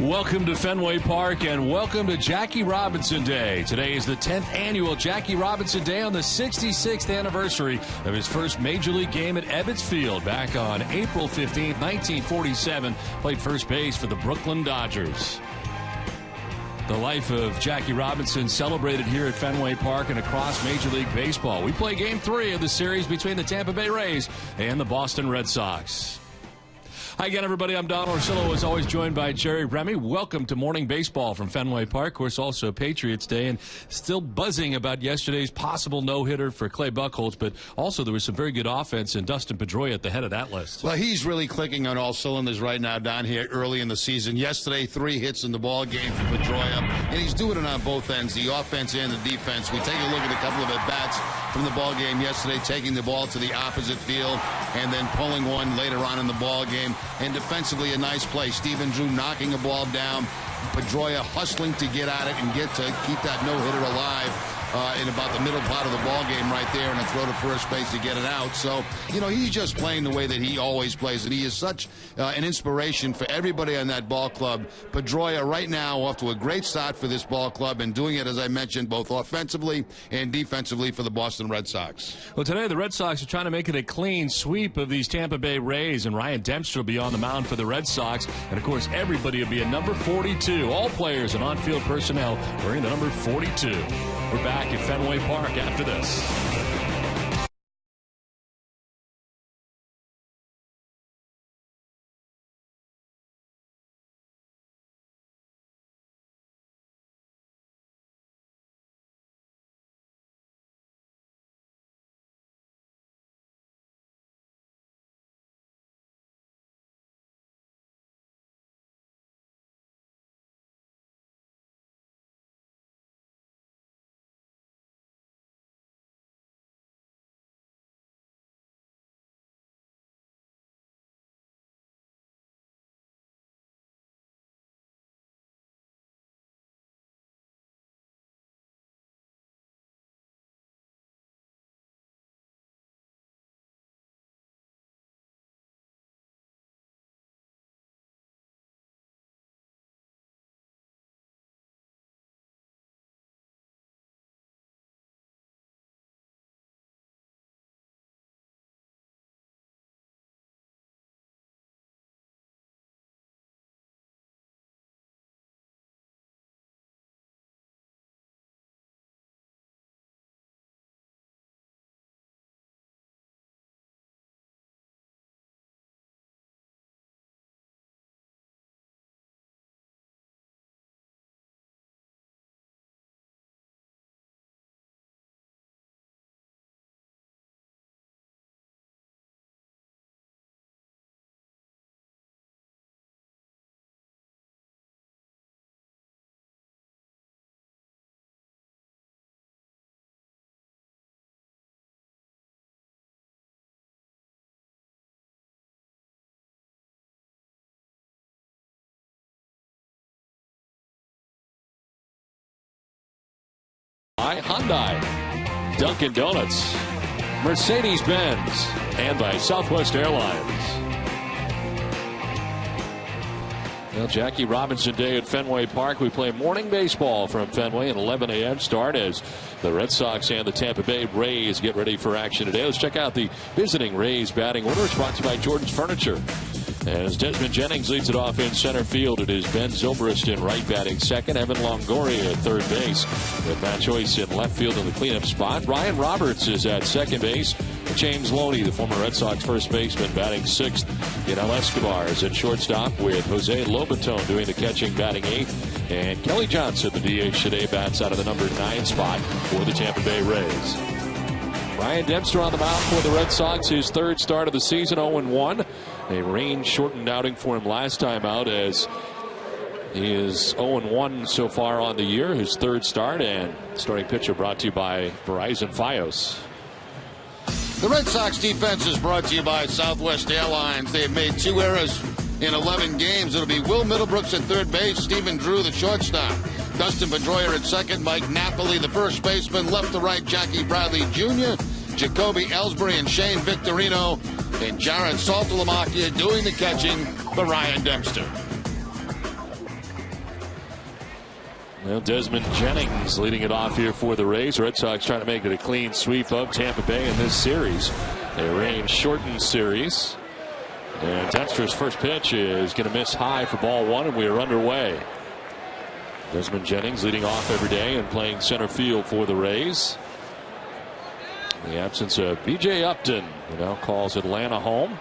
Welcome to Fenway Park and welcome to Jackie Robinson Day. Today is the 10th annual Jackie Robinson Day on the 66th anniversary of his first Major League game at Ebbets Field back on April 15, 1947. Played first base for the Brooklyn Dodgers. The life of Jackie Robinson celebrated here at Fenway Park and across Major League Baseball. We play Game 3 of the series between the Tampa Bay Rays and the Boston Red Sox. Hi again, everybody. I'm Don Orsillo, as always, joined by Jerry Remy. Welcome to Morning Baseball from Fenway Park. Of course, also Patriots Day, and still buzzing about yesterday's possible no-hitter for Clay Buchholz, but also there was some very good offense, and Dustin Pedroia at the head of that list. Well, he's really clicking on all cylinders right now down here early in the season. Yesterday, 3 hits in the ball game for Pedroia, and he's doing it on both ends, the offense and the defense. We take a look at a couple of at-bats from the ball game yesterday, taking the ball to the opposite field and then pulling one later on in the ball game. And defensively, a nice play. Stephen Drew knocking a ball down. Pedroia hustling to get at it and get to keep that no-hitter alive in about the middle part of the ball game right there, and a throw to first base to get it out. So, you know, he's just playing the way that he always plays, and he is such an inspiration for everybody on that ball club. Pedroia right now off to a great start for this ball club and doing it, as I mentioned, both offensively and defensively for the Boston Red Sox. Well, today the Red Sox are trying to make it a clean sweep of these Tampa Bay Rays, and Ryan Dempster will be on the mound for the Red Sox. And, of course, everybody will be at number 42. All players and on-field personnel wearing the number 42. We're back at Fenway Park after this. By Hyundai, Dunkin' Donuts, Mercedes-Benz, and by Southwest Airlines. Well, Jackie Robinson Day at Fenway Park. We play morning baseball from Fenway, an 11 a.m. start as the Red Sox and the Tampa Bay Rays get ready for action today. Let's check out the visiting Rays batting order. It's brought to you by Jordan's Furniture. As Desmond Jennings leads it off in center field, it is Ben Zobrist in right batting second. Evan Longoria at third base with Matt Joyce in left field in the cleanup spot. Ryan Roberts is at second base. James Loney, the former Red Sox first baseman, batting sixth. Yanel Escobar is at shortstop with Jose Lobaton doing the catching, batting eighth. And Kelly Johnson, the DH today, bats out of the number 9 spot for the Tampa Bay Rays. Ryan Dempster on the mound for the Red Sox, his third start of the season, 0-1. A rain-shortened outing for him last time out, as he is 0-1 so far on the year, his third start. And starting pitcher brought to you by Verizon Fios. The Red Sox defense is brought to you by Southwest Airlines. They have made 2 errors in 11 games. It'll be Will Middlebrooks at third base, Stephen Drew, the shortstop, Dustin Pedroia at second, Mike Napoli, the first baseman, left to right, Jackie Bradley Jr., Jacoby Ellsbury and Shane Victorino, and Jared Saltalamacchia doing the catching for Ryan Dempster. Well, Desmond Jennings leading it off here for the Rays. Red Sox trying to make it a clean sweep of Tampa Bay in this series. A rain-shortened series. And Dempster's first pitch is going to miss high for ball one, and we are underway. Desmond Jennings leading off every day and playing center field for the Rays. In the absence of B.J. Upton, who now calls Atlanta home.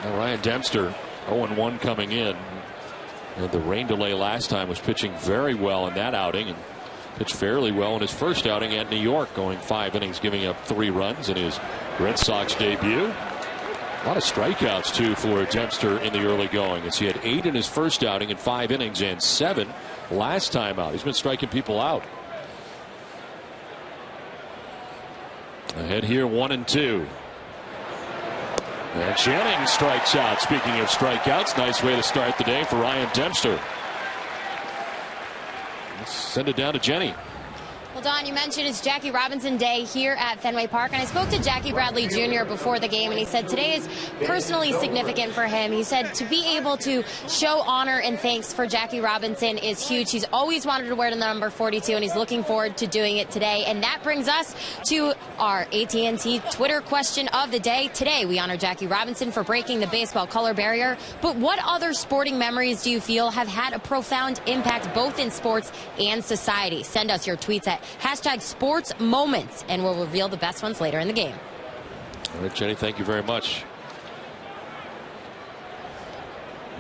And Ryan Dempster, 0-1 coming in. And the rain delay last time was pitching very well in that outing, and pitched fairly well in his first outing at New York, going 5 innings, giving up 3 runs in his Red Sox debut. A lot of strikeouts, too, for Dempster in the early going, as he had 8 in his first outing in 5 innings and 7 last time out. He's been striking people out. Ahead here, 1-2. And Jennings strikes out. Speaking of strikeouts, nice way to start the day for Ryan Dempster. Let's send it down to Jenny. Well, Don, you mentioned it's Jackie Robinson Day here at Fenway Park, and I spoke to Jackie Bradley Jr. before the game, and he said today is personally significant for him. He said to be able to show honor and thanks for Jackie Robinson is huge. He's always wanted to wear the number 42, and he's looking forward to doing it today. And that brings us to our AT&T Twitter question of the day. Today, we honor Jackie Robinson for breaking the baseball color barrier, but what other sporting memories do you feel have had a profound impact both in sports and society? Send us your tweets at #SportsMoments, and we'll reveal the best ones later in the game. All right, Jenny, thank you very much.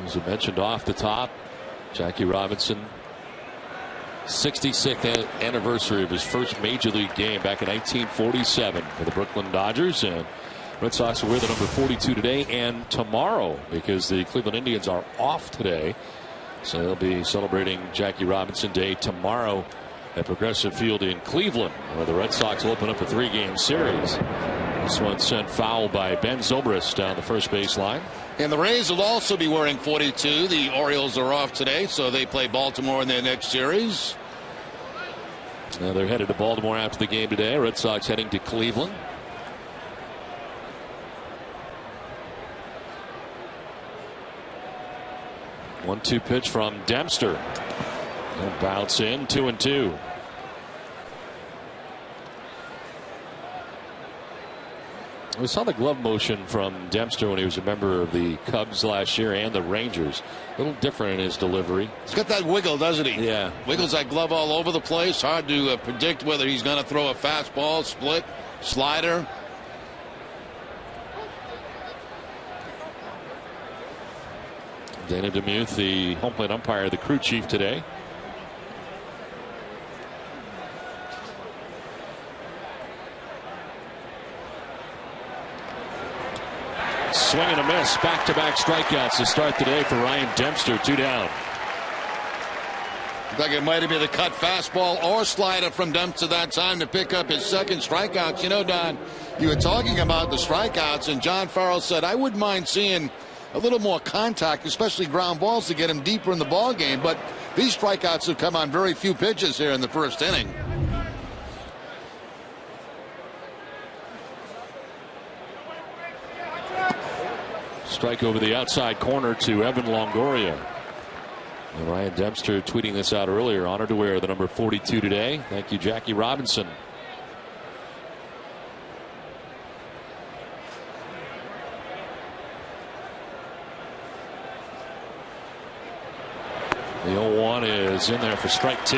As I mentioned off the top, Jackie Robinson, 66th anniversary of his first major league game back in 1947 for the Brooklyn Dodgers. And Red Sox will wear the number 42 today and tomorrow because the Cleveland Indians are off today. So they'll be celebrating Jackie Robinson Day tomorrow at Progressive Field in Cleveland, where the Red Sox will open up a 3-game series. This one sent foul by Ben Zobrist down the first baseline. And the Rays will also be wearing 42. The Orioles are off today, so they play Baltimore in their next series. Now they're headed to Baltimore after the game today. Red Sox heading to Cleveland. One-two pitch from Dempster. And bounce in, 2-2. We saw the glove motion from Dempster when he was a member of the Cubs last year and the Rangers. A little different in his delivery. He's got that wiggle, doesn't he? Yeah. Wiggles that glove all over the place. Hard to predict whether he's going to throw a fastball, split, slider. Dana DeMuth, the home plate umpire, the crew chief today. Swing and a miss. Back-to-back strikeouts to start the day for Ryan Dempster. 2 down. Looked like it might have been a cut fastball or slider from Dempster that time to pick up his second strikeouts. You know, Don, you were talking about the strikeouts, and John Farrell said, I wouldn't mind seeing a little more contact, especially ground balls, to get him deeper in the ball game. But these strikeouts have come on very few pitches here in the first inning. Strike over the outside corner to Evan Longoria. And Ryan Dempster tweeting this out earlier. Honored to wear the number 42 today. Thank you, Jackie Robinson. The 0-1 is in there for strike 2.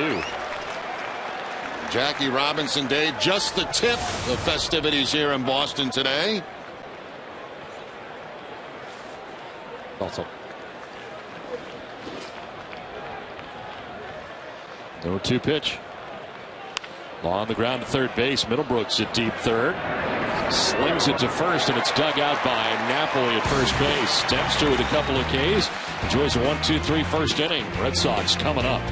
Jackie Robinson Day, just the tip of festivities here in Boston today. Also. 0-2 pitch. Ball on the ground to third base. Middlebrooks at deep third. Slings it to first, and it's dug out by Napoli at first base. Dempster with a couple of Ks. Enjoys a 1-2-3 first inning. Red Sox coming up.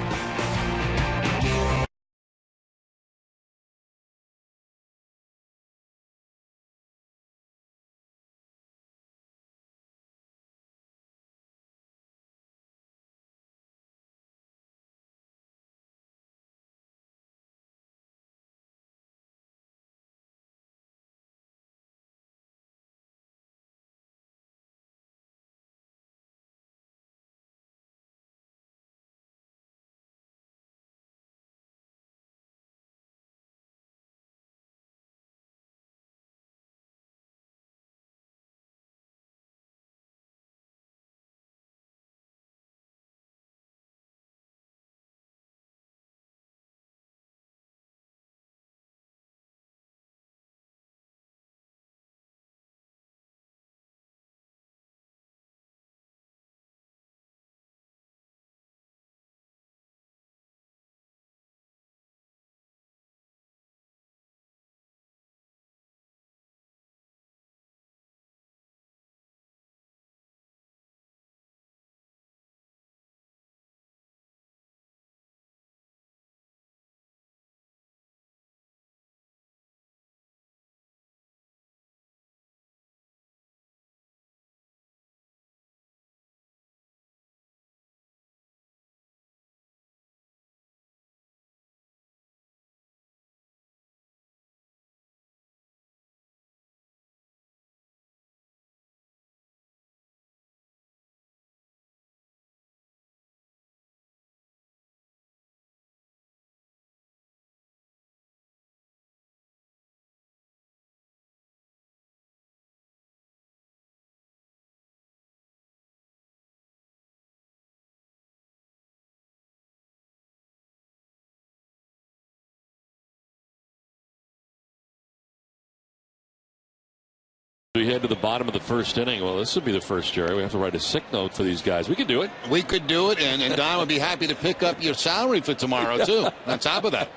We head to the bottom of the first inning. Well, this would be the first, Jerry. We have to write a sick note for these guys. We could do it. We could do it, and Don would be happy to pick up your salary for tomorrow, too, on top of that.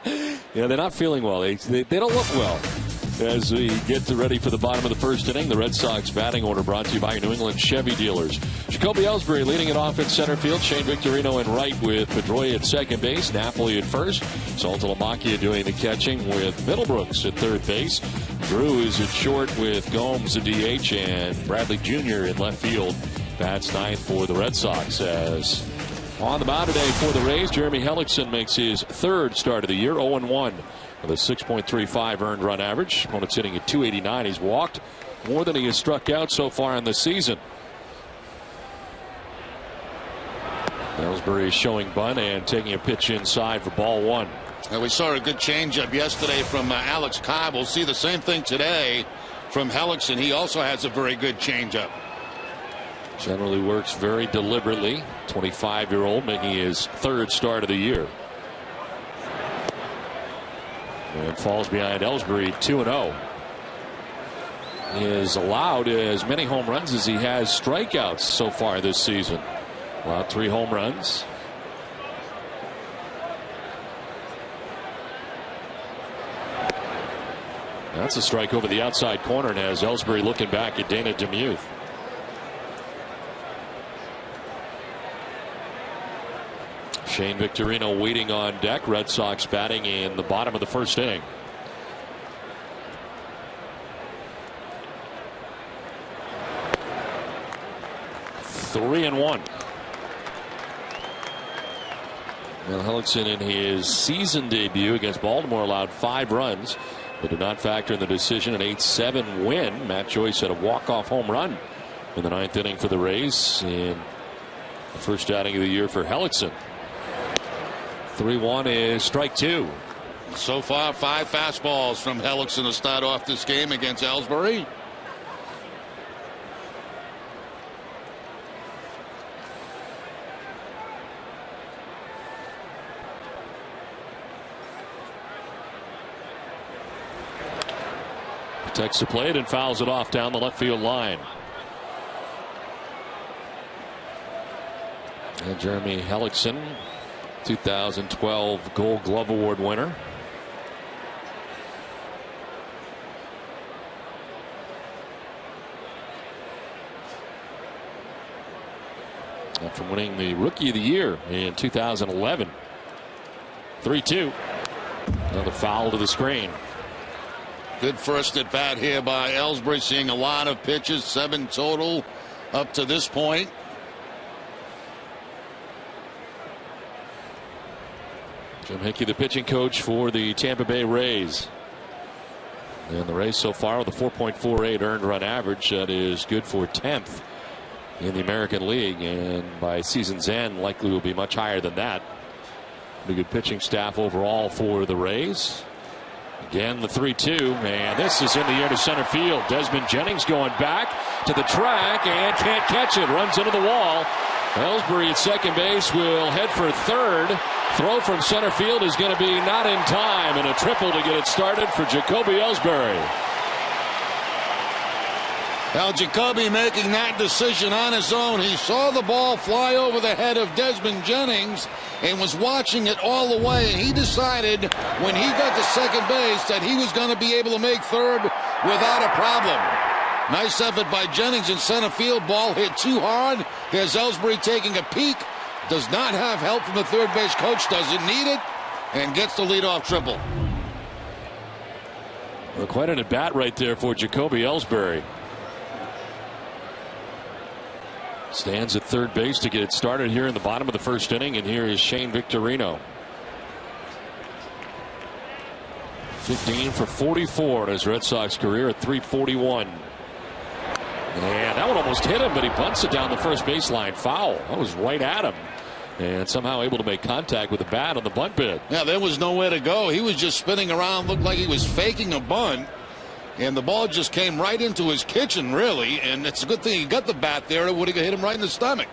Yeah, they're not feeling well. They don't look well. As we get ready for the bottom of the first inning, the Red Sox batting order brought to you by New England Chevy dealers. Jacoby Ellsbury leading it off in center field. Shane Victorino in right with Pedroia at second base. Napoli at first. Saltalamacchia doing the catching with Middlebrooks at third base. Drew is at short with Gomes at DH, and Bradley Jr. in left field. Bats ninth for the Red Sox. As on the mound today for the Rays, Jeremy Hellickson makes his third start of the year, 0-1. With a 6.35 earned run average. Opponent's hitting at 289. He's walked more than he has struck out so far in the season. Ellsbury is showing bunt and taking a pitch inside for ball one. And we saw a good changeup yesterday from Alex Cobb. We'll see the same thing today from Hellickson. He also has a very good changeup. Generally works very deliberately. 25-year-old making his third start of the year. And falls behind Ellsbury 2-0. He has allowed as many home runs as he has strikeouts so far this season. Allowed 3 home runs. That's a strike over the outside corner and has Ellsbury looking back at Dana Demuth. Shane Victorino waiting on deck. Red Sox batting in the bottom of the first inning. Three and one. Well, Hellickson in his season debut against Baltimore allowed 5 runs, but did not factor in the decision. An 8-7 win. Matt Joyce had a walk-off home run in the 9th inning for the Rays in the first outing of the year for Hellickson. 3-1 is strike 2. So far, 5 fastballs from Hellickson to start off this game against Ellsbury. Protects the plate and fouls it off down the left field line. And Jeremy Hellickson, 2012 Gold Glove Award winner. After winning the Rookie of the Year in 2011. 3-2. Another foul to the screen. Good first at bat here by Ellsbury, seeing a lot of pitches, 7 total up to this point. Jim Hickey, the pitching coach for the Tampa Bay Rays. And the Rays so far with a 4.48 earned run average. That is good for 10th in the American League, and by season's end likely will be much higher than that. Pretty good pitching staff overall for the Rays. Again, the 3-2, and this is in the air to center field. Desmond Jennings going back to the track and can't catch it. Runs into the wall. Ellsbury at second base will head for third. Throw from center field is going to be not in time, and a triple to get it started for Jacoby Ellsbury. Now Jacoby making that decision on his own. He saw the ball fly over the head of Desmond Jennings and was watching it all the way. And he decided when he got to second base that he was going to be able to make third without a problem. Nice effort by Jennings in center field. Ball hit too hard. There's Ellsbury taking a peek. Does not have help from the third base coach. Doesn't need it. And gets the leadoff triple. Well, quite an at-bat right there for Jacoby Ellsbury. Stands at third base to get it started here in the bottom of the first inning, and here is Shane Victorino. 15 for 44 in his Red Sox career at .341. And that one almost hit him, but he bunts it down the first baseline. Foul. That was right at him. And somehow able to make contact with the bat on the bunt bid. Yeah, there was nowhere to go. He was just spinning around, looked like he was faking a bunt. And the ball just came right into his kitchen, really. And it's a good thing he got the bat there. It would have hit him right in the stomach.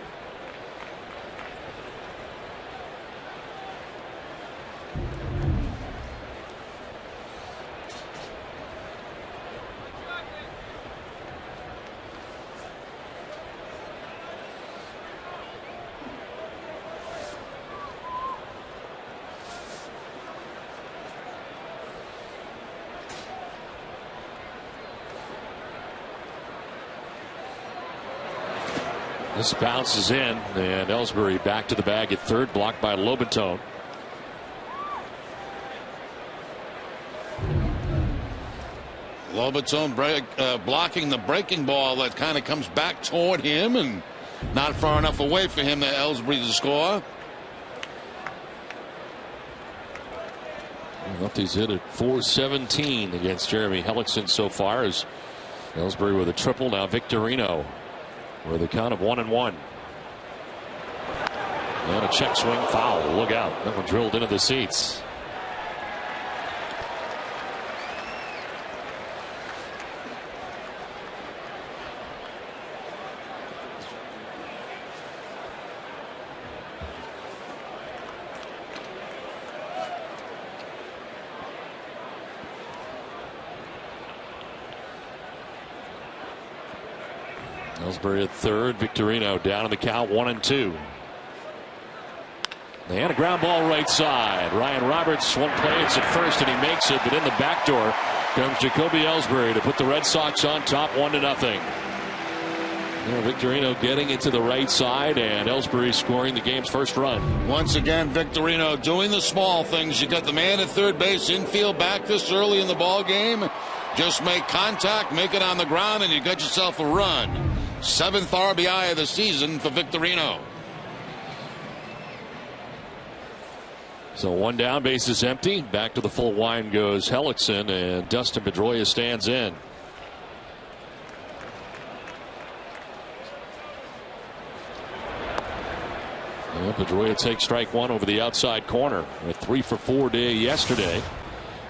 This bounces in, and Ellsbury back to the bag at third, blocked by Lobaton. Lobaton blocking the breaking ball that kind of comes back toward him and not far enough away for him, Ellsbury, to score. Lefty's hit at .417 against Jeremy Hellickson so far, as Ellsbury with a triple. Now Victorino with a count of 1-1. And a check swing foul. Look out. That one drilled into the seats. Ellsbury at third. Victorino down in the count, 1-2. And a ground ball right side. Ryan Roberts, one play, it's at first, and he makes it. But in the back door comes Jacoby Ellsbury to put the Red Sox on top, 1-0. Victorino getting it to the right side, and Ellsbury scoring the game's first run. Once again, Victorino doing the small things. You got the man at third base, infield back this early in the ball game. Just make contact, make it on the ground, and you got yourself a run. 7th RBI of the season for Victorino. So one down, base is empty. Back to the full line goes Hellickson, and Dustin Pedroia stands in. Well, Pedroia takes strike one over the outside corner. A 3-for-4 day yesterday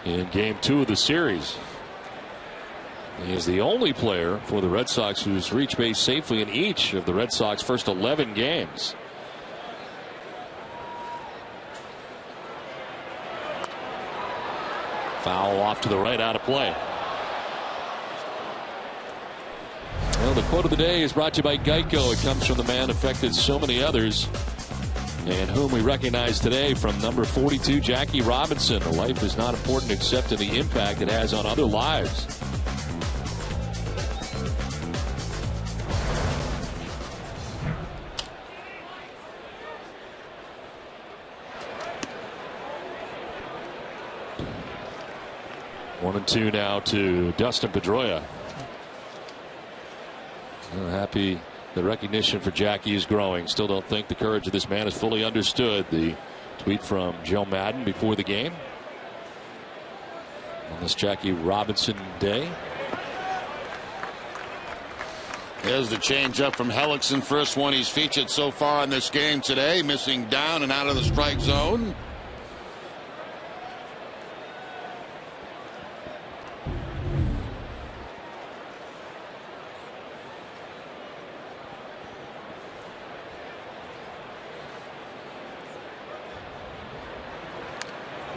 in game 2 of the series. He is the only player for the Red Sox who's reached base safely in each of the Red Sox first 11 games. Foul off to the right, out of play. Well, the quote of the day is brought to you by Geico. It comes from the man affected so many others, and whom we recognize today from number 42, Jackie Robinson. A life is not important except in the impact it has on other lives. One and two now to Dustin Pedroia. Happy the recognition for Jackie is growing. Still don't think the courage of this man is fully understood. The tweet from Joe Madden before the game on this Jackie Robinson day. There's the changeup from Hellickson. First one he's featured so far in this game today. Missing down and out of the strike zone.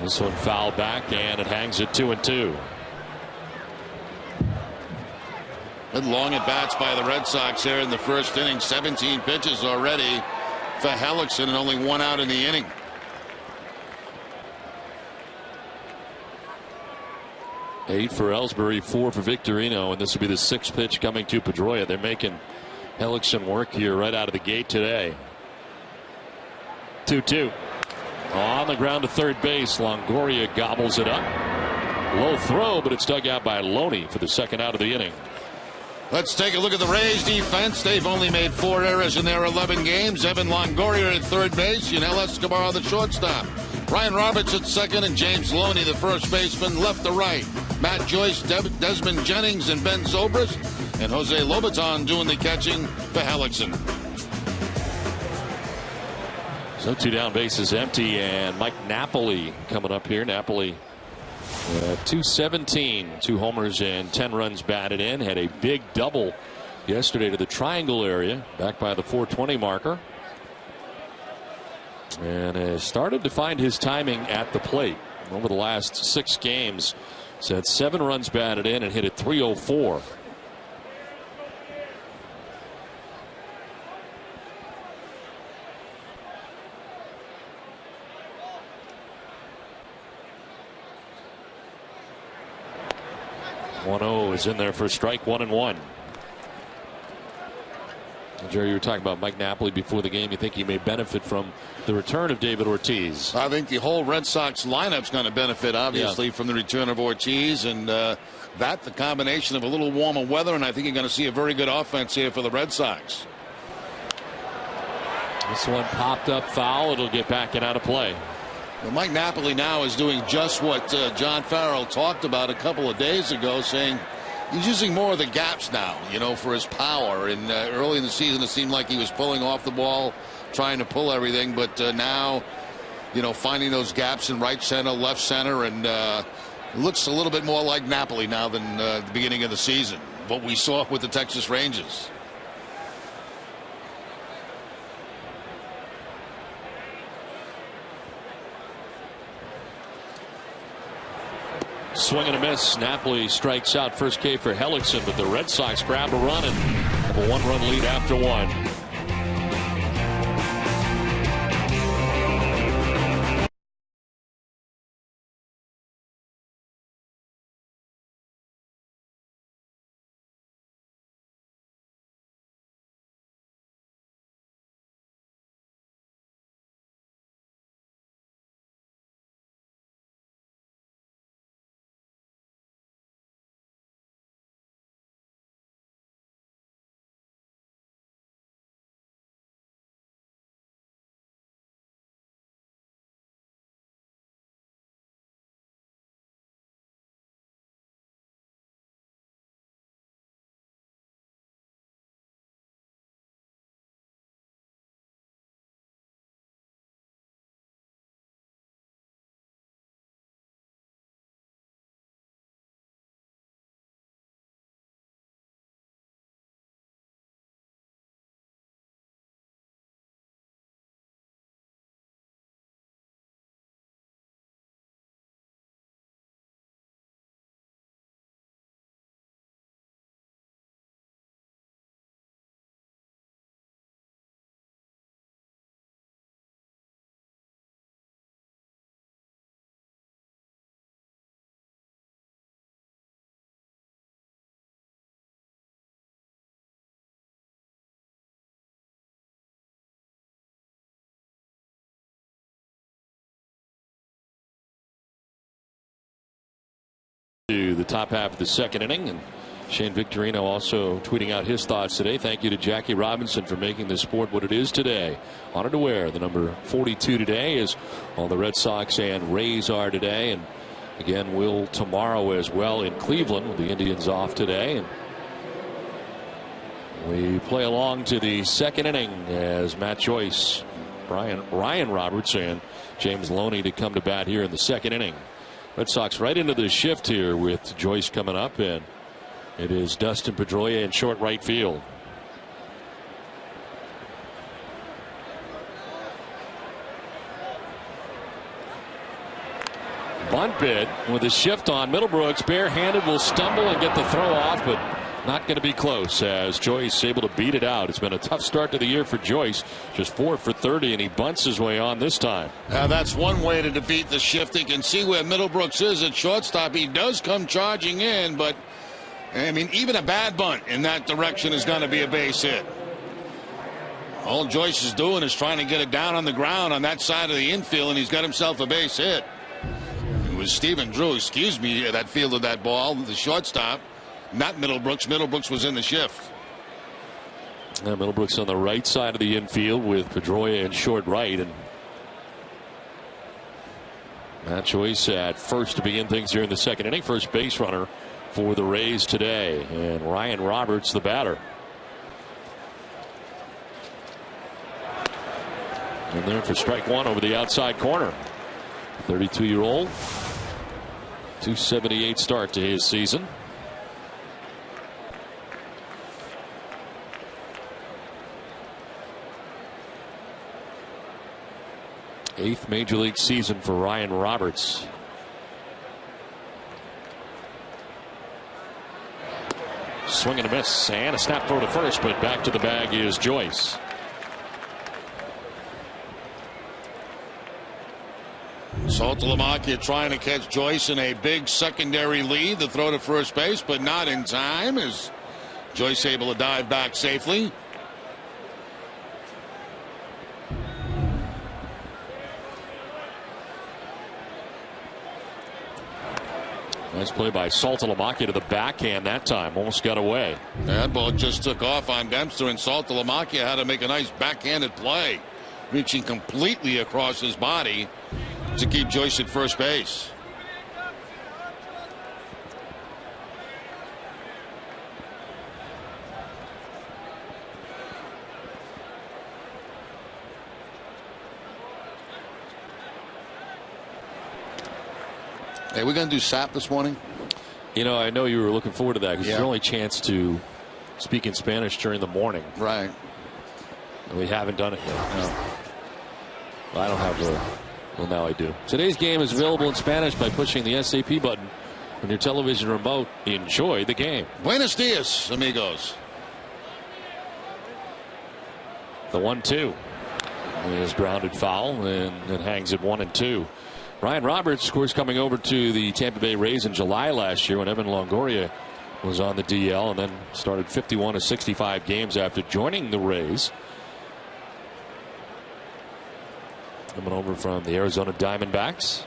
This one fouled back, and it hangs at 2-2. Good long at bats by the Red Sox here in the first inning. 17 pitches already for Hellickson, and only one out in the inning. Eight for Ellsbury, 4 for Victorino, and this will be the 6th pitch coming to Pedroia. They're making Hellickson work here right out of the gate today. 2-2. On the ground to third base. Longoria gobbles it up. Low throw, but it's dug out by Loney for the second out of the inning. Let's take a look at the Rays defense. They've only made 4 errors in their 11 games. Evan Longoria at third base. Yunel Escobar the shortstop. Ryan Roberts at second, and James Loney the first baseman left to right. Matt Joyce, Desmond Jennings, and Ben Zobrist, and Jose Lobaton doing the catching for Hellickson. So 2 down, bases empty, and Mike Napoli coming up here. Napoli 217, 2 homers and 10 runs batted in. Had a big double yesterday to the triangle area, back by the 420 marker, and has started to find his timing at the plate. Over the last 6 games, he's had 7 runs batted in and hit at .304. Is in there for a strike, 1-1. Jerry, you were talking about Mike Napoli before the game. You think he may benefit from the return of David Ortiz? I think the whole Red Sox lineup's going to benefit, obviously, from the return of Ortiz, and the combination of a little warmer weather, and I think you're going to see a very good offense here for the Red Sox. This one popped up foul. It'll get back and out of play. Well, Mike Napoli now is doing just what John Farrell talked about a couple of days ago, saying he's using more of the gaps now, for his power. And early in the season, it seemed like he was pulling off the ball, trying to pull everything. But now, finding those gaps in right center, left center, and it looks a little bit more like Napoli now than the beginning of the season, what we saw with the Texas Rangers. Swing and a miss. Napoli strikes out. First K for Hellickson, but the Red Sox grab a run and have a 1-run lead after one. To the top half of the second inning, and Shane Victorino also tweeting out his thoughts today. Thank you to Jackie Robinson for making this sport what it is today. Honored to wear the number 42 today, as all the Red Sox and Rays are today, and again will tomorrow as well in Cleveland with the Indians off today. And we play along to the second inning as Matt Joyce, Ryan Roberts, and James Loney to come to bat here in the second inning. Red Sox right into the shift here with Joyce coming up, and it is Dustin Pedroia in short right field. Bunt bid with a shift on. Middlebrooks barehanded will stumble and get the throw off, but not going to be close as Joyce able to beat it out. It's been a tough start to the year for Joyce. Just 4 for 30, and he bunts his way on this time. That's one way to defeat the shift. You can see where Middlebrooks is at shortstop. He does come charging in, but I mean, even a bad bunt in that direction is going to be a base hit. All Joyce is doing is trying to get it down on the ground on that side of the infield, and he's got himself a base hit. It was Stephen Drew, that fielded that ball, the shortstop. Not Middlebrooks. Middlebrooks was in the shift. Yeah, Middlebrooks on the right side of the infield with Pedroia in short right, and Matt Joyce at first to begin things here in the second inning. First base runner for the Rays today, and Ryan Roberts the batter. And there for strike one over the outside corner. 32-year-old, 278 start to his season. Eighth major league season for Ryan Roberts. Swing and a miss, and a snap throw to first, but back to the bag is Joyce. Saltalamacchia trying to catch Joyce in a big secondary lead. The throw to first base, but not in time, as Joyce able to dive back safely. Nice play by Saltalamacchia to the backhand that time. Almost got away. That ball just took off on Dempster, and Saltalamacchia had to make a nice backhanded play, reaching completely across his body to keep Joyce at first base. Hey, we're going to do SAP this morning? You know, I know you were looking forward to that because Yeah. it's your only chance to speak in Spanish during the morning. Right. And we haven't done it yet. No. I don't have the. Well, now I do. Today's game is available in Spanish by pushing the SAP button on your television remote. Enjoy the game. Buenos dias, amigos. The 1-2 is grounded foul, and it hangs at 1-2. Ryan Roberts, of course, coming over to the Tampa Bay Rays in July last year when Evan Longoria was on the DL, and then started 51 of 65 games after joining the Rays. Coming over from the Arizona Diamondbacks.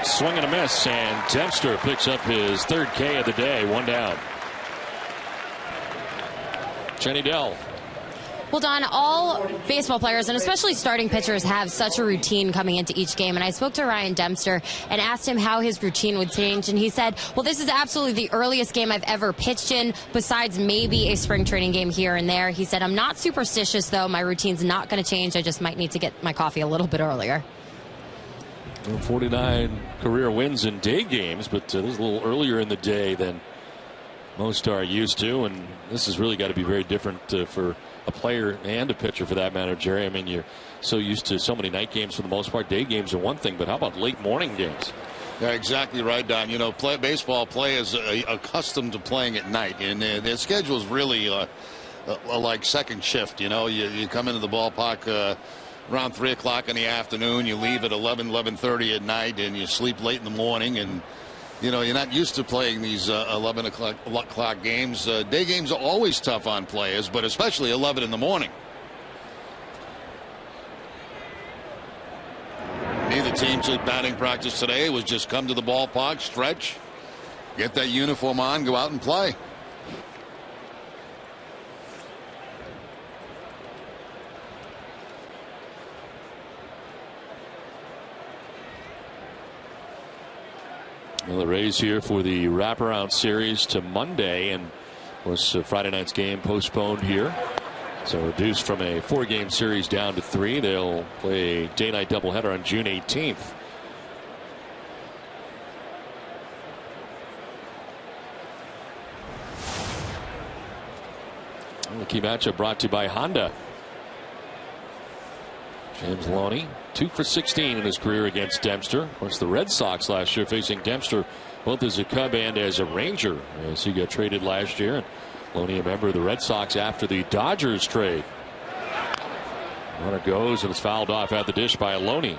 Swing and a miss, and Dempster picks up his third K of the day. One down. Jenny Dell. Well, Don, all baseball players, and especially starting pitchers, have such a routine coming into each game. And I spoke to Ryan Dempster and asked him how his routine would change. And he said, well, this is absolutely the earliest game I've ever pitched in, besides maybe a spring training game here and there. He said, I'm not superstitious, though. My routine's not going to change. I just might need to get my coffee a little bit earlier. 49 career wins in day games, but this is a little earlier in the day than most are used to. And this has really got to be very different for a player and a pitcher, for that matter, Jerry. I mean, you're so used to so many night games for the most part. Day games are one thing, but how about late morning games? Yeah, exactly right, Don. You know, baseball players are accustomed to playing at night, and their schedule is really like second shift. You know, you come into the ballpark around 3 o'clock in the afternoon, you leave at 11:30 at night, and you sleep late in the morning, and you know, you're not used to playing these 11 o'clock games. Day games are always tough on players, but especially 11 in the morning. Neither team's batting practice today. It was just come to the ballpark, stretch, get that uniform on, go out and play. Well, the Rays here for the wraparound series to Monday, and was Friday night's game postponed here. So reduced from a 4-game series down to 3. They'll play a day-night doubleheader on June 18th. The key matchup brought to you by Honda. James Loney, 2 for 16 in his career against Dempster. Of course, the Red Sox last year facing Dempster both as a Cub and as a Ranger, as he got traded last year. And Loney, a member of the Red Sox after the Dodgers trade. Runner goes, and it's fouled off at the dish by Loney.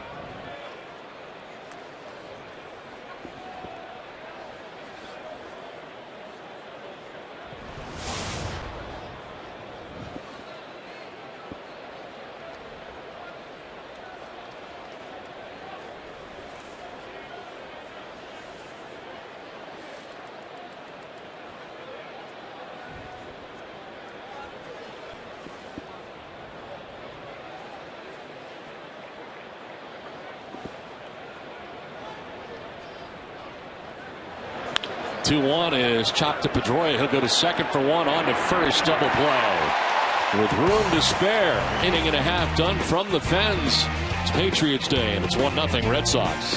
One is chopped to Pedroia. He'll go to second for one, on to first, double play. With room to spare, inning and a half done from the Fens. It's Patriots Day, and it's 1-0 Red Sox.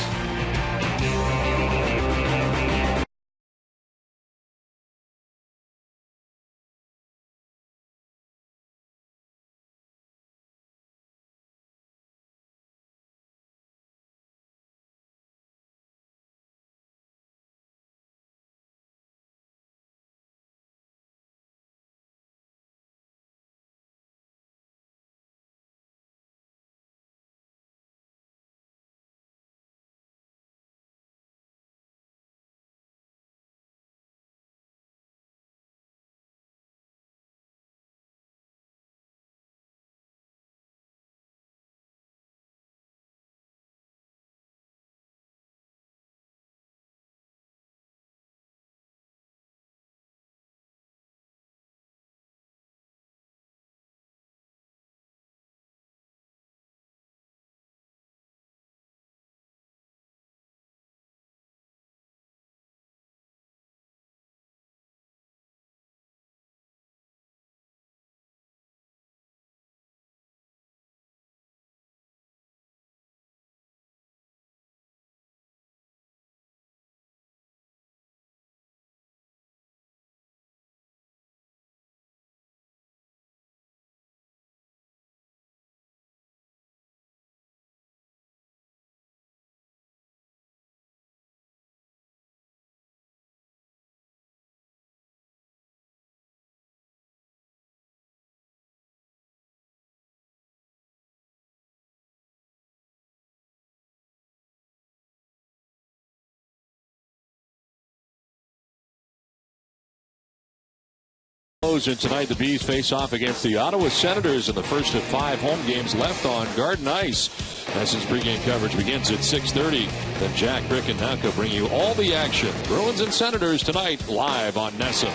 And tonight the Bees face off against the Ottawa Senators in the first of 5 home games left on Garden Ice. NESN's pregame coverage begins at 6:30. Then Jack, Rick, and Naka bring you all the action. Bruins and Senators tonight live on NESN.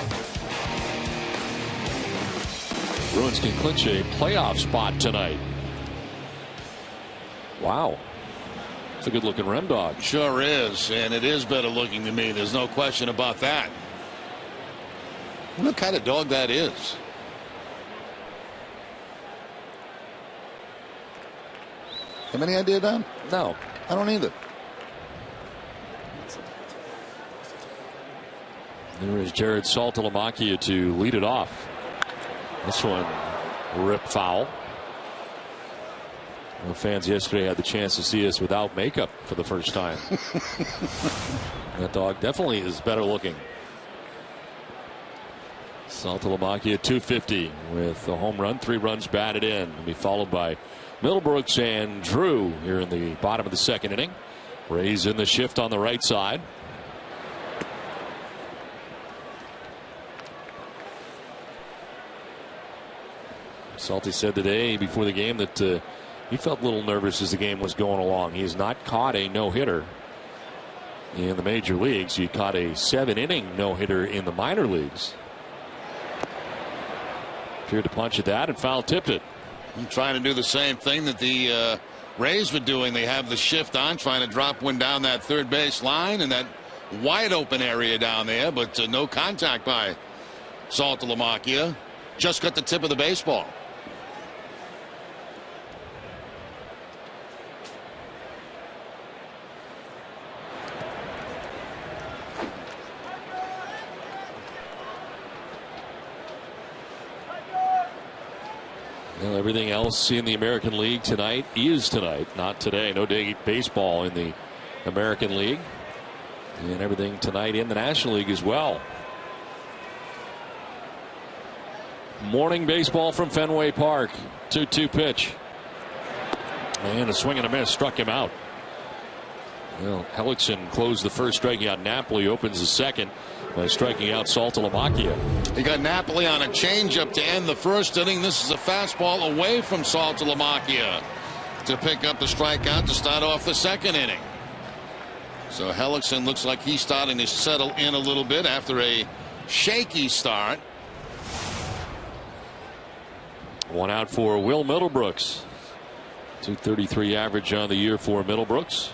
Bruins can clinch a playoff spot tonight. Wow. It's a good looking Rem dog. Sure is, and it is better looking to me. There's no question about that. What kind of dog that is? Have any idea, Don? No. I don't either. There is Jared Saltalamacchia to lead it off. This one, rip foul. Well, fans yesterday had the chance to see us without makeup for the first time. That dog definitely is better looking. Saltalamacchia 250 with a home run, 3 runs batted in. Will be followed by Middlebrooks and Drew here in the bottom of the second inning. Rays in the shift on the right side. Salty said today before the game that he felt a little nervous as the game was going along. He has not caught a no-hitter in the major leagues. He caught a 7-inning no-hitter in the minor leagues. Appeared to punch at that and foul tipped it. I'm trying to do the same thing that the Rays were doing. They have the shift on, trying to drop one down that third base line and that wide open area down there, but no contact by Saltalamacchia. Just got the tip of the baseball. Well, everything else in the American League tonight is tonight, not today. No day baseball in the American League. And everything tonight in the National League as well. Morning baseball from Fenway Park. 2-2 pitch. And a swing and a miss struck him out. Well, Hellickson closed the first, striking out Napoli, opens the second by striking out Saltalamacchia. He got Napoli on a changeup to end the first inning. This is a fastball away from Saltalamacchia to pick up the strikeout to start off the second inning. So Hellickson looks like he's starting to settle in a little bit after a shaky start. 1 out for Will Middlebrooks. .233 average on the year for Middlebrooks.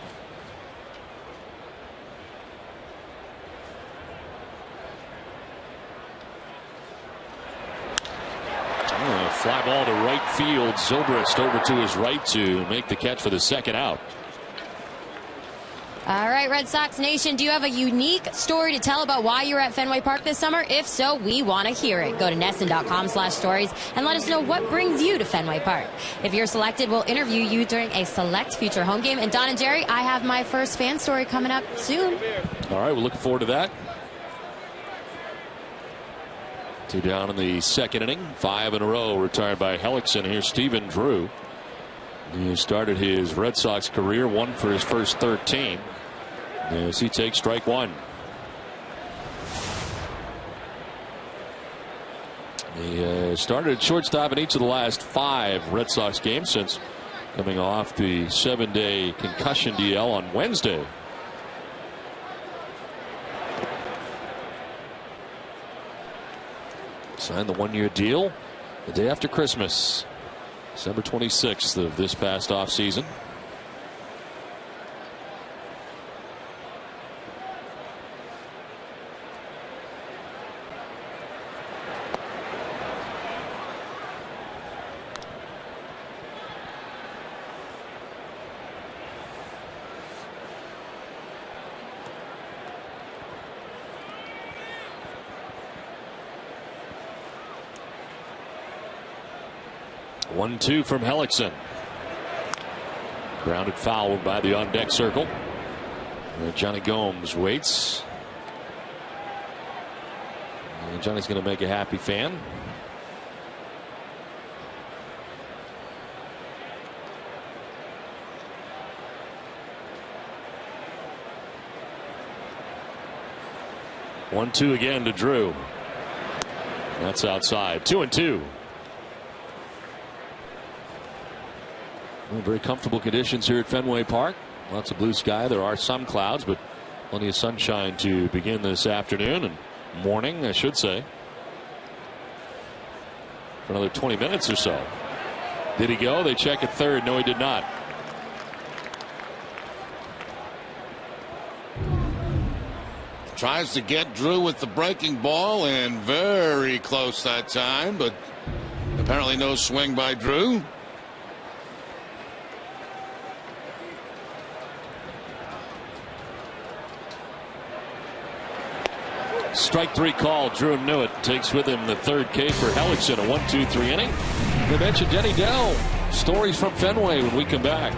Fly ball to right field. Zobrist over to his right to make the catch for the second out. All right, Red Sox Nation, do you have a unique story to tell about why you're at Fenway Park this summer? If so, we want to hear it. Go to NESN.com/stories and let us know what brings you to Fenway Park. If you're selected, we'll interview you during a select future home game. And Don and Jerry, I have my first fan story coming up soon. All right, we're looking forward to that. 2 down in the second inning. 5 in a row retired by Hellickson. Here's Stephen Drew. He started his Red Sox career, 1 for his first 13. As he takes strike 1. He started at shortstop in each of the last 5 Red Sox games since coming off the 7-day concussion DL on Wednesday. Signed the 1-year deal the day after Christmas, December 26th of this past offseason. One-two from Hellickson. Grounded foul by the on-deck circle. Johnny Gomes waits. And Johnny's going to make a happy fan. One-two again to Drew. That's outside. 2-2. Well, very comfortable conditions here at Fenway Park. Lots of blue sky. There are some clouds, but plenty of sunshine to begin this afternoon and morning, I should say. For another 20 minutes or so. Did he go? They check at third. No, he did not. Tries to get Drew with the breaking ball, and very close that time, but apparently no swing by Drew. Strike three call. Drew knew it. Takes with him the third K for Hellickson. A 1-2-3 inning. We mentioned Denny Dell. Stories from Fenway when we come back.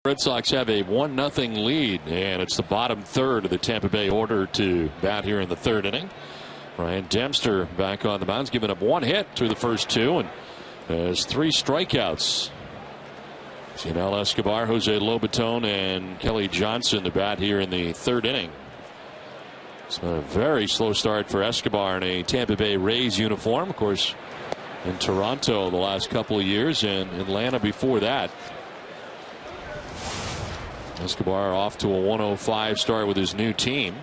Red Sox have a 1-0 lead, and it's the bottom third of the Tampa Bay order to bat here in the third inning. Ryan Dempster back on the mound, giving up one hit through the first two, and has 3 strikeouts. Cionel Escobar, Jose Lobaton, and Kelly Johnson to bat here in the third inning. It's been a very slow start for Escobar in a Tampa Bay Rays uniform. Of course, in Toronto the last couple of years, and Atlanta before that. Escobar off to a 105 start with his new team,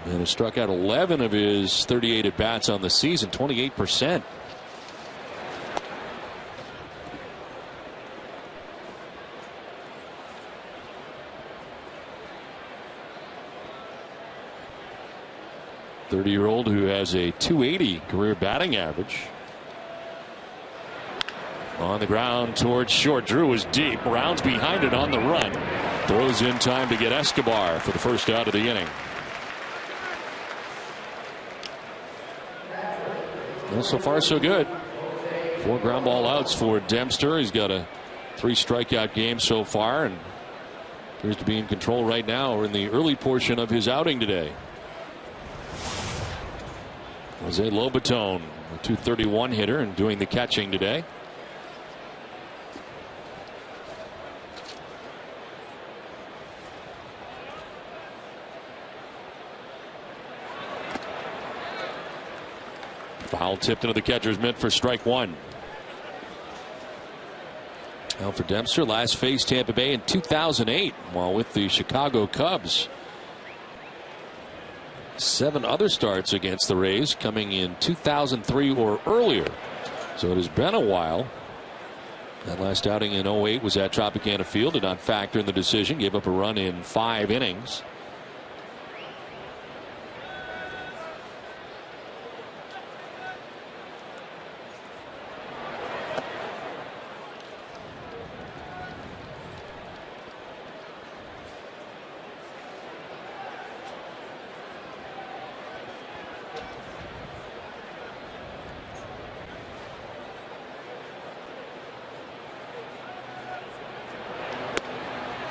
and has struck out 11 of his 38 at bats on the season, 28%. .30-year-old who has a .280 career batting average. On the ground towards short. Drew is deep. Rounds behind it on the run. Throws in time to get Escobar for the first out of the inning. Well, so far so good. 4 ground ball outs for Dempster. He's got a 3 strikeout game so far, and appears to be in control right now, or in the early portion of his outing today. Jose Lobaton, a .231 hitter, and doing the catching today. Foul tipped into the catcher's mitt for strike one. Now for Dempster, last faced Tampa Bay in 2008 while with the Chicago Cubs. 7 other starts against the Rays coming in 2003 or earlier. So it has been a while. That last outing in 08 was at Tropicana Field. Did not factor in the decision. Gave up a run in 5 innings.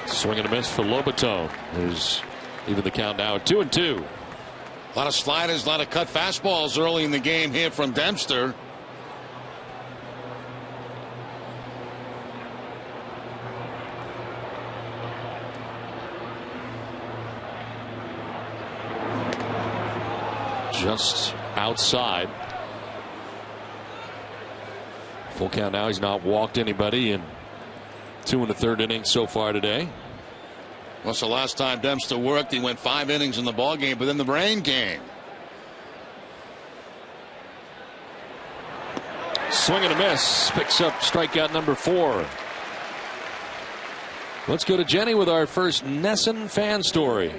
Swing and a miss for Lobaton. There's even the count now at 2-2. A lot of sliders, a lot of cut fastballs early in the game here from Dempster. Just outside. Full count now. He's not walked anybody in 2 1/3 innings so far today. Well, so last time Dempster worked, he went 5 innings in the ball game, but then the rain came. Swing and a miss. Picks up strikeout number 4. Let's go to Jenny with our first NESN fan story.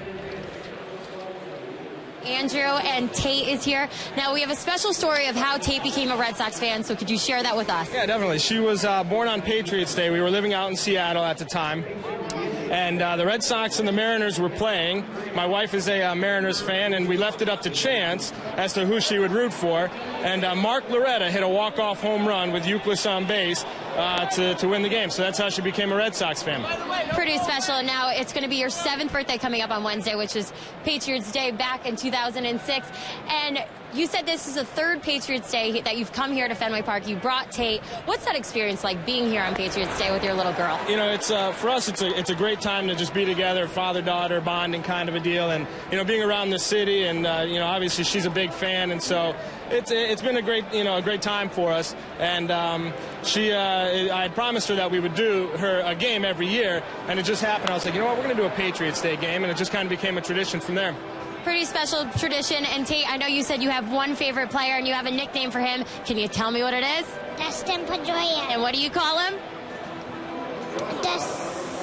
Andrew and Tate is here. Now we have a special story of how Tate became a Red Sox fan, so could you share that with us? Yeah, definitely. She was born on Patriots Day. We were living out in Seattle at the time. And the Red Sox and the Mariners were playing. My wife is a Mariners fan, and we left it up to chance as to who she would root for. And Mark Loretta hit a walk-off home run with Euclid on base to win the game. So that's how she became a Red Sox fan. Pretty special. And now it's going to be your 7th birthday coming up on Wednesday, which is Patriots Day back in 2006. And you said this is the 3rd Patriots Day that you've come here to Fenway Park. You brought Tate. What's that experience like being here on Patriots Day with your little girl? You know, it's for us, it's a great time to just be together, father-daughter bonding kind of a deal, and you know, being around the city, and you know, obviously she's a big fan, and so it's been a great time for us. And I had promised her that we would do her a game every year, and it just happened. I was like, you know what, we're going to do a Patriots Day game, and it just kind of became a tradition from there. Pretty special tradition. And Tate, I know you said you have one favorite player and you have a nickname for him. Can you tell me what it is? Dustin Pedroia. And what do you call him?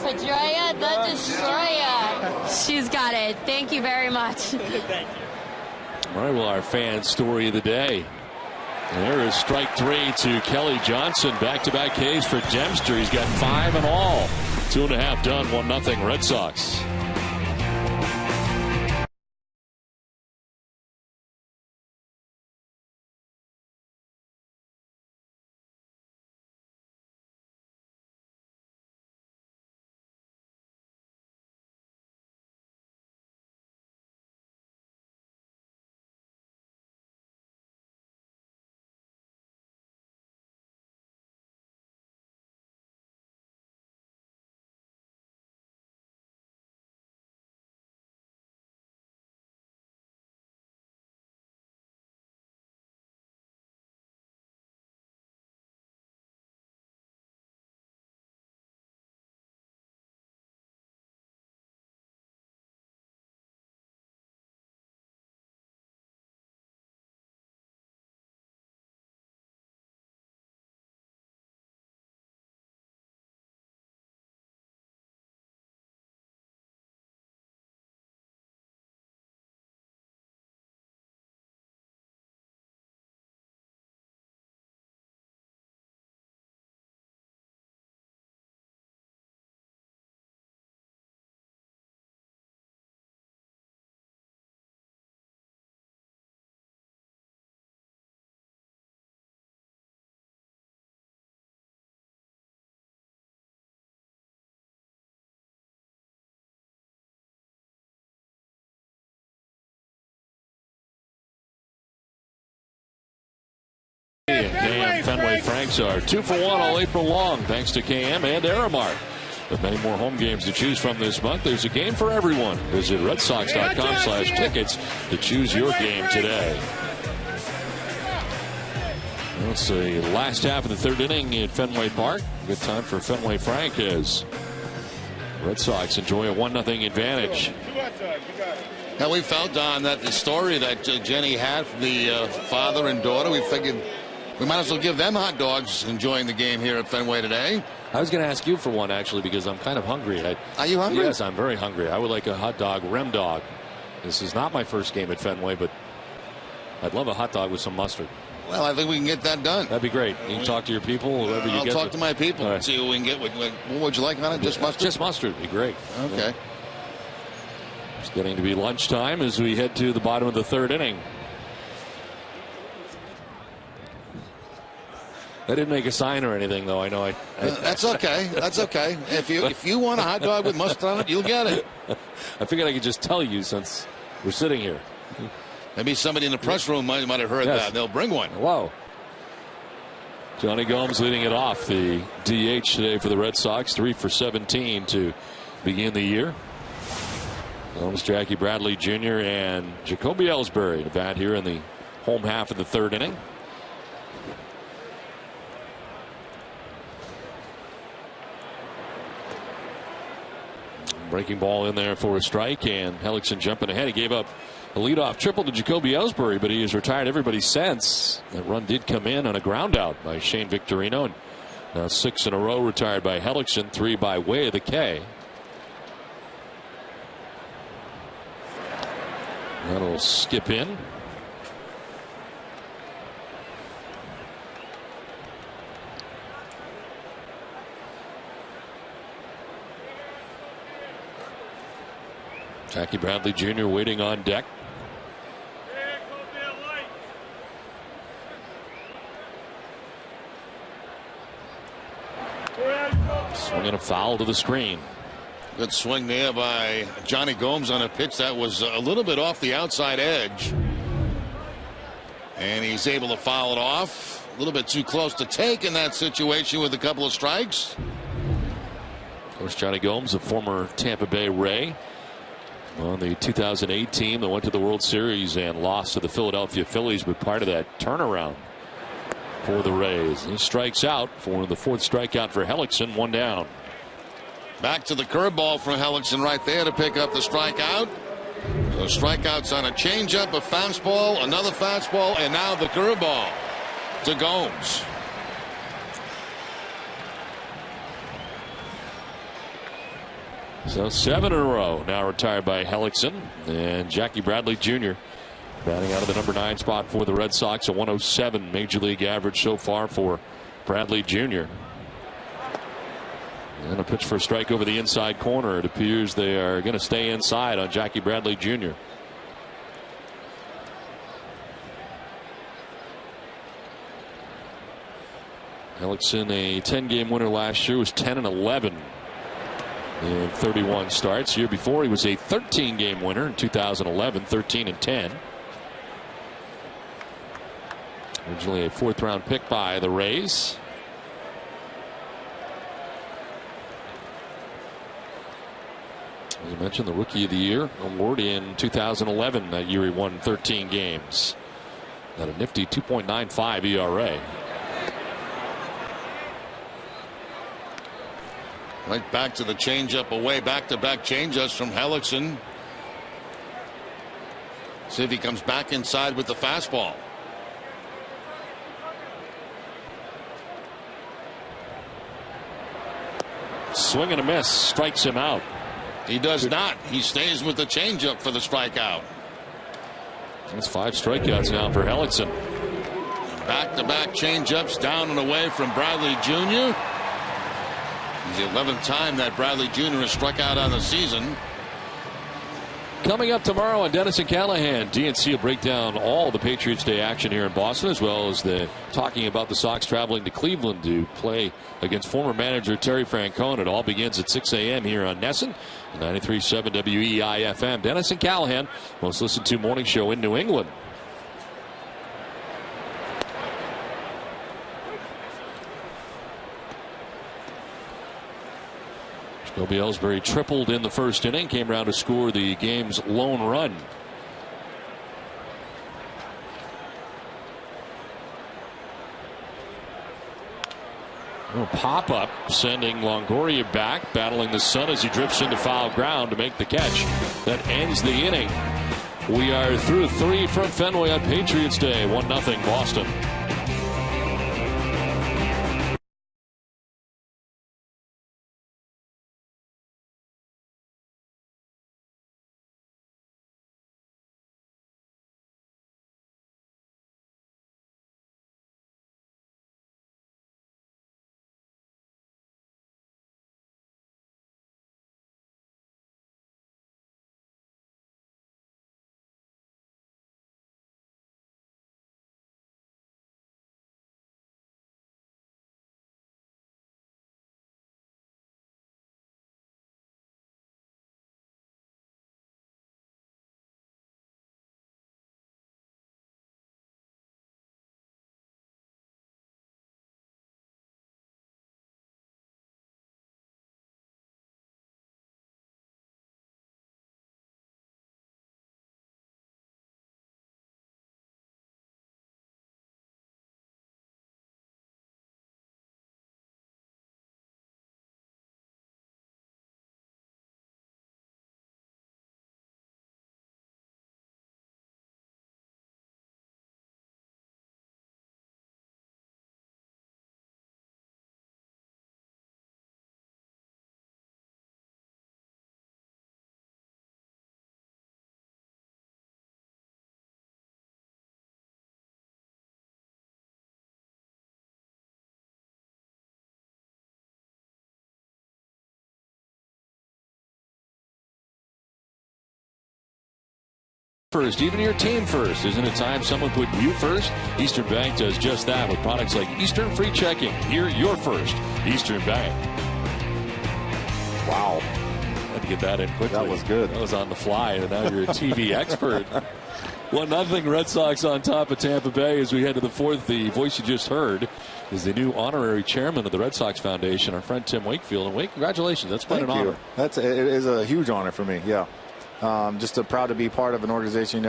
Pedroia the Destroyer. She's got it. Thank you very much. Thank you. All right, well, our fan story of the day. There is strike 3 to Kelly Johnson. Back-to-back Ks for Dempster. He's got 5 in all. 2.5 done, 1-0 Red Sox. KM Fenway Franks are 2 for 1 all April long, thanks to KM and Aramark. With many more home games to choose from this month, there's a game for everyone. Visit redsox.com/tickets to choose your game today. Well, it's the last half of the 3rd inning at Fenway Park. Good time for Fenway Frank as Red Sox enjoy a 1-0 advantage. Now, we felt, Don, that the story that Jenny had from the father and daughter, we figured We might as well give them hot dogs enjoying the game here at Fenway today. I was going to ask you for one, actually, because I'm kind of hungry. Are you hungry? Yes, I'm very hungry. I would like a hot dog, Rem dog. This is not my first game at Fenway, but I'd love a hot dog with some mustard. Well, I think we can get that done. That'd be great. You can talk to your people, whoever you get. I'll talk to my people and see what we can get. What would you like on it? Just mustard? Just mustard would be great. Okay. Yeah. It's getting to be lunchtime as we head to the bottom of the third inning. I didn't make a sign or anything, though. I know that's okay. That's okay. If you want a hot dog with mustard on it, you'll get it. I figured I could just tell you since we're sitting here. Maybe somebody in the press room might have heard that. They'll bring one. Wow. Johnny Gomes leading it off, the DH today for the Red Sox, 3 for 17 to begin the year. Gomes, Jackie Bradley Jr. and Jacoby Ellsbury to bat here in the home half of the third inning. Breaking ball in there for a strike, and Hellickson jumping ahead. He gave up a leadoff triple to Jacoby Ellsbury, but he has retired everybody since. That run did come in on a ground out by Shane Victorino. And now 6 in a row retired by Hellickson, 3 by way of the K. That'll skip in. Jackie Bradley Jr. waiting on deck. Swinging a foul to the screen. Good swing there by Johnny Gomes on a pitch that was a little bit off the outside edge. And he's able to foul it off. A little bit too close to take in that situation with a couple of strikes. Of course, Johnny Gomes, a former Tampa Bay Ray, on the 2008 team that went to the World Series and lost to the Philadelphia Phillies, but part of that turnaround for the Rays. He strikes out for the 4th strikeout for Hellickson, 1 down. Back to the curveball from Hellickson right there to pick up the strikeout. The strikeouts on a changeup, a fastball, another fastball, and now the curveball to Gomes. So 7 in a row now retired by Hellickson, and Jackie Bradley Jr. batting out of the number 9 spot for the Red Sox, a 107 major league average so far for Bradley Jr. And a pitch for a strike over the inside corner. It appears they are going to stay inside on Jackie Bradley Jr. Hellickson, a 10-game winner last year, was 10-11 in 31 starts. The year before, he was a 13-game winner in 2011, 13-10. Originally a 4th-round pick by the Rays. As I mentioned, the Rookie of the Year award in 2011. That year he won 13 games. Got a nifty 2.95 ERA. Right back to the changeup away. Back-to-back changeups from Hellickson. See if he comes back inside with the fastball. Swing and a miss. Strikes him out. He does not. He stays with the changeup for the strikeout. That's 5 strikeouts now for Hellickson. Back-to-back changeups down and away from Bradley Jr. He's the 11th time that Bradley Jr. has struck out on the season. Coming up tomorrow on Dennis and Callahan, DNC will break down all the Patriots Day action here in Boston, as well as talking about the Sox traveling to Cleveland to play against former manager Terry Francona. It all begins at 6 a.m. here on NESN, 93.7 WEI-FM. Dennis and Callahan, most listened to morning show in New England. Jacoby Ellsbury tripled in the first inning, came around to score the game's lone run. Pop up, sending Longoria back, battling the sun as he drifts into foul ground to make the catch that ends the inning. We are through 3 from Fenway on Patriots Day, 1-0 Boston. First, even your team first. Isn't it time someone put you first? Eastern Bank does just that with products like Eastern Free Checking. You're your first. Eastern Bank. Wow. Had to get that in quickly. That was good. That was on the fly, and now you're a TV expert. 1-0 Red Sox on top of Tampa Bay as we head to the fourth. The voice you just heard is the new honorary chairman of the Red Sox Foundation, our friend Tim Wakefield. And Wake, congratulations. That's quite an honor. It is a huge honor for me, yeah. Just proud to be part of an organization,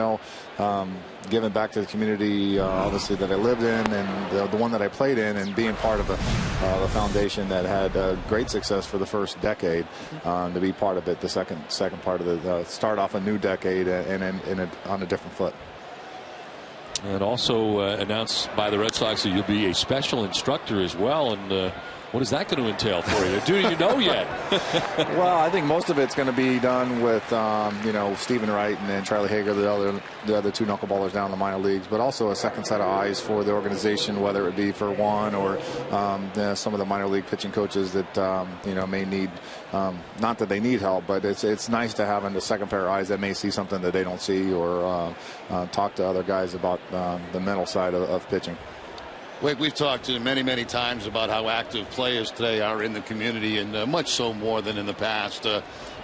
giving back to the community, obviously, that I lived in and the one that I played in, and being part of the foundation that had great success for the first decade. To be part of it, the second part of the start off a new decade and on a different foot. And also announced by the Red Sox that you'll be a special instructor as well. And what is that going to entail for you? Do you know yet? Well, I think most of it's going to be done with, Stephen Wright and then Charlie Hager, the other two knuckleballers down in the minor leagues, but also a second set of eyes for the organization, whether it be for Juan or some of the minor league pitching coaches that, may need, not that they need help, but it's nice to have a second pair of eyes that may see something that they don't see, or talk to other guys about the mental side of pitching. We've talked to many, many times about how active players today are in the community, and much so more than in the past.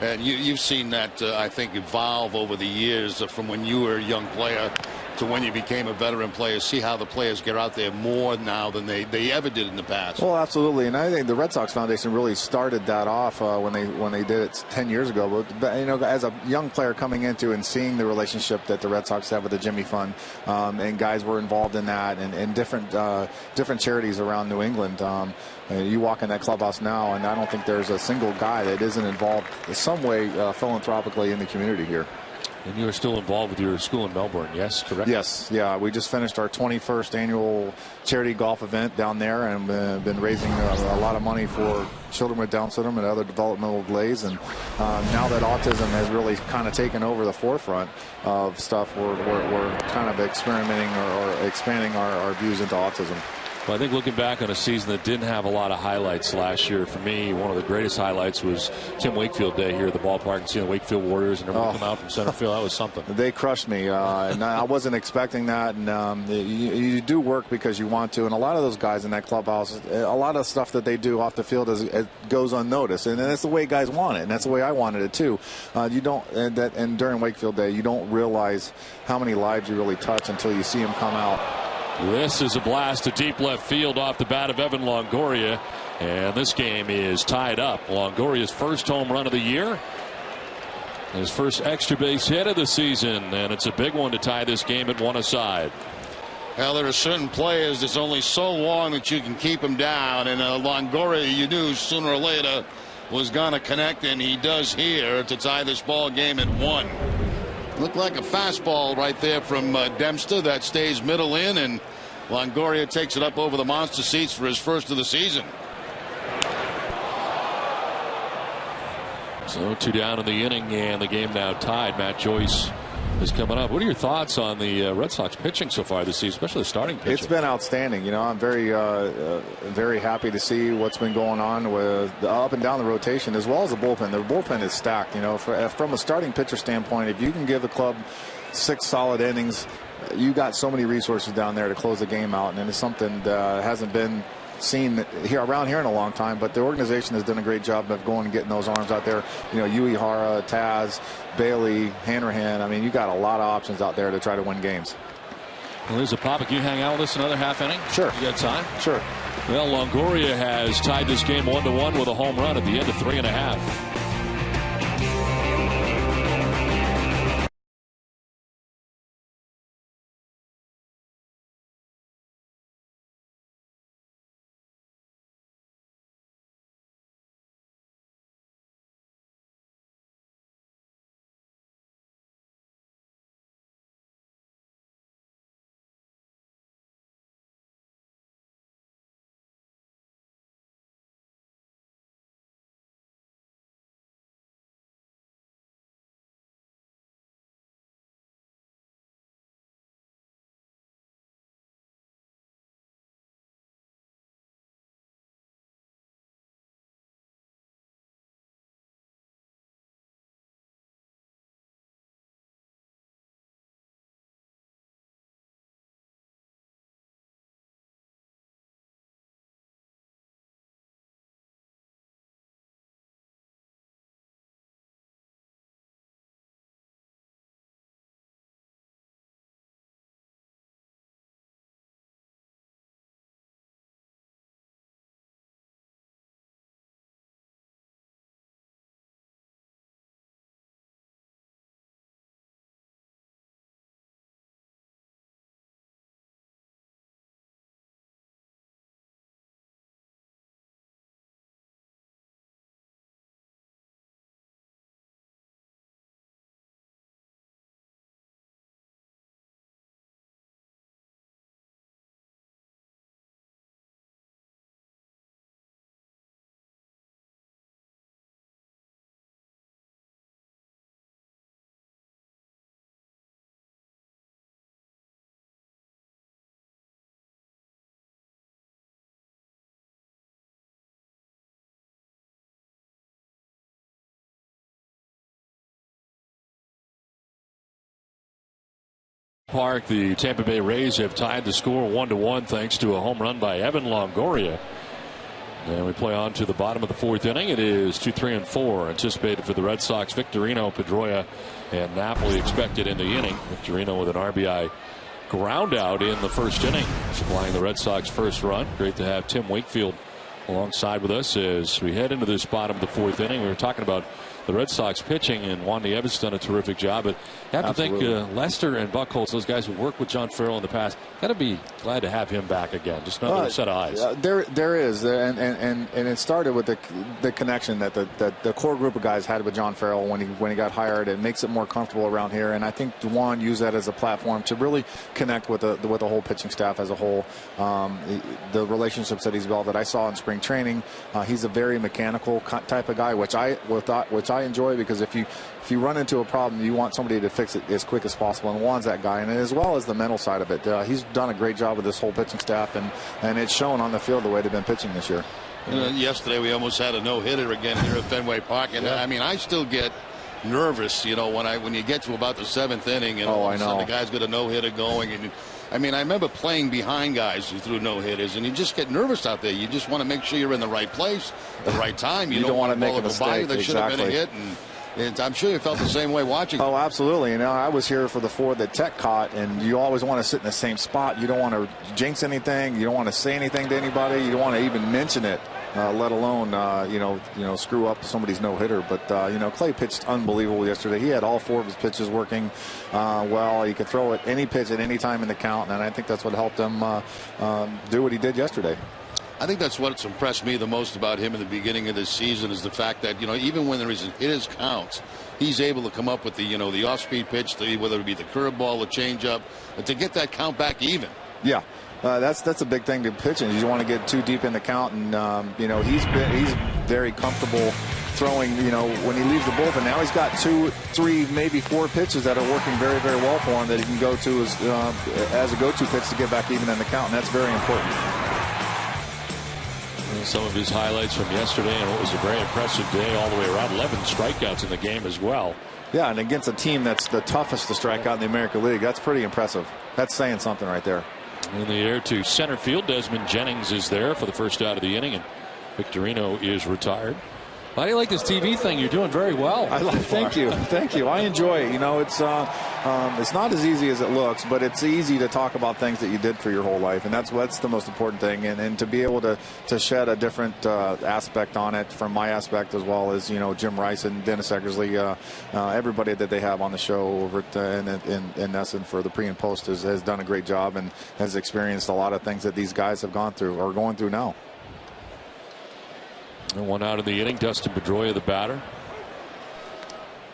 And you've seen that, I think, evolve over the years from when you were a young player to when you became a veteran player. See how the players get out there more now than they ever did in the past. Well, absolutely, and I think the Red Sox Foundation really started that off when they did it 10 years ago. But as a young player coming into and seeing the relationship that the Red Sox have with the Jimmy Fund, and guys were involved in that, and different charities around New England. You walk in that clubhouse now, and I don't think there's a single guy that isn't involved in some way philanthropically in the community here. And you are still involved with your school in Melbourne, yes, correct? Yes, yeah. We just finished our 21st annual charity golf event down there, and been raising a lot of money for children with Down syndrome and other developmental delays. And now that autism has really kind of taken over the forefront of stuff, we're kind of experimenting or expanding our views into autism. Well, I think looking back on a season that didn't have a lot of highlights last year, for me, one of the greatest highlights was Tim Wakefield Day here at the ballpark and seeing the Wakefield Warriors and everyone come out from center field. That was something. They crushed me, and I wasn't expecting that. And you do work because you want to, and a lot of those guys in that clubhouse, a lot of stuff that they do off the field it goes unnoticed, and that's the way guys want it, and that's the way I wanted it too. You don't, and during Wakefield Day, you don't realize how many lives you really touch until you see them come out. This is a blast to deep left field off the bat of Evan Longoria, and this game is tied up. Longoria's first home run of the year, his first extra base hit of the season, and it's a big one to tie this game at 1-aside. Well, there are certain players that's only so long that you can keep them down, and Longoria, you knew sooner or later was going to connect, and he does here to tie this ball game at 1. Looked like a fastball right there from Dempster that stays middle in, and Longoria takes it up over the monster seats for his first of the season. So 2 down in the inning, and the game now tied. Matt Joyce is coming up. What are your thoughts on the Red Sox pitching so far this season, especially the starting pitching? It's been outstanding. I'm very happy to see what's been going on with the up and down the rotation, as well as the bullpen. The bullpen is stacked. From a starting pitcher standpoint, if you can give the club 6 solid innings, you got so many resources down there to close the game out, and it's something that hasn't been seen around here in a long time. But the organization has done a great job of going and getting those arms out there. Uehara, Taz, Bailey, Hanrahan. I mean, you got a lot of options out there to try to win games. Well, there's a pop. Can you hang out with us another half inning? Sure. You got time? Sure. Well, Longoria has tied this game 1-1 with a home run at the end of 3.5. Park, the Tampa Bay Rays have tied the score 1-1 thanks to a home run by Evan Longoria. And we play on to the bottom of the fourth inning. It is 2-3 and 4 anticipated for the Red Sox. Victorino, Pedroia, and Napoli expected in the inning. Victorino with an RBI ground out in the first inning, supplying the Red Sox first run. Great to have Tim Wakefield alongside with us as we head into this bottom of the fourth inning. We were talking about the Red Sox pitching, and Juan Nieves done a terrific job. But I have to think Lester and Buchholz, those guys who worked with John Farrell in the past, got to be glad to have him back again. Just another set of eyes. There is, and it started with the connection that the core group of guys had with John Farrell when he got hired. It makes it more comfortable around here, and I think Juan used that as a platform to really connect with the whole pitching staff as a whole. The relationships that he's built that I saw in spring training, he's a very mechanical type of guy, which I enjoy, because if you run into a problem, you want somebody to fix it as quick as possible, and Juan's that guy. And as well as the mental side of it, he's done a great job with this whole pitching staff, and it's shown on the field the way they've been pitching this year. Yesterday we almost had a no-hitter again here at Fenway Park, and I mean, I still get nervous, when you get to about the seventh inning, and all of a sudden the guy's got a no-hitter going, and I mean, I remember playing behind guys who threw no-hitters, and you just get nervous out there. You just want to make sure you're in the right place, the right time. You don't want to make a mistake. That should have been a hit, and I'm sure you felt the same way watching. Oh, absolutely. I was here for the 4 that Tech caught, and you always want to sit in the same spot. You don't want to jinx anything. You don't want to say anything to anybody. You don't want to even mention it. Let alone screw up somebody's no-hitter. But Clay pitched unbelievable yesterday. He had all 4 of his pitches working well. He could throw at any pitch at any time in the count, and I think that's what helped him do what he did yesterday. I think that's what's impressed me the most about him in the beginning of this season is the fact that even when there is hitters counts, he's able to come up with the the off-speed pitch, whether it be the curveball, the changeup, to get that count back even. Yeah. That's a big thing to pitching. You don't want to get too deep in the count, and he's very comfortable throwing. When he leaves the bullpen, now he's got 2, 3, maybe 4 pitches that are working very, very well for him that he can go to as a go-to pitch to get back even in the count, and that's very important. And some of his highlights from yesterday, and what was a very impressive day all the way around. 11 strikeouts in the game as well. Yeah, and against a team that's the toughest to strike out in the American League, that's pretty impressive. That's saying something right there. In the air to center field, Desmond Jennings is there for the first out of the inning, and Victorino is retired. How do you like this TV thing? You're doing very well. Thank you. I enjoy it. It's not as easy as it looks, but it's easy to talk about things that you did for your whole life, and that's the most important thing. And to be able to shed a different aspect on it from my aspect, as well as Jim Rice and Dennis Eckersley, everybody that they have on the show over in Essen for the pre and post has done a great job and has experienced a lot of things that these guys have gone through or going through now. And 1 out of the inning. Dustin Pedroia, the batter.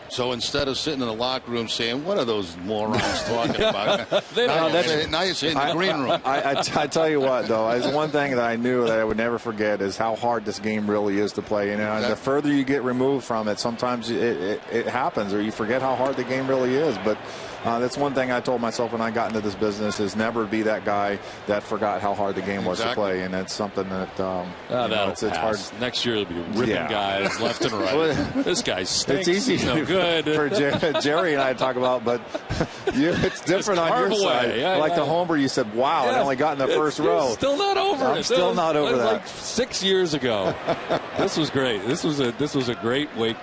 So instead of sitting in the locker room saying, "What are those morons talking about?" now you're sitting in the green room. I tell you what, though, is one thing that I knew that I would never forget is how hard this game really is to play. And the further you get removed from it, sometimes it happens, or you forget how hard the game really is. But that's one thing I told myself when I got into this business is never be that guy that forgot how hard the game was to play. And it's something that it's hard. Next year it'll be ripping guys left and right. This guy stinks. It's easy no good for Jerry and I to talk about, but it's different on your side. The homer, you said, "Wow!" and only got in the first row. Still not over. I'm still not over that. Like 6 years ago. This was great. This was a great wake.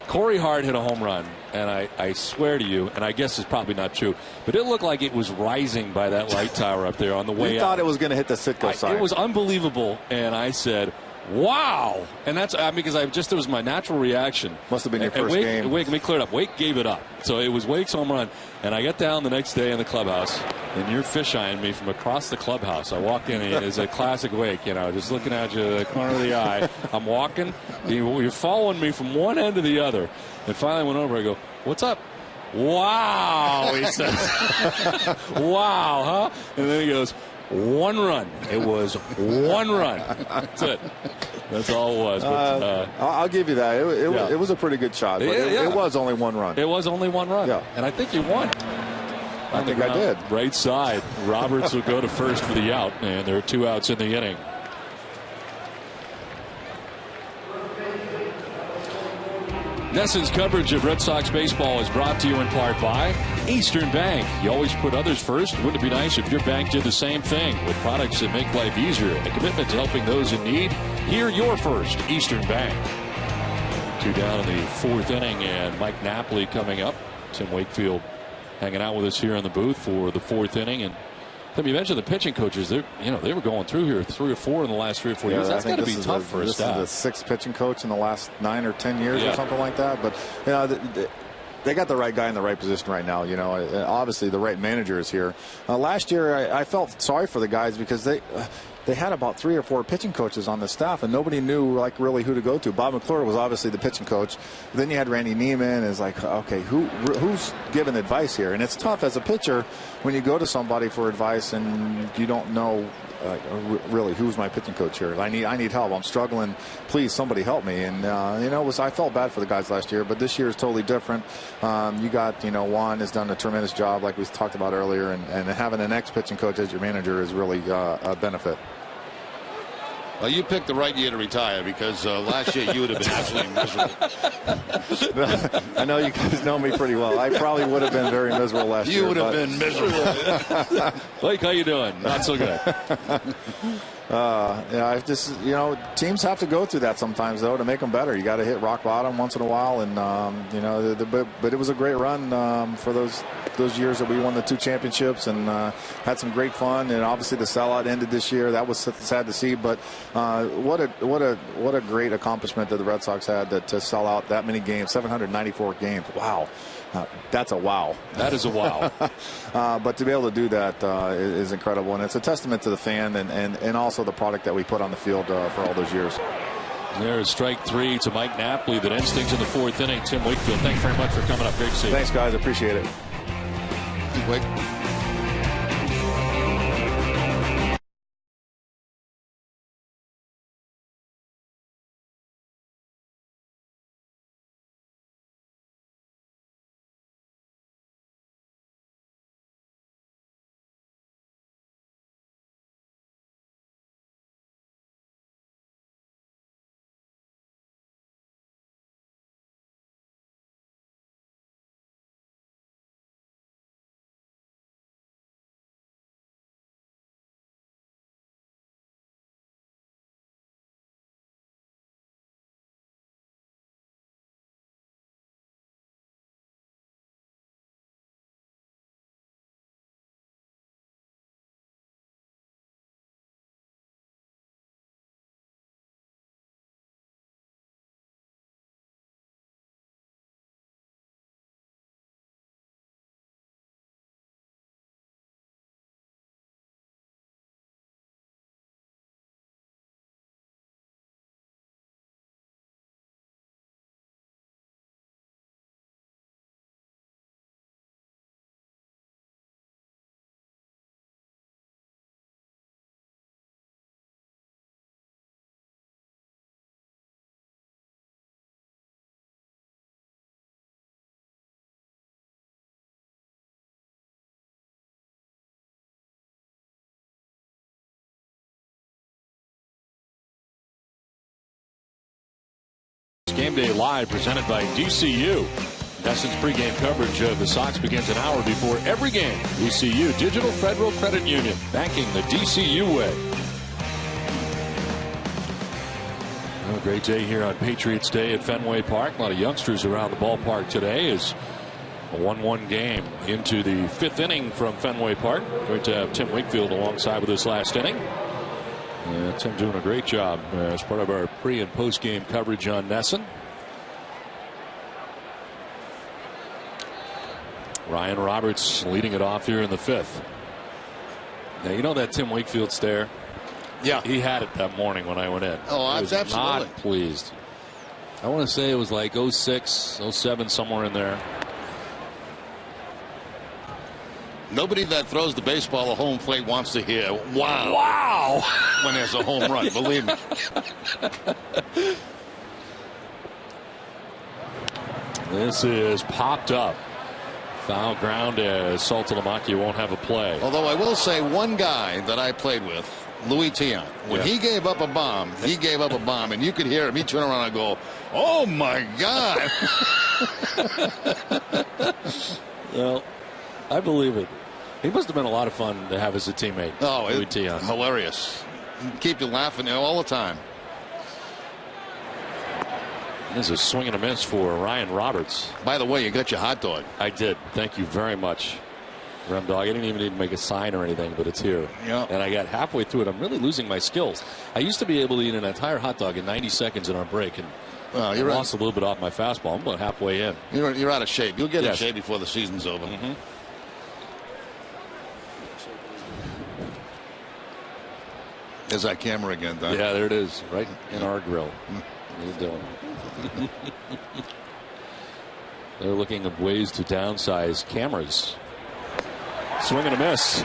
Corey Hart hit a home run, and I swear to you, and I guess it's probably not true, but it looked like it was rising by that light tower up there on the way out. We thought it was going to hit the Citgo side. It was unbelievable, and I said, "Wow!" And that's because it was my natural reaction. Must have been your first game. Wake, let me clear it up. Wake gave it up, so it was Wake's home run, and I get down the next day in the clubhouse, and you're fish-eyeing me from across the clubhouse. I walked in, and it's a classic Wake, just looking at you the corner of the eye. I'm walking, you're following me from one end to the other, and finally I went over. I go, "What's up?" "Wow," he says. "Wow, huh?" And then he goes, "1 run." It was 1 run. That's it. That's all it was. But, I'll give you that. It was a pretty good shot, but it was only 1 run. It was only 1 run. Yeah. And I think you won. I think I did. Right side. Roberts will go to first for the out, and there are 2 outs in the inning. NESN's coverage of Red Sox baseball is brought to you in part by Eastern Bank. You always put others first. Wouldn't it be nice if your bank did the same thing with products that make life easier and a commitment to helping those in need? Hear your first Eastern Bank. 2 down in the 4th inning, and Mike Napoli coming up. Tim Wakefield hanging out with us here in the booth for the 4th inning. And Tim, you mentioned the pitching coaches. They were going through here 3 or 4 in the last 3 or 4 years. That's got to be tough for a staff. This is the 6th pitching coach in the last 9 or 10 years or something like that. But they got the right guy in the right position right now. Obviously the right manager is here. Last year I felt sorry for the guys because they had about 3 or 4 pitching coaches on the staff, and nobody knew really who to go to. Bob McClure was obviously the pitching coach. Then you had Randy Neiman. It's like, okay, who's giving advice here? And it's tough as a pitcher when you go to somebody for advice and you don't know really who's my pitching coach here. I need help. I'm struggling. Please, somebody help me. And I felt bad for the guys last year, but this year is totally different. You got Juan has done a tremendous job, like we talked about earlier, and having an ex-pitching coach as your manager is really a benefit. Well, you picked the right year to retire because last year you would have been absolutely miserable. I know you guys know me pretty well. I probably would have been very miserable last year. You would have been miserable. Blake, how you doing? Not so good. Teams have to go through that sometimes, though, to make them better. You got to hit rock bottom once in a while, and but it was a great run for those years that we won the 2 championships and had some great fun. And obviously the sellout ended this year. That was sad to see, but what a great accomplishment that the Red Sox had to sell out that many games, 794 games. Wow. That's a wow. That is a wow. But to be able to do that is incredible, and it's a testament to the fan and also the product that we put on the field for all those years. There's strike 3 to Mike Napoli. That ends things in the 4th inning. Tim Wakefield, thanks very much for coming up. Great to see you. Thanks, guys. Appreciate it. Wake. Game Day Live presented by DCU. NESN's pregame coverage of the Sox begins an hour before every game. DCU, Digital Federal Credit Union, banking the DCU way. Well, great day here on Patriots Day at Fenway Park. A lot of youngsters around the ballpark today as a 1-1 game into the 5th inning from Fenway Park. Great to have Tim Wakefield alongside with this last inning. Tim doing a great job as part of our pre- and post-game coverage on NESN. Ryan Roberts leading it off here in the 5th. Now, you know that Tim Wakefield stare? Yeah. He had it that morning when I went in. Oh, I was absolutely not pleased. I want to say it was like 06, 07, somewhere in there. Nobody that throws the baseball at home plate wants to hear, wow. Wow. When there's a home run, believe me. This is popped up. Foul ground as Saltalamacchia won't have a play. Although I will say one guy that I played with Luis Tiant. When he gave up a bomb, and you could hear him. He turned around and go, "Oh my God!" Well, I believe it. He must have been a lot of fun to have as a teammate. Oh, Luis Tiant. Hilarious. Keep you laughing all the time. This is a swing and a miss for Ryan Roberts. By the way, you got your hot dog. I did. Thank you very much, Rem Dog. I didn't even need to make a sign or anything, but it's here. Yeah. And I got halfway through it. I'm really losing my skills. I used to be able to eat an entire hot dog in 90 seconds in our break, and I lost a little bit off my fastball. I'm about halfway in. You're out of shape. You'll get in shape before the season's over. Mm-hmm. There's that camera again, Don. Yeah, there it is, right in our grill. How you doing? They're looking at ways to downsize cameras. Swing and a miss.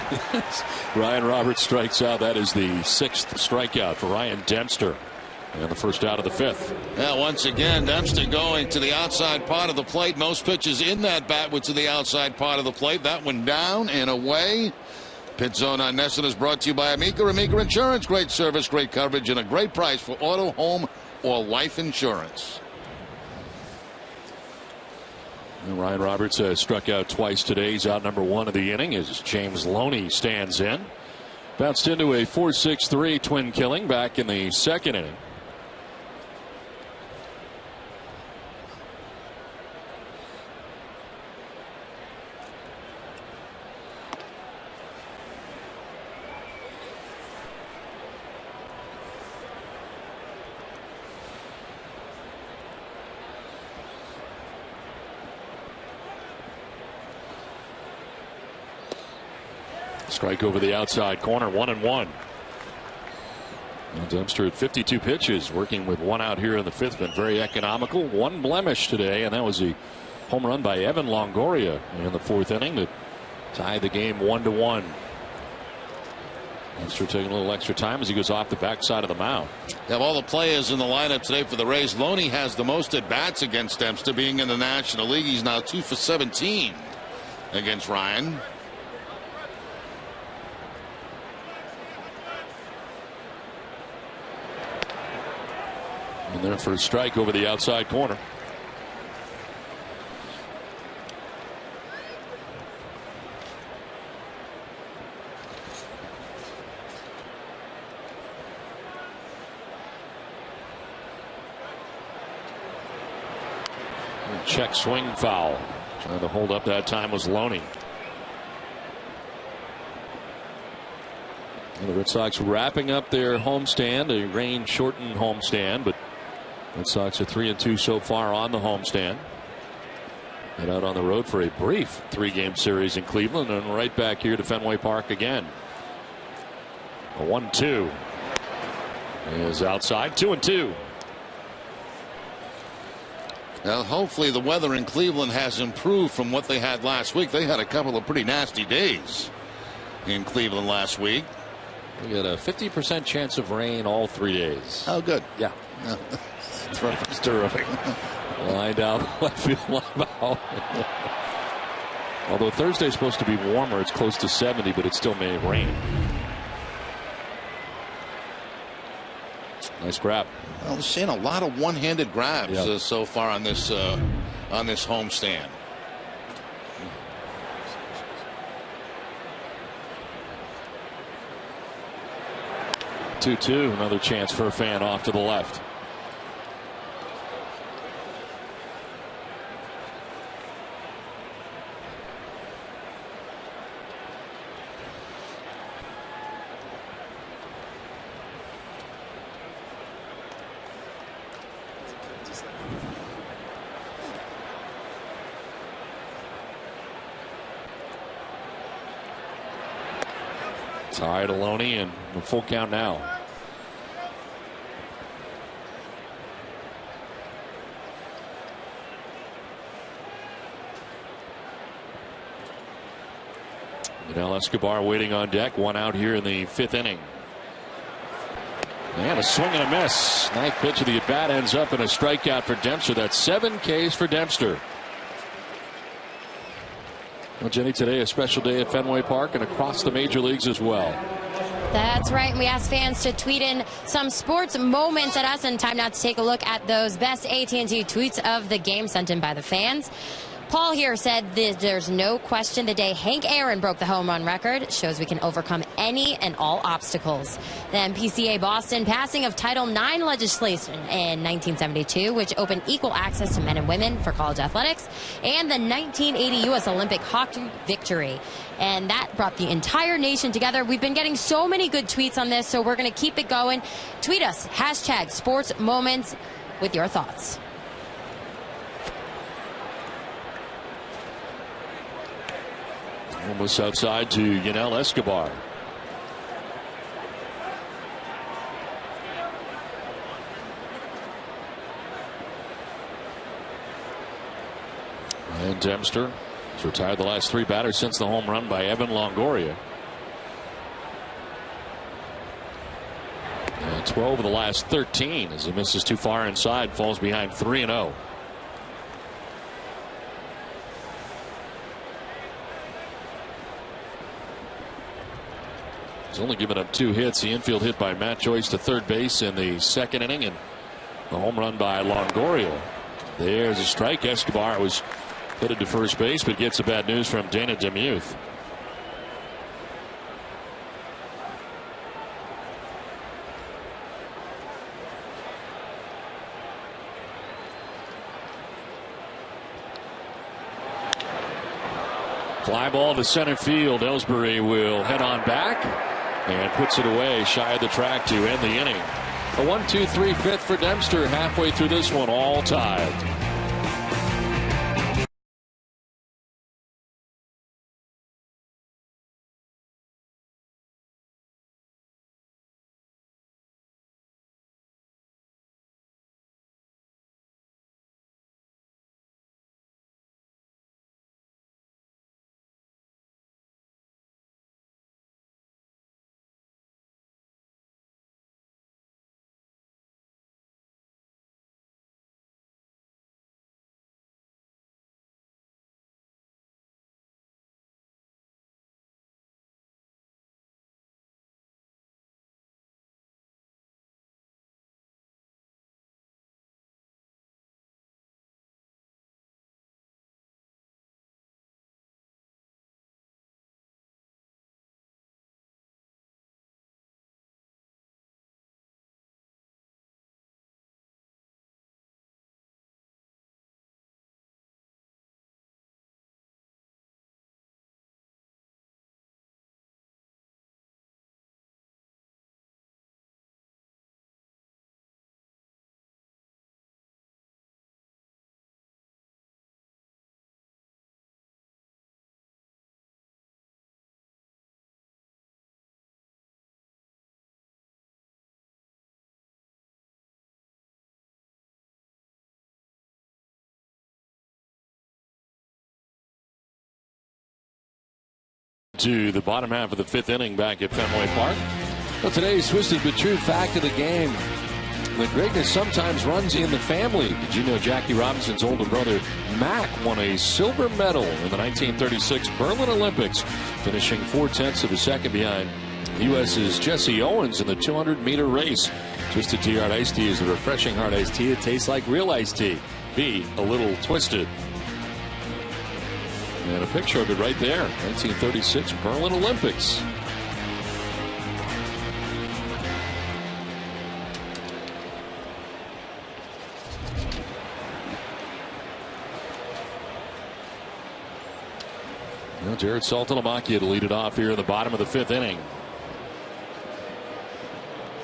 Ryan Roberts strikes out. That is the 6th strikeout for Ryan Dempster. And the first out of the 5th. Yeah, once again, Dempster going to the outside part of the plate. Most pitches in that bat were to the outside part of the plate. That one down and away. Pit Zone on NESN is brought to you by Amica. Amica Insurance. Great service, great coverage, and a great price for auto, home, or life insurance. And Ryan Roberts has struck out twice today. He's out number 1 of the inning as James Loney stands in. Bounced into a 4-6-3 twin killing back in the 2nd inning. Strike over the outside corner, 1-1. Dempster at 52 pitches, working with 1 out here in the 5th, been very economical. 1 blemish today, and that was a home run by Evan Longoria in the 4th inning to tie the game 1-1. Dempster taking a little extra time as he goes off the backside of the mound. You have all the players in the lineup today for the Rays. Loney has the most at bats against Dempster, being in the National League. He's now 2 for 17 against Ryan. And there for a strike over the outside corner. Check swing foul. Trying to hold up that time was Loney. And the Red Sox wrapping up their homestand, a rain-shortened homestand, but Red Sox are 3-2 so far on the homestand. Head out on the road for a brief 3-game series in Cleveland, and right back here to Fenway Park again. A 1-2 is outside, 2-2. Now, hopefully the weather in Cleveland has improved from what they had last week. They had a couple of pretty nasty days in Cleveland last week. We got a 50% chance of rain all 3 days. Oh, good. Yeah. It's terrific. Line down left field, line out. Although Thursday's supposed to be warmer, it's close to 70, but it still may rain. Nice grab. Well, we're seeing a lot of one-handed grabs so far on this homestand. Two, another chance for a fan off to the left. Tied Loney and the full count now. Now Escobar waiting on deck. 1 out here in the 5th inning. And a swing and a miss. Ninth pitch of the at bat ends up in a strikeout for Dempster. That's 7 Ks for Dempster. Well, Jenny, today a special day at Fenway Park and across the major leagues as well. That's right. And we asked fans to tweet in some sports moments at us, and time now to take a look at those best AT&T tweets of the game sent in by the fans. Paul here said there's no question the day Hank Aaron broke the home run record shows we can overcome any and all obstacles. Then PCA Boston passing of Title IX legislation in 1972, which opened equal access to men and women for college athletics, and the 1980 U.S. Olympic hockey victory. And that brought the entire nation together. We've been getting so many good tweets on this, so we're going to keep it going. Tweet us, #SportsMoments, with your thoughts. Almost outside to Yunel Escobar. And Dempster has retired the last 3 batters since the home run by Evan Longoria. And 12 of the last 13 as he misses too far inside, falls behind 3-0. He's only given up 2 hits. The infield hit by Matt Joyce to third base in the 2nd inning, and the home run by Longoria. There's a strike. Escobar was headed to first base, but gets the bad news from Dana Demuth. Fly ball to center field. Ellsbury will head on back and puts it away shy of the track to end the inning. A 1-2-3 fifth for Dempster. Halfway through this one, all tied. To the bottom half of the 5th inning back at Fenway Park. Well, today's twisted but true fact of the game: the greatness sometimes runs in the family. Did you know Jackie Robinson's older brother Mac won a silver medal in the 1936 Berlin Olympics, finishing 4/10 of a second behind the U.S.'s Jesse Owens in the 200-meter race. Twisted Tea Hard Iced Tea is a refreshing hard iced tea. It tastes like real iced tea. Be a little twisted. And a picture of it right there. 1936 Berlin Olympics. Well, Jared Saltalamacchia to lead it off here in the bottom of the 5th inning.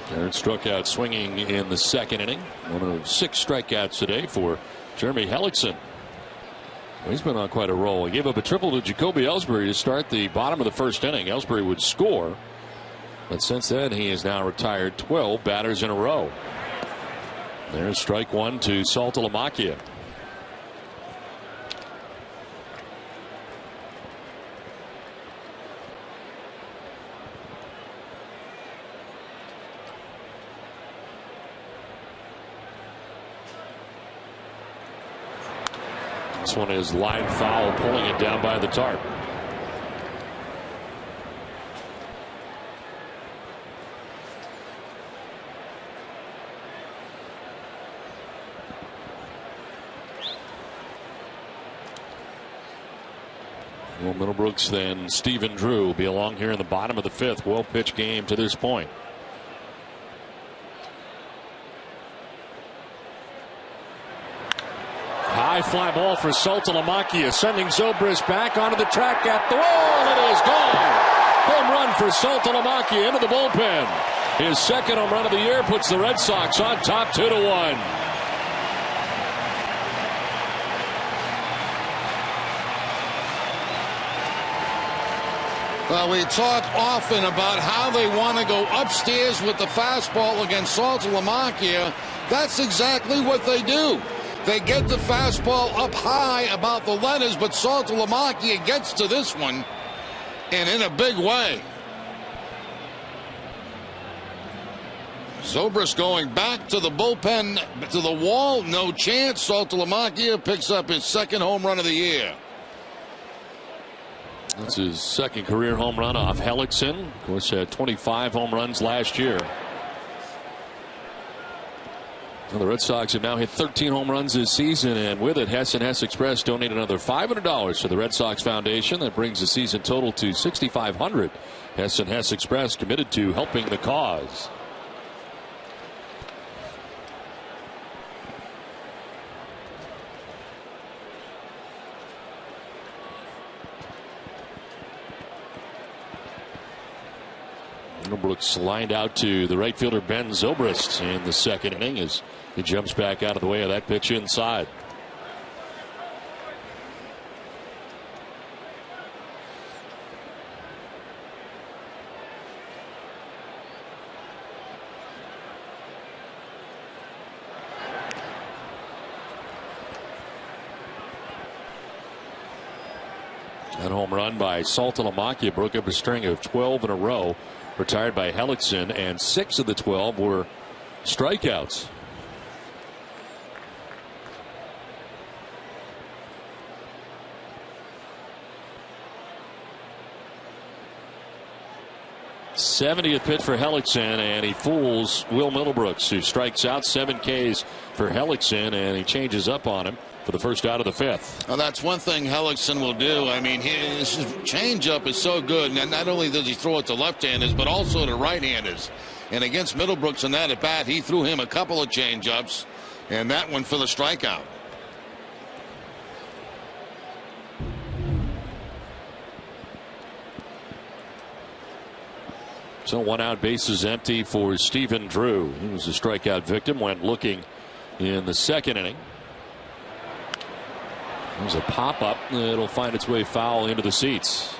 Jared struck out swinging in the 2nd inning. One of 6 strikeouts today for Jeremy Hellickson. He's been on quite a roll. He gave up a triple to Jacoby Ellsbury to start the bottom of the 1st inning. Ellsbury would score, but since then he has now retired 12 batters in a row. There's strike 1 to Saltalamacchia. This one is line foul, pulling it down by the tarp. Will Middlebrooks, then Stephen Drew will be along here in the bottom of the 5th. Well pitched game to this point. High fly ball for Saltalamacchia, sending Zobrist back onto the track at the wall. It is gone. Home run for Saltalamacchia into the bullpen. His second home run of the year puts the Red Sox on top 2-1. Well, we talk often about how they want to go upstairs with the fastball against Saltalamacchia. That's exactly what they do. They get the fastball up high about the letters, but Saltalamacchia gets to this one, and in a big way. Zobrist going back to the bullpen, to the wall, no chance. Saltalamacchia picks up his second home run of the year. That's his second career home run off Hellickson. Of course, had 25 home runs last year. Well, the Red Sox have now hit 13 home runs this season, and with it, Hess and Hess Express donate another $500 to the Red Sox Foundation. That brings the season total to $6,500. Hess and Hess Express committed to helping the cause. Brooks lined out to the right fielder Ben Zobrist in the second inning as he jumps back out of the way of that pitch inside. That home run by Saltalamacchia broke up a string of 12 in a row. Retired by Hellickson, and 6 of the 12 were strikeouts. '70th pitch for Hellickson, and he fools Will Middlebrooks, who strikes out. 7 Ks for Hellickson, and he changes up on him for the first out of the 5th. Well, that's one thing Hellickson will do. I mean, his changeup is so good, and not only does he throw it to left-handers, but also to right-handers. And against Middlebrooks in that at bat, he threw him a couple of changeups, and that one for the strikeout. So 1 out, bases empty for Stephen Drew. He was a strikeout victim, went looking in the second inning. There's a pop-up. It'll find its way foul into the seats.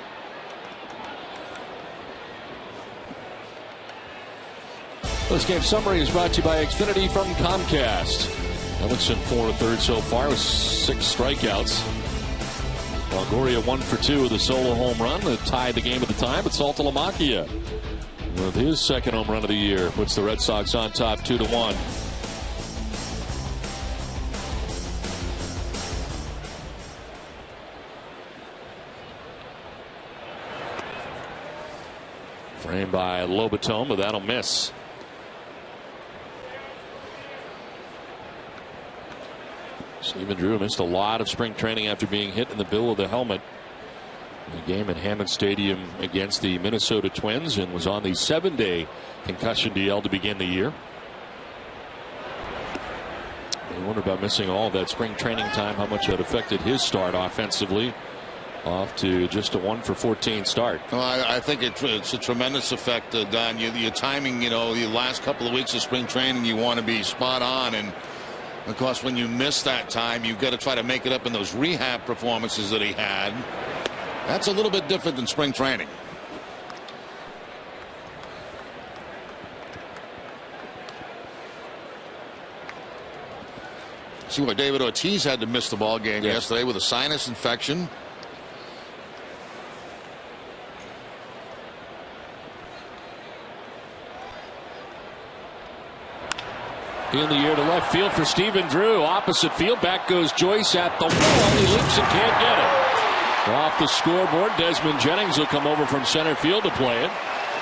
This game summary is brought to you by Xfinity from Comcast. Hellickson 4 1/3 so far with 6 strikeouts. Longoria 1 for 2 with a solo home run that tied the game at the time, but Saltalamacchia with his second home run of the year puts the Red Sox on top 2-1. Framed by Lobaton, but that'll miss. Stephen Drew missed a lot of spring training after being hit in the bill of the helmet in a game at Hammond Stadium against the Minnesota Twins, and was on the 7-day concussion DL to begin the year. I wonder about missing all of that spring training time, how much that affected his start offensively. Off to just a 1 for 14 start. Well, I think it's a tremendous effect, Don. Your timing, the last couple of weeks of spring training, you want to be spot on. And of course, when you miss that time, you've got to try to make it up in those rehab performances that he had. That's a little bit different than spring training. See what David Ortiz had to miss the ball game yesterday with a sinus infection. In the air to left field for Stephen Drew. Opposite field. Back goes Joyce at the wall. He leaps and can't get it. Off the scoreboard. Desmond Jennings will come over from center field to play it.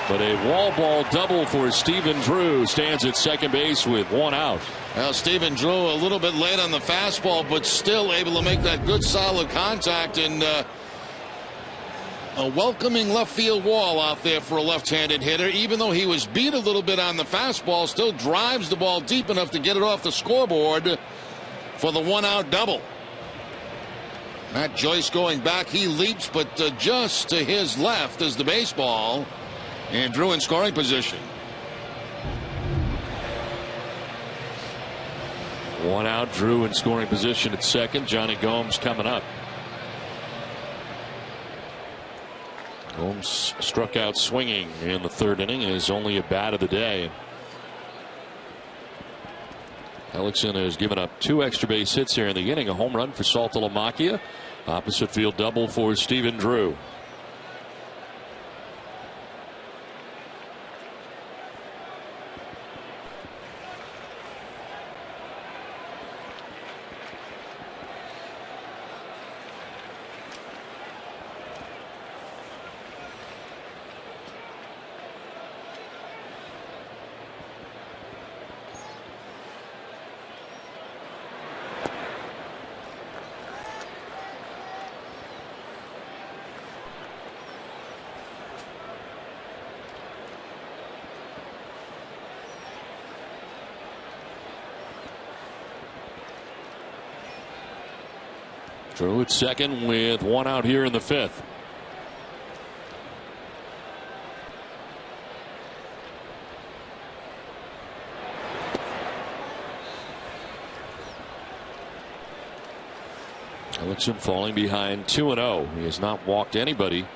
But a wall ball double for Stephen Drew. Stands at second base with 1 out. Well, Stephen Drew a little bit late on the fastball, but still able to make that good solid contact. And A welcoming left field wall out there for a left-handed hitter. Even though he was beat a little bit on the fastball, still drives the ball deep enough to get it off the scoreboard for the one-out double. Matt Joyce going back. He leaps, but just to his left is the baseball. And Drew in scoring position. One out, Drew in scoring position at second. Johnny Gomes coming up. Gomes struck out swinging in the third inning. Is only a bat of the day. Hellickson has given up 2 extra base hits here in the inning. A home run for Saltalamacchia. Opposite field double for Stephen Drew. Drew at second with 1 out here in the 5th. Hellickson falling behind 2-0. He has not walked anybody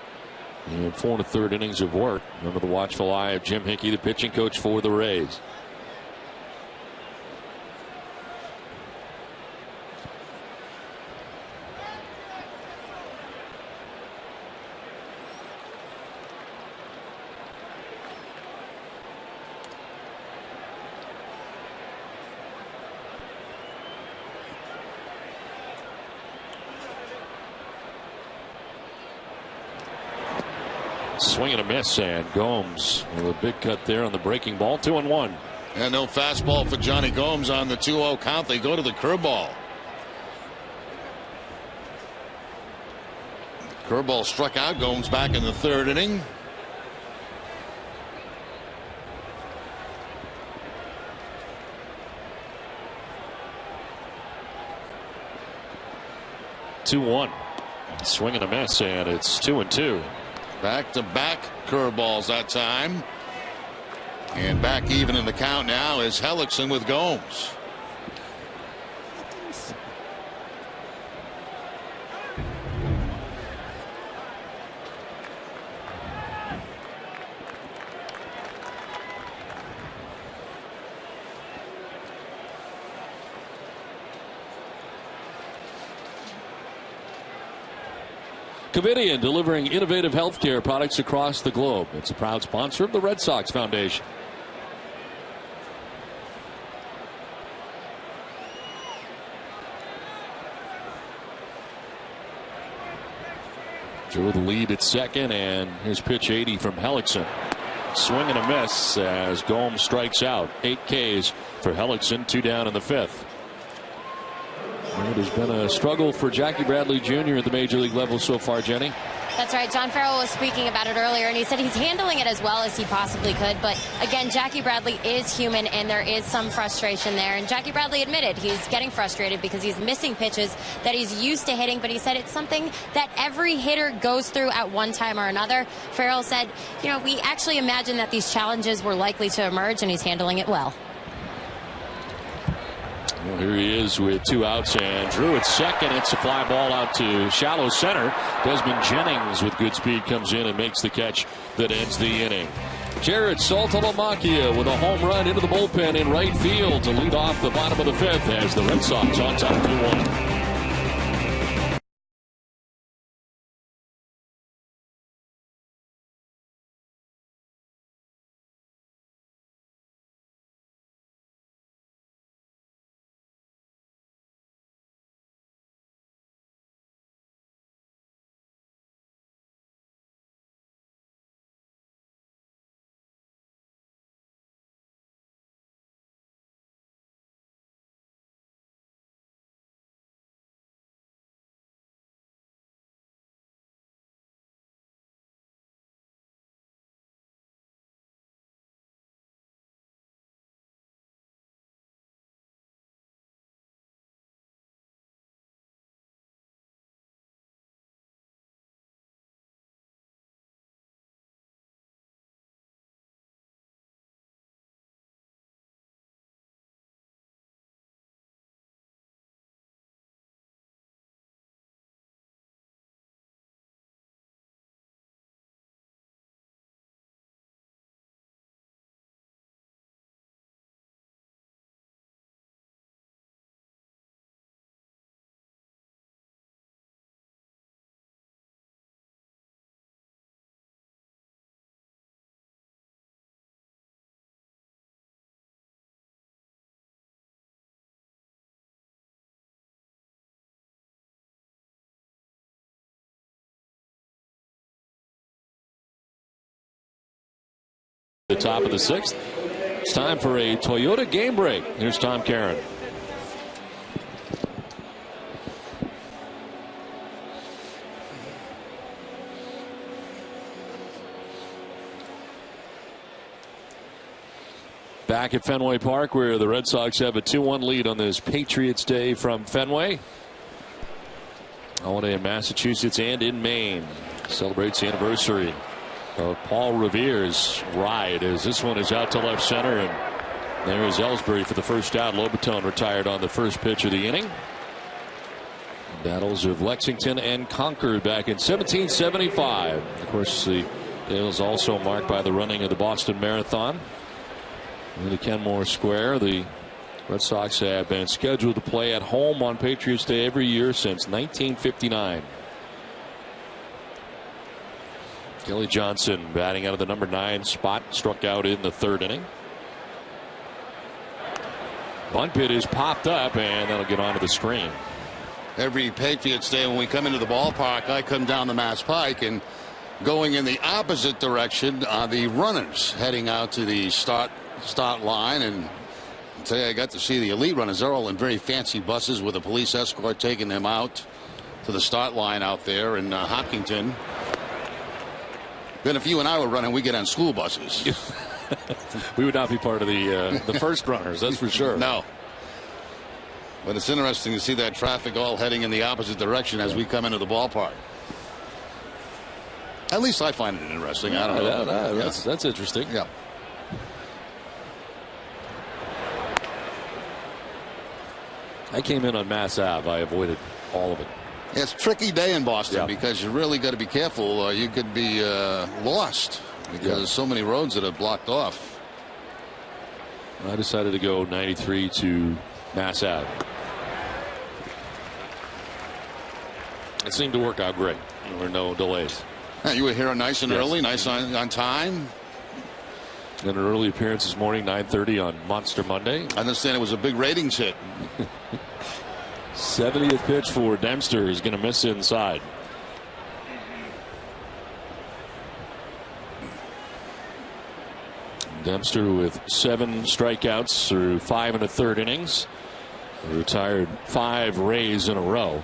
in 4 1/3 innings of work. Under the watchful eye of Jim Hickey, the pitching coach for the Rays. Swing and a miss, and Gomes with a big cut there on the breaking ball. 2-1. And no fastball for Johnny Gomes on the 2-0 count. They go to the curveball. Curveball struck out. Gomes back in the 3rd inning. Two-one. Swing and a miss, and it's 2-2. Back-to-back curveballs that time. And back even in the count now is Hellickson with Gomes. Covidien, delivering innovative healthcare products across the globe. It's a proud sponsor of the Red Sox Foundation. Drew the lead at second, and his pitch 80 from Hellickson. Swing and a miss as Gomes strikes out. 8 Ks for Hellickson, 2 down in the 5th. It has been a struggle for Jackie Bradley Jr. at the major league level so far, Jenny. That's right. John Farrell was speaking about it earlier, and he said he's handling it as well as he possibly could. But again, Jackie Bradley is human, and there is some frustration there. And Jackie Bradley admitted he's getting frustrated because he's missing pitches that he's used to hitting. But he said it's something that every hitter goes through at one time or another. Farrell said, you know, we actually imagined that these challenges were likely to emerge, and he's handling it well. Well, here he is with 2 outs, and Drew at second. It's a fly ball out to shallow center. Desmond Jennings with good speed comes in and makes the catch that ends the inning. Jared Saltalamacchia with a home run into the bullpen in right field to lead off the bottom of the 5th as the Red Sox on top 2-1. The top of the 6th. It's time for a Toyota game break. Here's Tom Caron. Back at Fenway Park, where the Red Sox have a 2-1 lead on this Patriots Day from Fenway. Holiday in Massachusetts and in Maine celebrates the anniversary of Paul Revere's ride, as this one is out to left center, and there is Ellsbury for the first out. Lobaton retired on the first pitch of the inning. Battles of Lexington and Concord back in 1775. Of course, the day was also marked by the running of the Boston Marathon. In the Kenmore Square, the Red Sox have been scheduled to play at home on Patriots Day every year since 1959. Kelly Johnson batting out of the number 9 spot, struck out in the 3rd inning. Bunt pit is popped up, and that'll get onto the screen. Every Patriots Day when we come into the ballpark, I come down the Mass Pike, and going in the opposite direction are the runners heading out to the start line. And today I got to see the elite runners. They're all in very fancy buses with a police escort taking them out to the start line out there in Hopkinton. Then if you and I were running, we get on school buses. We would not be part of the first runners, that's for sure. No. But it's interesting to see that traffic all heading in the opposite direction as we come into the ballpark. At least I find it interesting. I don't know. That's interesting. Yeah. I came in on Mass Ave. I avoided all of it. It's a tricky day in Boston because you really got to be careful. You could be lost because there's so many roads that are blocked off. I decided to go 93 to Mass Ave. It seemed to work out great. There were no delays. Yeah, you were here nice and early, nice on time. And an early appearance this morning, 9:30 on Monster Monday. I understand it was a big ratings hit. 70th pitch for Dempster is going to miss inside. Dempster with 7 strikeouts through 5 1/3 innings. He retired 5 Rays in a row.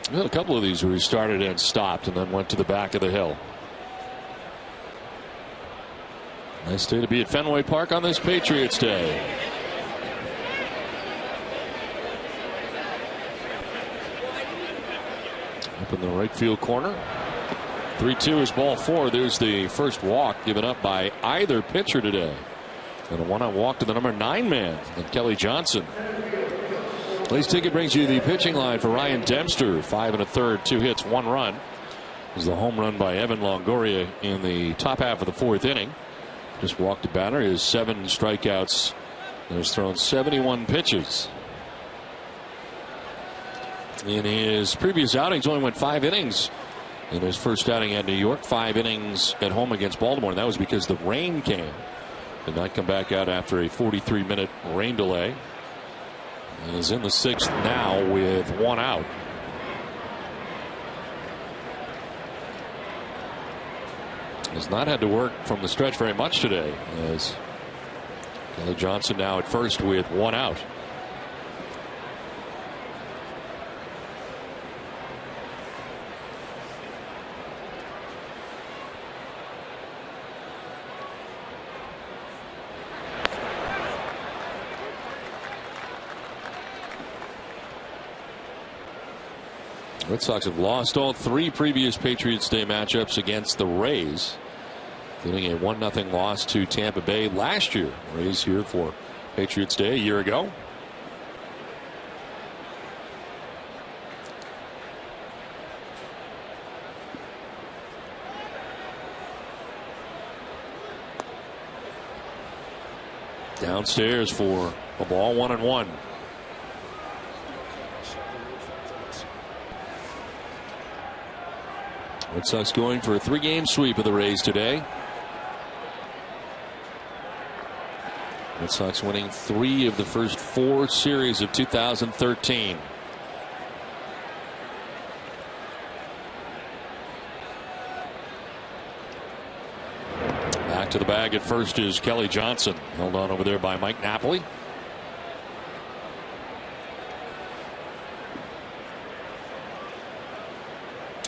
We had a couple of these where he started and stopped and then went to the back of the hill. Nice day to be at Fenway Park on this Patriots Day. Up in the right field corner. 3-2 is ball 4. There's the first walk given up by either pitcher today. And a 1-out walk to the number 9 man, and Kelly Johnson. Today's ticket brings you the pitching line for Ryan Dempster. 5 1/3, 2 hits, 1 run. It was the home run by Evan Longoria in the top half of the 4th inning. Just walked the batter. His 7 strikeouts. He's thrown 71 pitches. In his previous outings, only went 5 innings. In his first outing at New York, 5 innings at home against Baltimore. And that was because the rain came. Did not come back out after a 43-minute rain delay. And is in the 6th now with 1 out. Has not had to work from the stretch very much today, as Kelly Johnson now at first with 1 out. Red Sox have lost all 3 previous Patriots Day matchups against the Rays, including a 1-0 loss to Tampa Bay last year. Rays here for Patriots Day a year ago. Downstairs for a ball, 1-1. Red Sox going for a 3-game sweep of the Rays today. Red Sox winning 3 of the first 4 series of 2013. Back to the bag at first is Kelly Johnson. Held on over there by Mike Napoli.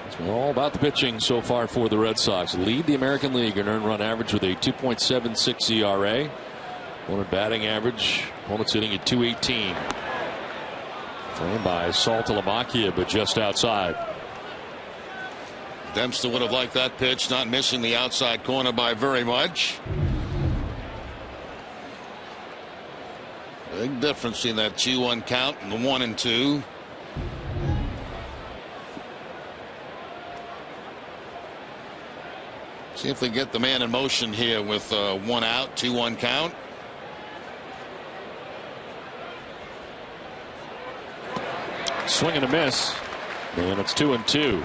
It's all about the pitching so far for the Red Sox. Lead the American League in earned run average with a 2.76 ERA. Opponent batting average. Opponent's hitting at 218. Framed by Saltalamacchia, but just outside. Dempster would have liked that pitch, not missing the outside corner by very much. Big difference in that 2-1 count and the 1-2. See if they get the man in motion here with 1 out, 2-1 count. Swing and a miss. And it's 2-2.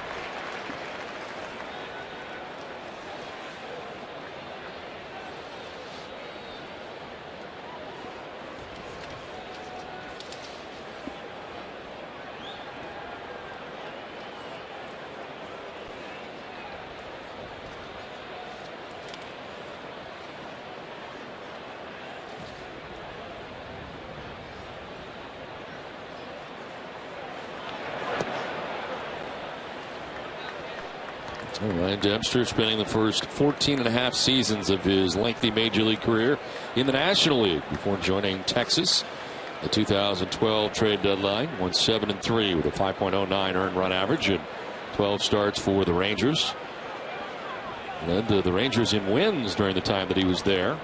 Ryan Dempster spending the first 14.5 seasons of his lengthy major league career in the National League before joining Texas. The 2012 trade deadline, won 7-3 with a 5.09 earned run average and 12 starts for the Rangers. Led the Rangers in wins during the time that he was there.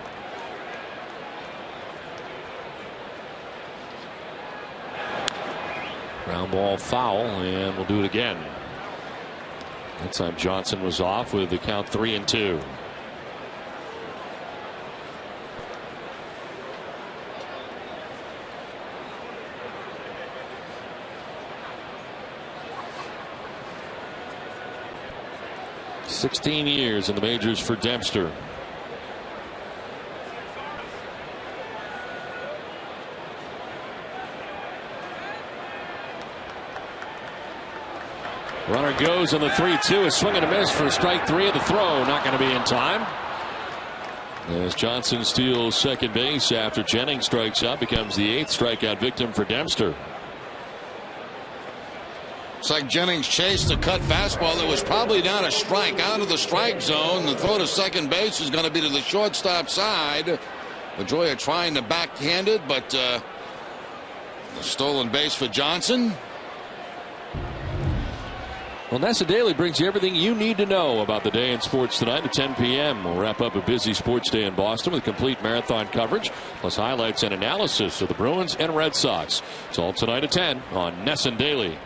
Ground ball foul, and we'll do it again. That time Johnson was off with the count 3-2. "16 years in the majors for Dempster." Runner goes on the 3-2. A swing and a miss for strike 3 of the throw. Not going to be in time. As Johnson steals second base after Jennings strikes out, becomes the 8th strikeout victim for Dempster. It's like Jennings chased a cut fastball that was probably not a strike, out of the strike zone. The throw to second base is going to be to the shortstop side. Pedroia trying to backhand it, but the stolen base for Johnson. Well, Nessa Daily brings you everything you need to know about the day in sports tonight at 10 p.m. We'll wrap up a busy sports day in Boston with complete marathon coverage, plus highlights and analysis of the Bruins and Red Sox. It's all tonight at 10 on Nessa Daily.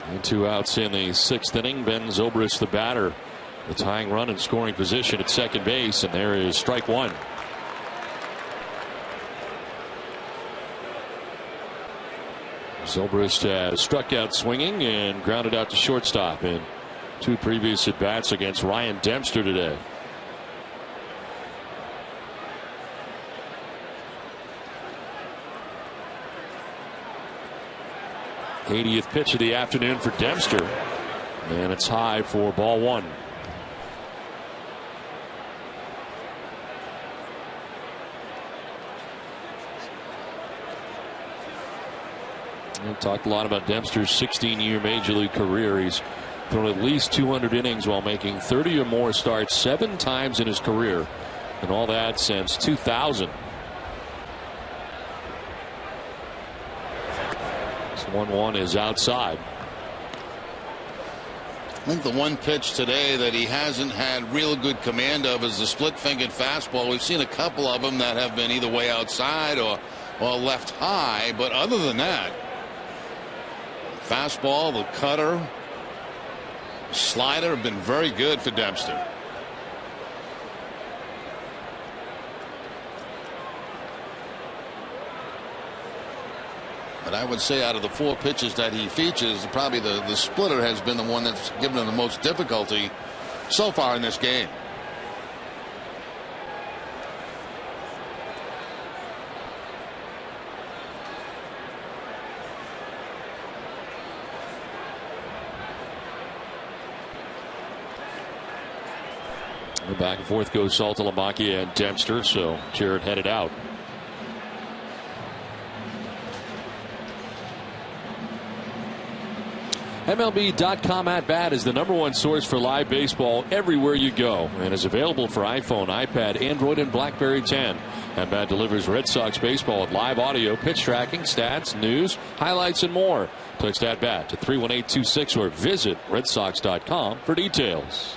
And 2 outs in the 6th inning. Ben Zobrist, the batter, the tying run in scoring position at second base, and there is strike 1. Zobrist has struck out swinging and grounded out to shortstop in 2 previous at bats against Ryan Dempster today. '80th pitch of the afternoon for Dempster, and it's high for ball 1. We talked a lot about Dempster's 16-year major league career. He's thrown at least 200 innings while making 30 or more starts 7 times in his career, and all that since 2000. This 1-1 is outside. I think the one pitch today that he hasn't had real good command of is the split-fingered fastball. We've seen a couple of them that have been either way outside or left high, but other than that, fastball, the cutter, slider have been very good for Dempster. But I would say out of the 4 pitches that he features, probably the splitter has been the one that's given him the most difficulty so far in this game. And back and forth goes Saltalamacchia and Dempster, so Jared headed out. MLB.com at bat is the #1 source for live baseball everywhere you go and is available for iPhone, iPad, Android, and BlackBerry 10. At Bat delivers Red Sox baseball with live audio, pitch tracking, stats, news, highlights, and more. Text at bat to 31826 or visit redsox.com for details.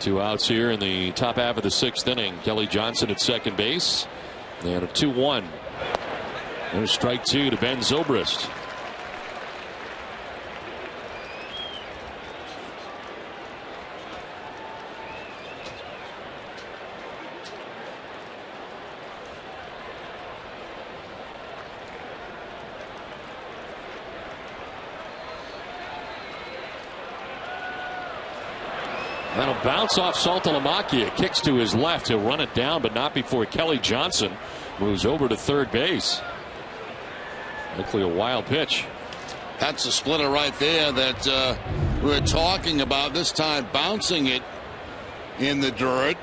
2 outs here in the top half of the 6th inning. Kelly Johnson at second base. And a 2-1. There's strike 2 to Ben Zobrist. That'll bounce off Saltalamacchia. Kicks to his left. He'll run it down, but not before Kelly Johnson moves over to third base. Likely a wild pitch. That's a splitter right there that we're talking about. This time bouncing it in the dirt.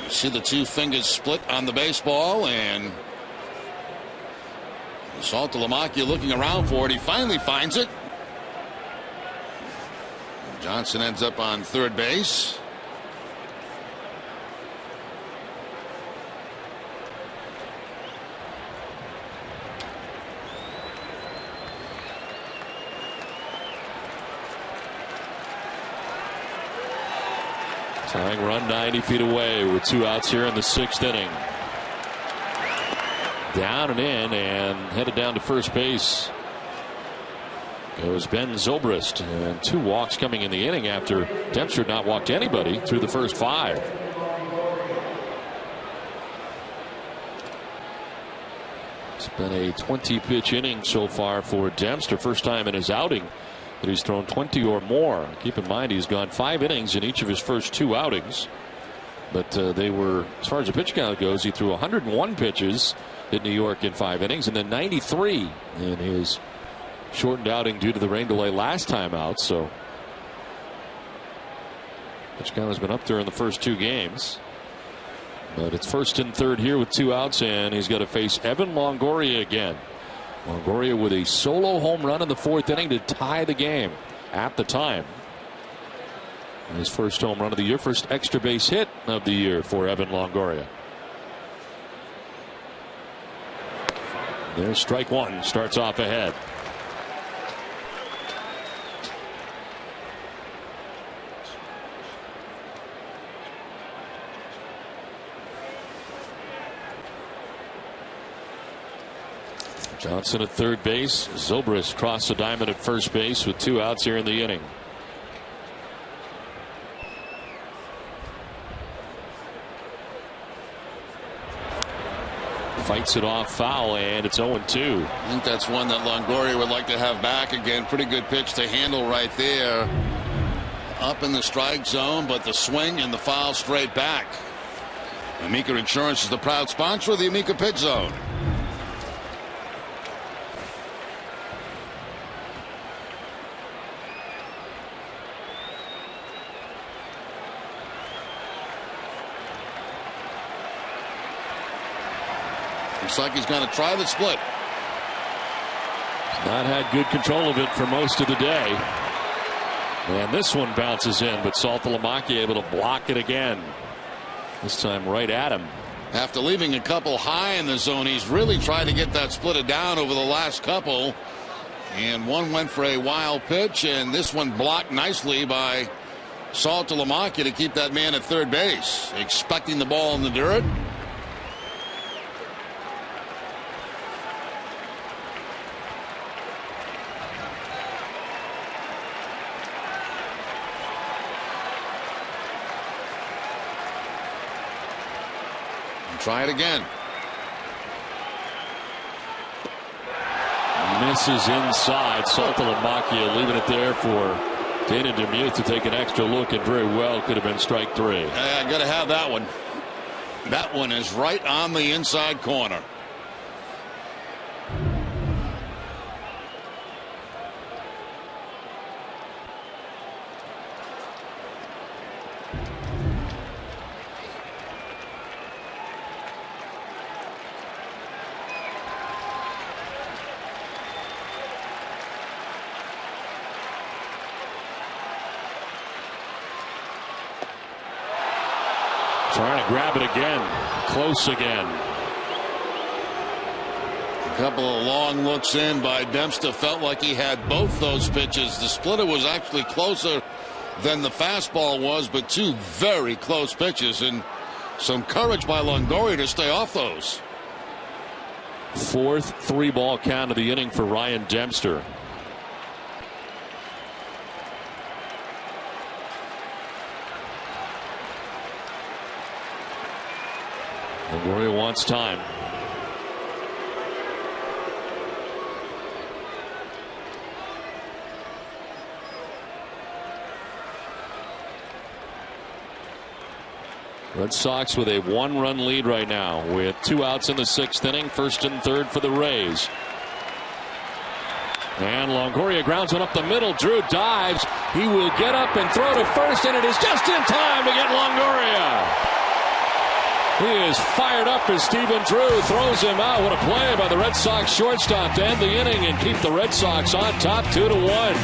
You see the 2 fingers split on the baseball, and Saltalamacchia looking around for it. He finally finds it. Johnson ends up on third base. Tying run 90 feet away with 2 outs here in the 6th inning. Down and in and headed down to first base goes Ben Zobrist, and 2 walks coming in the inning after Dempster not walked anybody through the first 5. It's been a 20-pitch inning so far for Dempster. First time in his outing that he's thrown 20 or more. Keep in mind he's gone 5 innings in each of his first 2 outings. But they were, as far as the pitch count goes, he threw 101 pitches in New York in 5 innings, and then 93 in his shortened outing due to the rain delay last time out. So pitch count has been up there in the first 2 games. But it's first and third here with 2 outs, and he's got to face Evan Longoria again. Longoria with a solo home run in the 4th inning to tie the game at the time. And his first home run of the year, first extra base hit of the year for Evan Longoria. There's strike 1, starts off ahead. Johnson at third base. Zobrist crossed the diamond at first base with 2 outs here in the inning. Fights it off foul, and it's 0-2. I think that's one that Longoria would like to have back again. Pretty good pitch to handle right there. Up in the strike zone, but the swing and the foul straight back. Amica Insurance is the proud sponsor of the Amica Pitch Zone. Looks like he's going to try the split. Not had good control of it for most of the day. And this one bounces in, but Saltalamacchia able to block it again. This time right at him. After leaving a couple high in the zone, he's really tried to get that splitted down over the last couple. And one went for a wild pitch, and this one blocked nicely by Saltalamacchia to keep that man at third base. Expecting the ball in the dirt. Try it again. Misses inside. Saltalamacchia leaving it there for Dana Demuth to take an extra look, and very well could have been strike 3. I got to have that one. That one is right on the inside corner. Trying to grab it again. Close again. A couple of long looks in by Dempster. Felt like he had both those pitches. The splitter was actually closer than the fastball was, but two very close pitches, and some courage by Longoria to stay off those. Fourth 3-ball count of the inning for Ryan Dempster. Longoria wants time. Red Sox with a 1-run lead right now with 2 outs in the 6th inning. First and third for the Rays. And Longoria grounds one up the middle. Drew dives. He will get up and throw to first, and it is just in time to get Longoria. He is fired up as Stephen Drew throws him out. What a play by the Red Sox shortstop to end the inning and keep the Red Sox on top 2-1.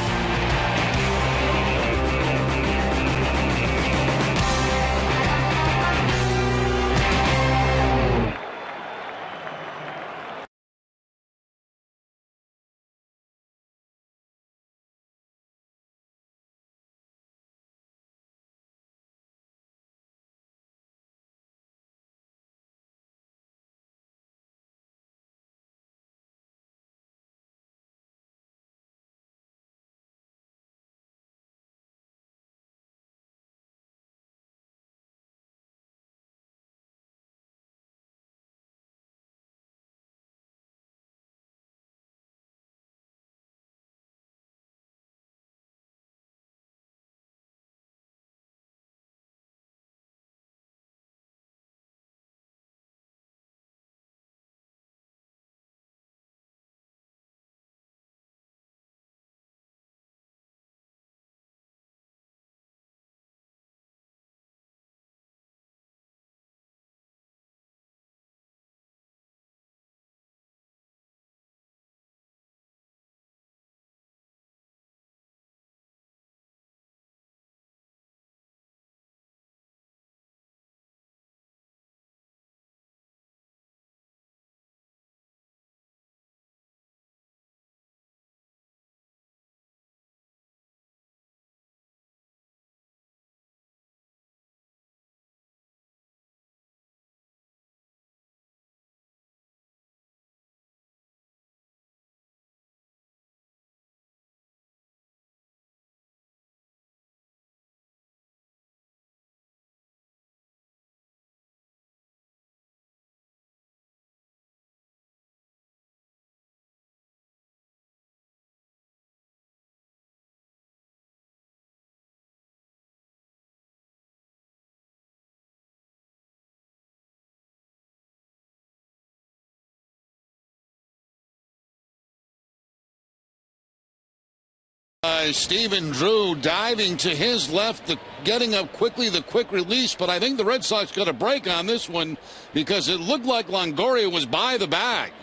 Stephen Drew diving to his left, getting up quickly, the quick release, but I think the Red Sox got a break on this one because it looked like Longoria was by the bag.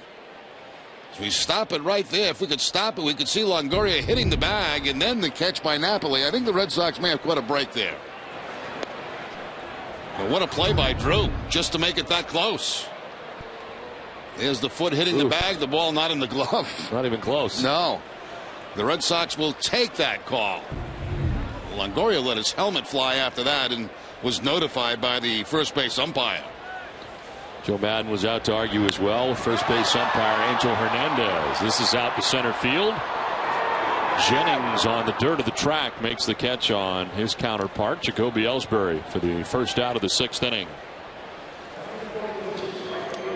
So we stop it right there. If we could stop it, we could see Longoria hitting the bag and then the catch by Napoli. I think the Red Sox may have caught a break there. But what a play by Drew just to make it that close. There's the foot hitting the bag, the ball not in the glove. Not even close. No. The Red Sox will take that call. Longoria let his helmet fly after that and was notified by the first base umpire. Joe Madden was out to argue as well. First base umpire Angel Hernandez. This is out to center field. Jennings on the dirt of the track makes the catch on his counterpart, Jacoby Ellsbury, for the first out of the 6th inning.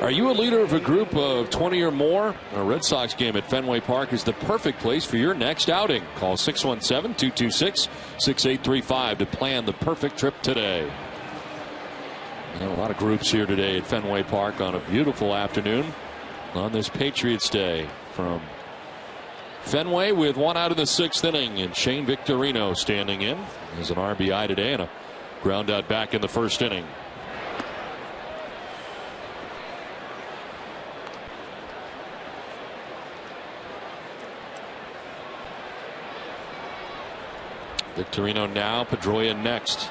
Are you a leader of a group of 20 or more? A Red Sox game at Fenway Park is the perfect place for your next outing. Call 617-226-6835 to plan the perfect trip today. A lot of groups here today at Fenway Park on a beautiful afternoon on this Patriots Day. From Fenway with 1 out of the 6th inning, and Shane Victorino standing in as an RBI today and a ground out back in the 1st inning. Victorino now, Pedroia next.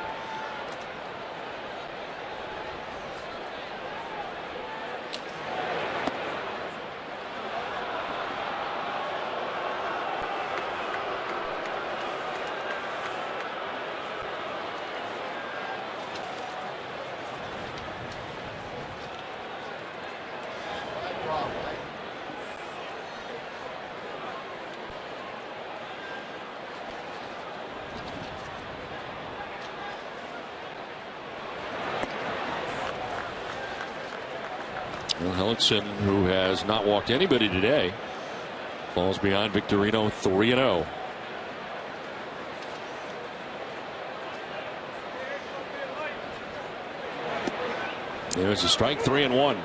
Well, Hellickson, who has not walked anybody today, falls behind Victorino 3-0. There's a strike, 3-1.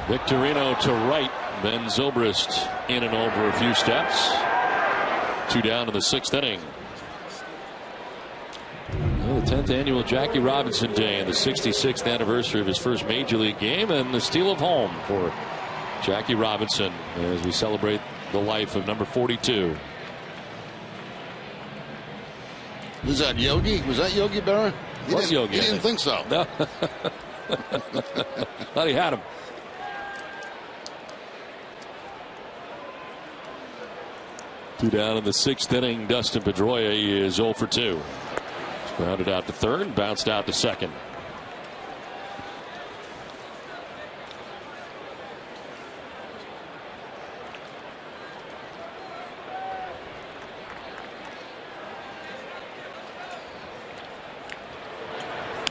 Victorino to right. Ben Zobrist in and over a few steps. 2 down in the 6th inning. Well, the 10th annual Jackie Robinson Day and the 66th anniversary of his first major league game, and the steal of home for Jackie Robinson as we celebrate the life of number 42. Was that Yogi? Was that Yogi Berra? Yogi. He didn't think so. No. Thought he had him. Two down in the 6th inning. Dustin Pedroia is 0 for 2. Grounded out to third, bounced out to second.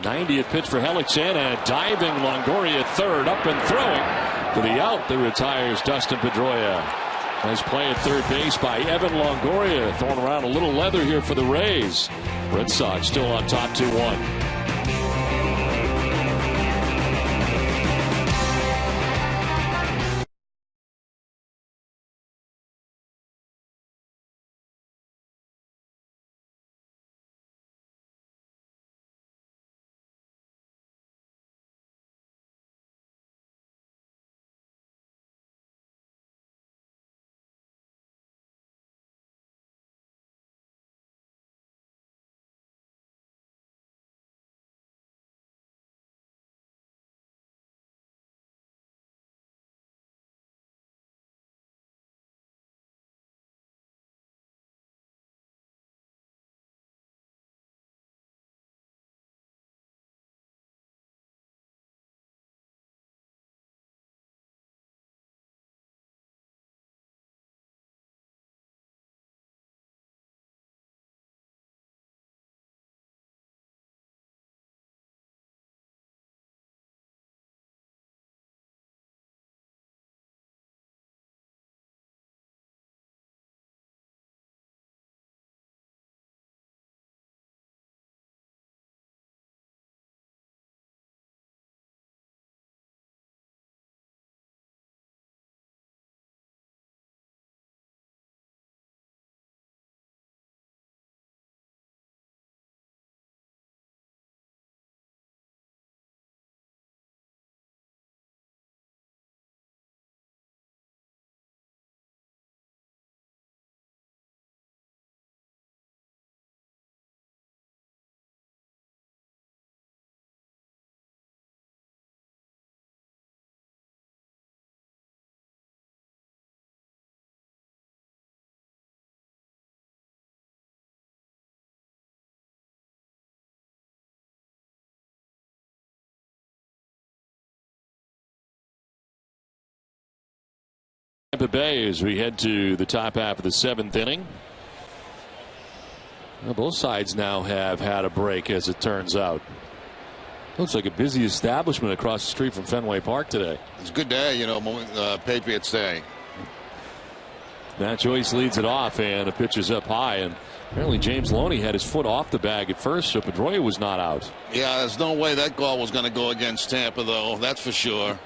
'90th pitch for Hellickson, and diving Longoria third, up and throwing to the out that retires Dustin Pedroia. Nice play at third base by Evan Longoria, throwing around a little leather here for the Rays. Red Sox still on top 2-1. Tampa Bay as we head to the top half of the 7th inning. Well, both sides now have had a break, as it turns out. Looks like a busy establishment across the street from Fenway Park today. It's a good day, you know, Patriots Day. Matt Joyce leads it off, and the pitch is up high, and apparently James Loney had his foot off the bag at first, so Pedroia was not out. Yeah, there's no way that call was going to go against Tampa, though. That's for sure.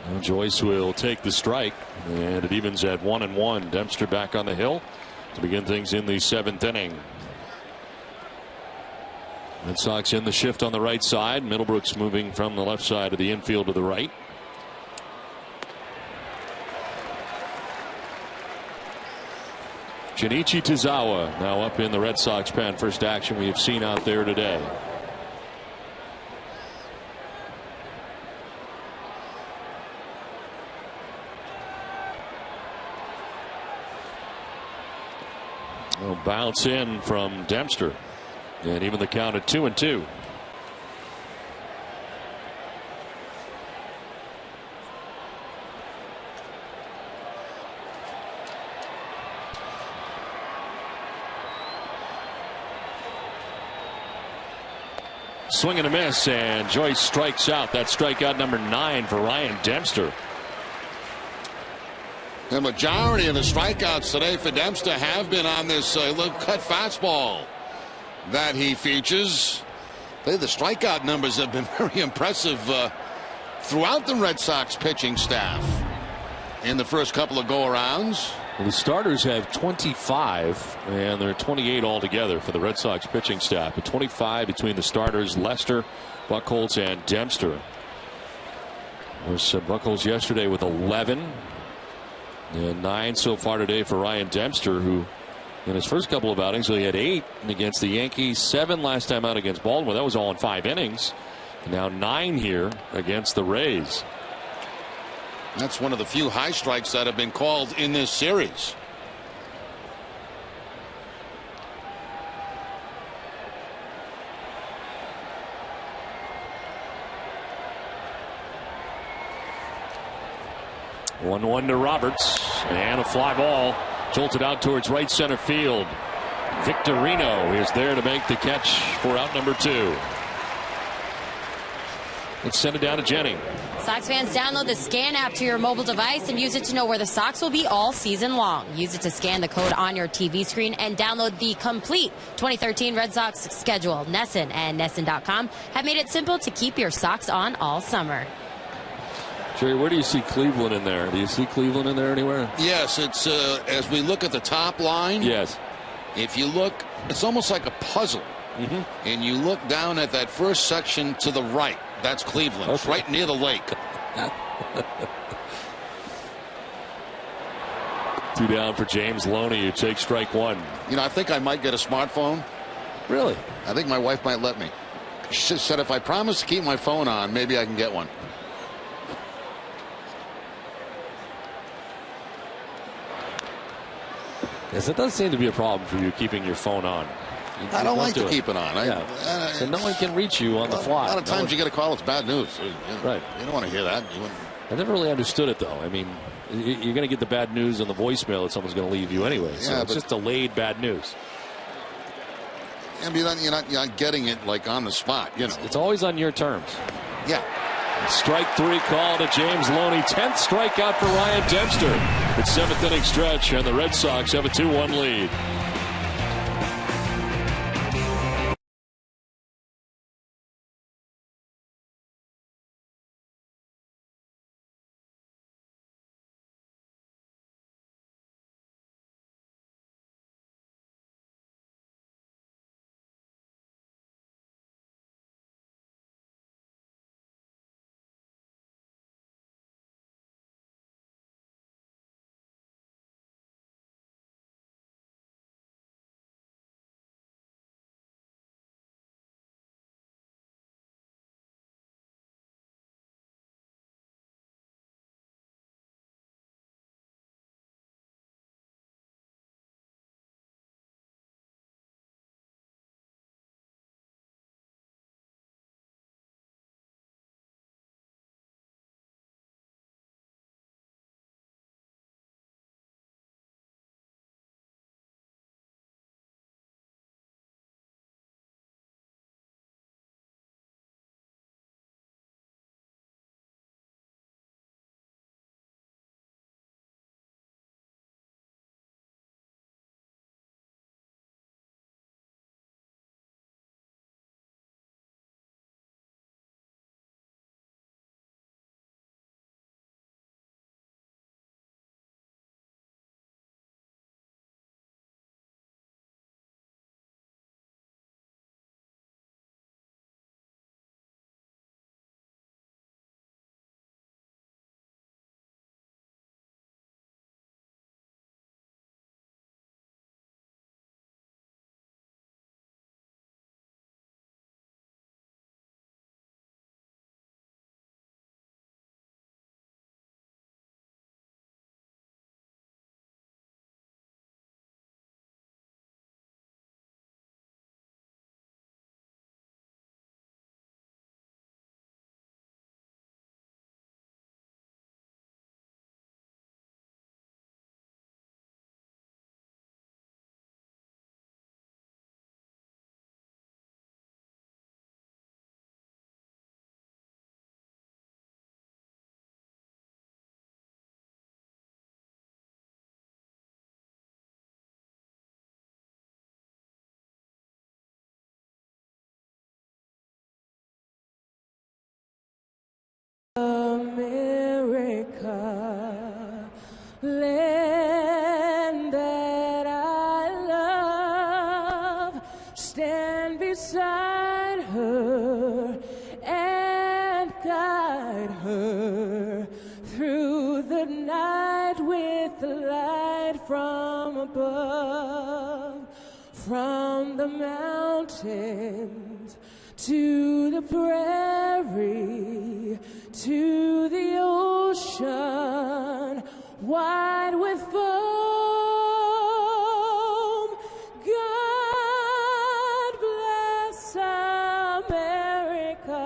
Well, Joyce will take the strike, and it evens at 1-1. Dempster back on the hill to begin things in the 7th inning. Red Sox in the shift on the right side. Middlebrooks moving from the left side of the infield to the right. Junichi Tozawa now up in the Red Sox pen. First action we have seen out there today. A bounce in from Dempster, and even the count at 2-2. Swing and a miss, and Joyce strikes out. That's strikeout number 9 for Ryan Dempster. The majority of the strikeouts today for Dempster have been on this little cut fastball that he features. The strikeout numbers have been very impressive throughout the Red Sox pitching staff in the first couple of go-arounds. Well, the starters have 25, and there are 28 altogether for the Red Sox pitching staff. But 25 between the starters, Lester, Buchholz, and Dempster. There's Buchholz yesterday with 11, and 9 so far today for Ryan Dempster, who in his first couple of outings, he had 8 against the Yankees, 7 last time out against Baltimore. That was all in 5 innings. And now 9 here against the Rays. That's one of the few high strikes that have been called in this series. One to Roberts, and a fly ball jolted out towards right center field. Victorino is there to make the catch for out number 2. Let's send it down to Jennings. Sox fans, download the Scan app to your mobile device and use it to know where the Sox will be all season long. Use it to scan the code on your TV screen and download the complete 2013 Red Sox schedule. NESN and NESN.com have made it simple to keep your Sox on all summer. Jerry, where do you see Cleveland in there? Do you see Cleveland in there anywhere? Yes, it's as we look at the top line. Yes. If you look, it's almost like a puzzle. And you look down at that first section to the right. That's Cleveland. It's right near the lake. 2 down for James Loney, who takes strike 1. You know, I think I might get a smartphone. Really? I think my wife might let me. She said if I promise to keep my phone on, maybe I can get one. Yes, it does seem to be a problem for you keeping your phone on. I don't like to keep it on. So no one can reach you on the fly. A lot of times you get a call, it's bad news. Right. You don't want to hear that. I never really understood it, though. I mean, you're going to get the bad news on the voicemail that someone's going to leave you anyway. So it's just delayed bad news. I mean, you're not getting it like on the spot. You know, it's always on your terms. Yeah. Strike 3 call to James Loney. 10th strikeout for Ryan Dempster. It's 7th inning stretch, and the Red Sox have a 2-1 lead. stand beside her and guide her through the night with the light from above, from the mountains to the prairie, to the ocean, wide with foam. God bless America,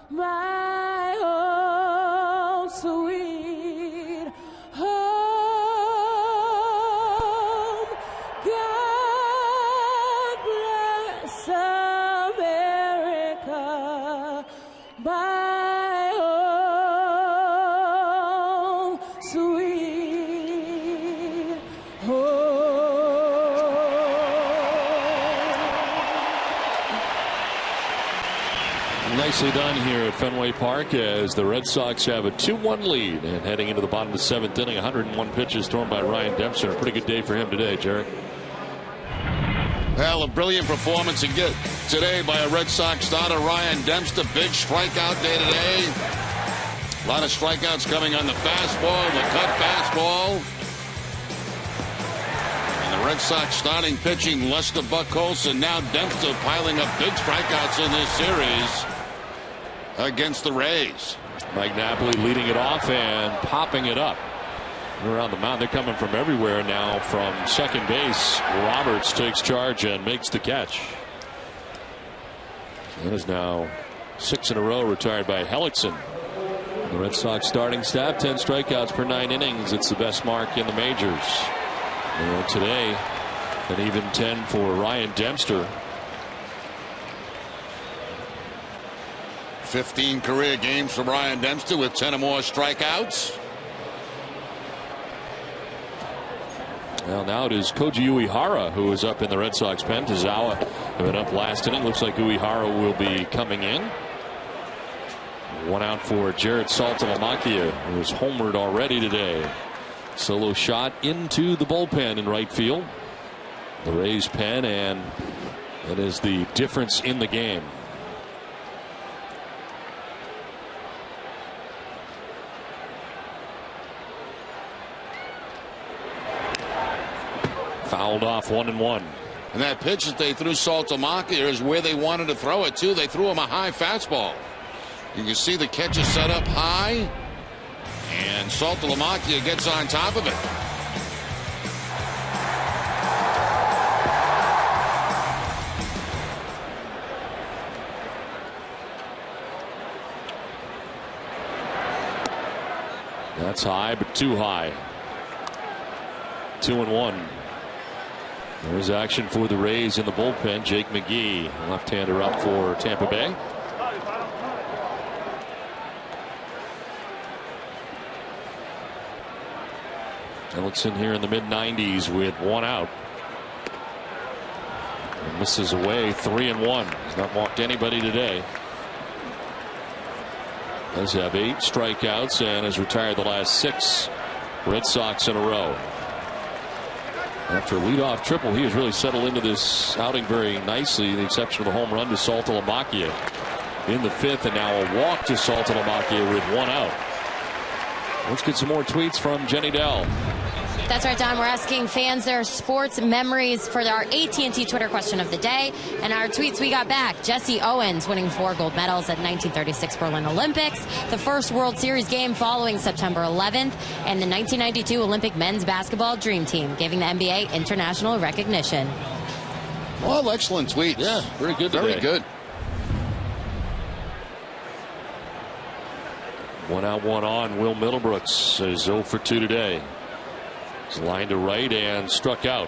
my home sweet home. God bless America, my home sweet home. Nicely done here at Fenway Park as the Red Sox have a 2-1 lead and heading into the bottom of the 7th inning. 101 pitches thrown by Ryan Dempster. A pretty good day for him today, Jerry. Well, a brilliant performance again today by a Red Sox starter, Ryan Dempster. Big strikeout day today. A lot of strikeouts coming on the fastball, the cut fastball. And the Red Sox starting pitching, Lester Buchholz, and now Dempster piling up big strikeouts in this series against the Rays. Mike Napoli leading it off and popping it up around the mound. They're coming from everywhere now. From second base, Roberts takes charge and makes the catch. That is now 6 in a row retired by Hellickson. The Red Sox starting staff, 10 strikeouts per 9 innings. It's the best mark in the majors. And today, an even 10 for Ryan Dempster. 15 career games for Ryan Dempster with 10 or more strikeouts. Well, now it is Koji Uehara who is up in the Red Sox pen. Tozawa have been up last inning. Looks like Uehara will be coming in. 1 out for Jared Saltalamacchia, who is homered already today. Solo shot into the bullpen in right field. The Rays pen, and that is the difference in the game. Fouled off, 1-1. And that pitch that they threw Saltalamacchia is where they wanted to throw it to. They threw him a high fastball. You can see the catch is set up high, and Saltalamacchia gets on top of it. That's high, but too high. 2-1. There's action for the Rays in the bullpen. Jake McGee, left-hander, up for Tampa Bay. Hellickson here in the mid-90s with 1 out. And misses away, 3-1. He's not walked anybody today. Does have 8 strikeouts and has retired the last 6 Red Sox in a row. After a leadoff triple, he has really settled into this outing very nicely, with the exception of the home run to Saltalamacchia in the 5th, and now a walk to Saltalamacchia with 1 out. Let's get some more tweets from Jenny Dell. That's right, Don. We're asking fans their sports memories for our AT&T Twitter question of the day. And our tweets we got back. Jesse Owens winning 4 gold medals at 1936 Berlin Olympics. The first World Series game following September 11th. And the 1992 Olympic men's basketball dream team, giving the NBA international recognition. Well, excellent tweets. Yeah, very good today. Very good. 1 out, 1 on. Will Middlebrooks is 0 for 2 today. He's lined to right and struck out.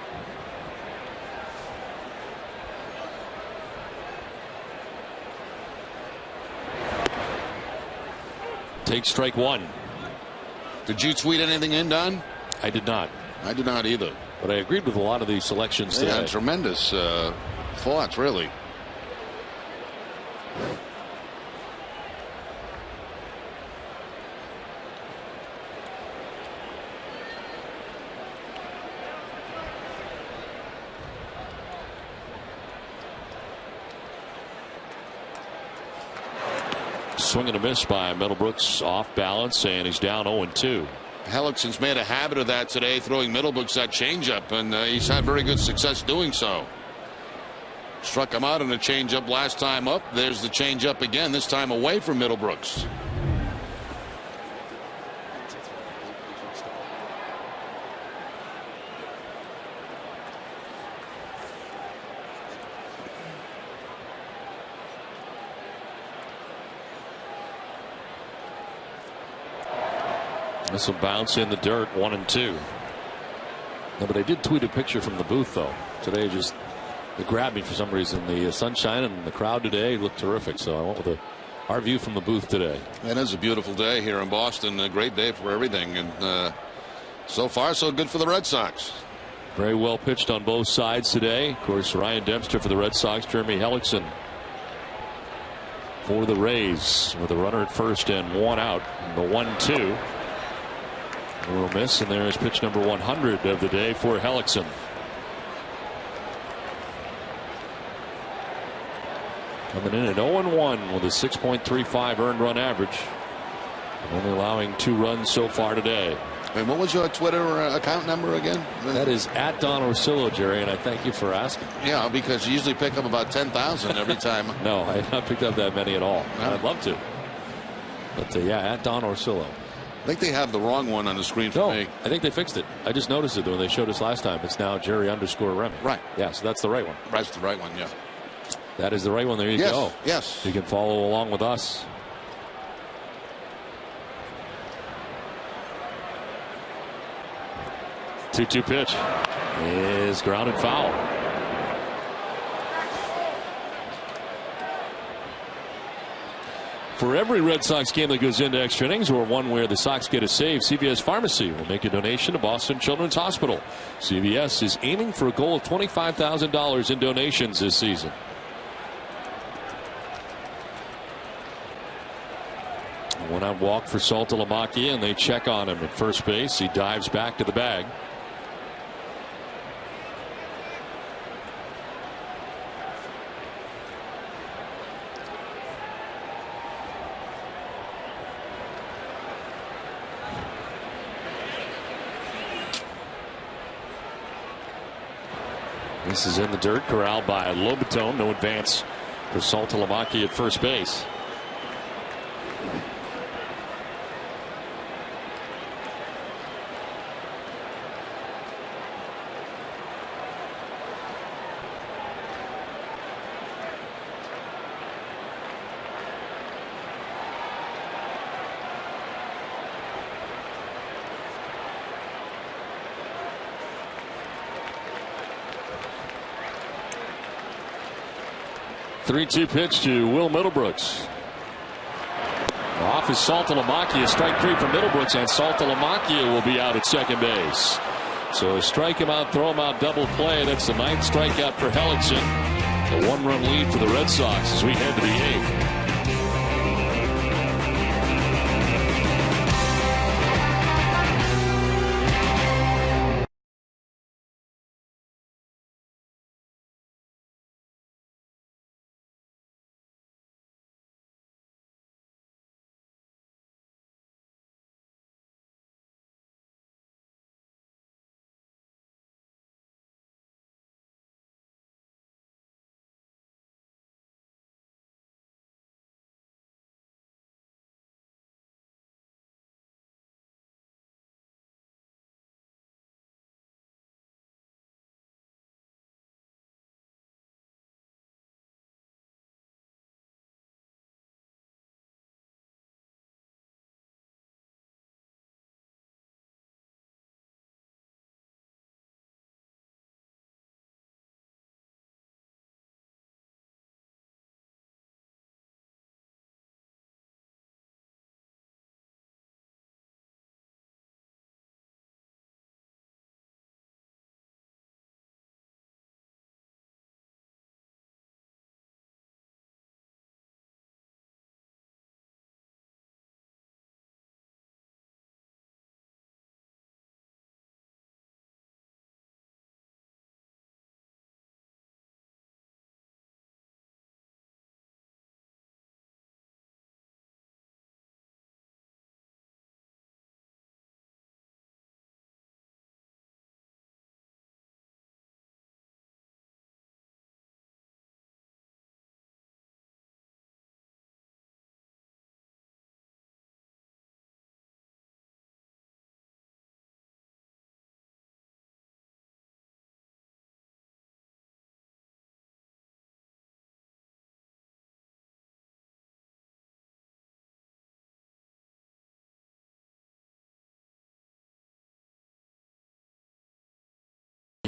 Take strike 1. Did you tweet anything in, Don? I did not. I did not either. But I agreed with a lot of these selections today. Yeah, tremendous thoughts, really. swing and a miss by Middlebrooks, off balance, and he's down 0-2. Hellickson's made a habit of that today, throwing Middlebrooks that changeup, and he's had very good success doing so. Struck him out on a changeup last time up. There's the changeup again, this time away from Middlebrooks. This will bounce in the dirt, 1-2. No, but I did tweet a picture from the booth though today. Just it grabbed me for some reason. The sunshine and the crowd today looked terrific. So I went with our view from the booth today. It is a beautiful day here in Boston. A great day for everything, and so far so good for the Red Sox. Very well pitched on both sides today. Of course, Ryan Dempster for the Red Sox, Jeremy Hellickson for the Rays with a runner at first and one out. The 1-2. A little miss, and there is pitch number 100 of the day for Hellickson. Coming in at 0-1 with a 6.35 earned run average. Only allowing 2 runs so far today. And what was your Twitter account number again? That is at Don Orsillo, Jerry, and I thank you for asking. Yeah, because you usually pick up about 10,000 every time. No, I have not picked up that many at all. No. I'd love to. But yeah, at Don Orsillo. I think they have the wrong one on the screen for me. I think they fixed it. I just noticed it when they showed us last time. It's now Jerry_Remy. Right. Yeah, so that's the right one. That's the right one, yeah. That is the right one. There you go. Yes. You can follow along with us. Two pitch is grounded foul. For every Red Sox game that goes into extra innings or one where the Sox get a save, CVS Pharmacy will make a donation to Boston Children's Hospital. CVS is aiming for a goal of $25,000 in donations this season. A one-out walk for Saltalamacchia, and they check on him at first base. He dives back to the bag. This is in the dirt, corralled by Lobaton. No advance for Saltalamacchia at first base. Three-two pitch to Will Middlebrooks. Off is Saltalamacchia. Strike 3 for Middlebrooks, and Saltalamacchia will be out at second base. So strike him out, throw him out, double play. That's the 9th strikeout for Hellickson. A 1-run lead for the Red Sox as we head to the 8th.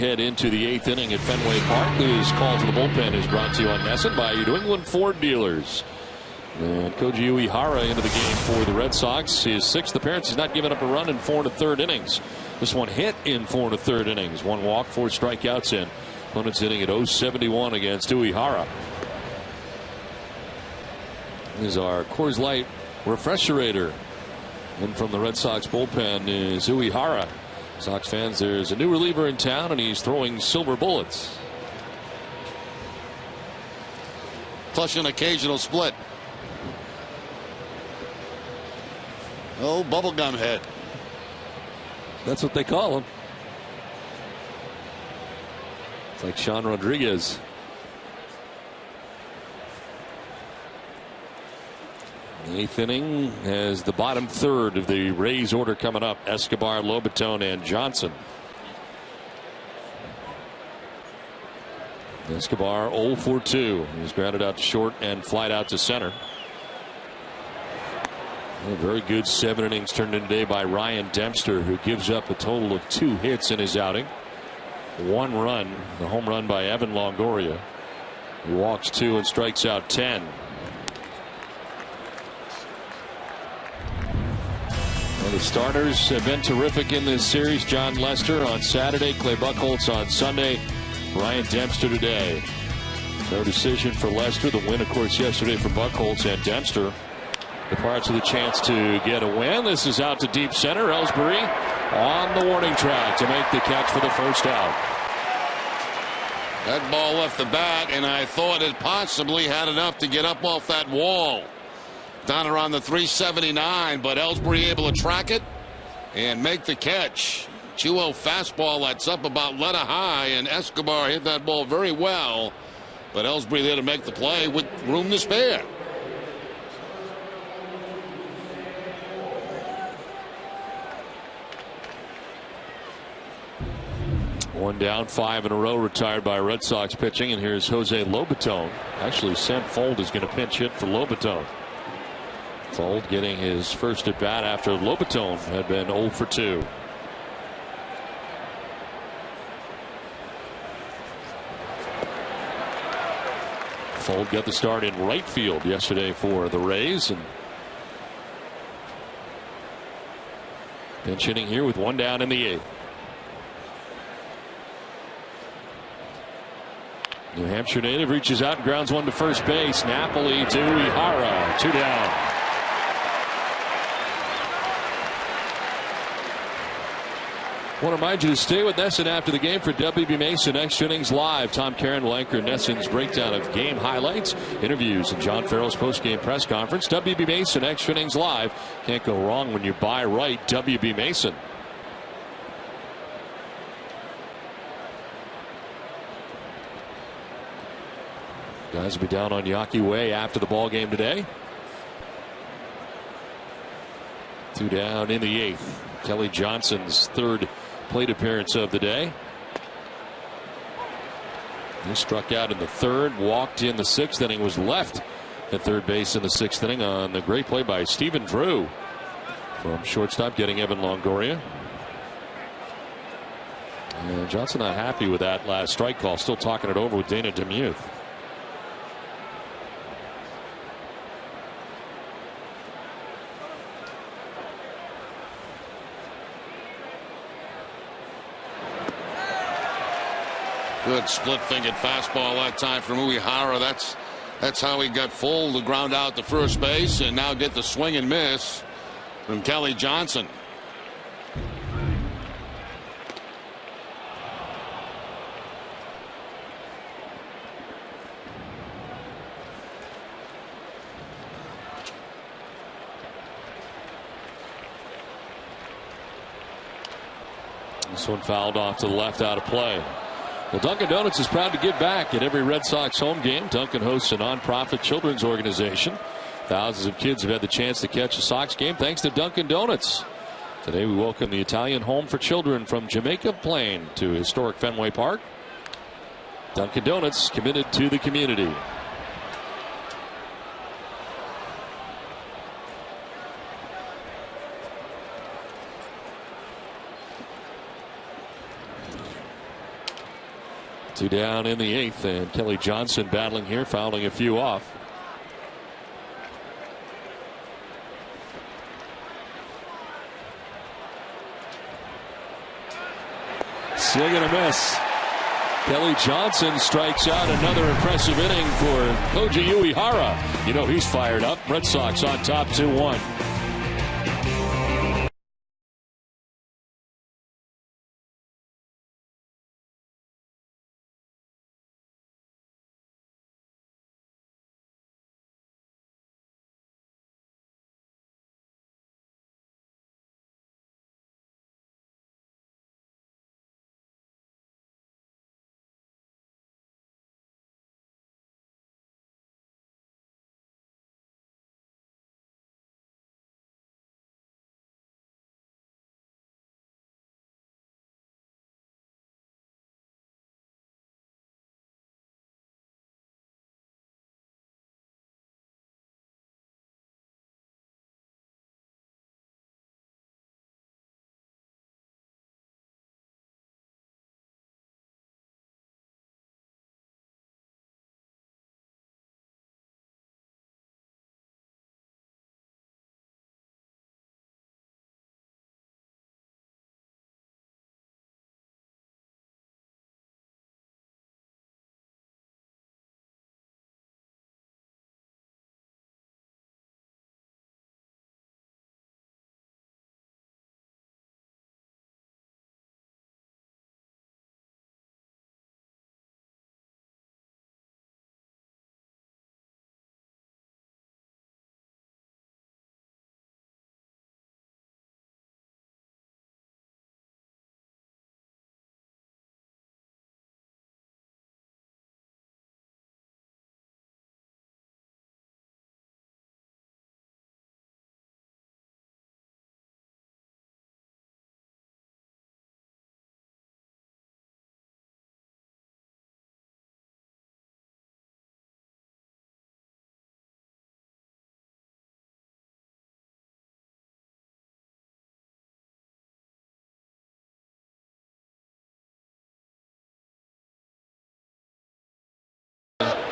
head into the 8th inning at Fenway Park. This call to the bullpen is brought to you on NESN by your New England Ford dealers. And Koji Uehara into the game for the Red Sox. His 6th appearance. He's not given up a run in 4 1/3 innings. This one hit in 4 1/3 innings. 1 walk, 4 strikeouts in. Opponent's hitting at 0.71 against Uehara. This is our Coors Light Refresherator. And from the Red Sox bullpen is Uehara. Sox fans, there's a new reliever in town, and he's throwing silver bullets. Plus an occasional split. Oh, bubblegum head. That's what they call him. It's like Sean Rodriguez. The 8th inning has the bottom third of the Rays order coming up. Escobar, Lobaton, and Johnson. Escobar 0 for 2. He's grounded out to short and flied out to center. A very good 7 innings turned in today by Ryan Dempster, who gives up a total of 2 hits in his outing. 1 run, the home run by Evan Longoria. He walks 2 and strikes out 10. Well, the starters have been terrific in this series. John Lester on Saturday, Clay Buchholz on Sunday, Ryan Dempster today. No decision for Lester. The win, of course, yesterday for Buchholz, and Dempster the Pirates with a chance to get a win. This is out to deep center. Ellsbury on the warning track to make the catch for the first out. That ball left the bat, and I thought it possibly had enough to get up off that wall down around the 379, but Ellsbury able to track it and make the catch. 2-0 fastball that's up about letter high, and Escobar hit that ball very well, but Ellsbury there to make the play with room to spare. One down, 5 in a row retired by Red Sox pitching, and here's Jose Lobaton. Actually, Sam Fuld is going to pinch hit for Lobaton. Fuld getting his first at bat after Lobaton had been 0 for 2. Fuld got the start in right field yesterday for the Rays, and pinch hitting here with 1 down in the 8th. New Hampshire native reaches out and grounds 1 to first base. Napoli to Uehara. 2 down. I want to remind you to stay with NESN after the game for WB Mason Extra Innings Live. Tom Caron will anchor NESN's breakdown of game highlights, interviews, and John Farrell's post-game press conference. WB Mason Extra Innings Live. Can't go wrong when you buy right. WB Mason. Guys will be down on Yawkey Way after the ball game today. 2 down in the 8th. Kelly Johnson's 3rd plate appearance of the day. He struck out in the 3rd, walked in the 6th inning, was left at 3rd base in the 6th inning on the great play by Stephen Drew from shortstop, getting Evan Longoria. And Johnson not happy with that last strike call, still talking it over with Dana Demuth. Good split-fingered fastball that time from Uehara. That's how he got full to ground out to first base, and now get the swing and miss from Kelly Johnson. This one fouled off to the left, out of play. Well, Dunkin' Donuts is proud to give back at every Red Sox home game. Dunkin' hosts a nonprofit children's organization. Thousands of kids have had the chance to catch a Sox game thanks to Dunkin' Donuts. Today we welcome the Italian Home for Children from Jamaica Plain to historic Fenway Park. Dunkin' Donuts, committed to the community. Two down in the 8th, and Kelly Johnson battling here, fouling a few off. Swing and a miss. Kelly Johnson strikes out. Another impressive inning for Koji Uehara. You know he's fired up. Red Sox on top 2-1.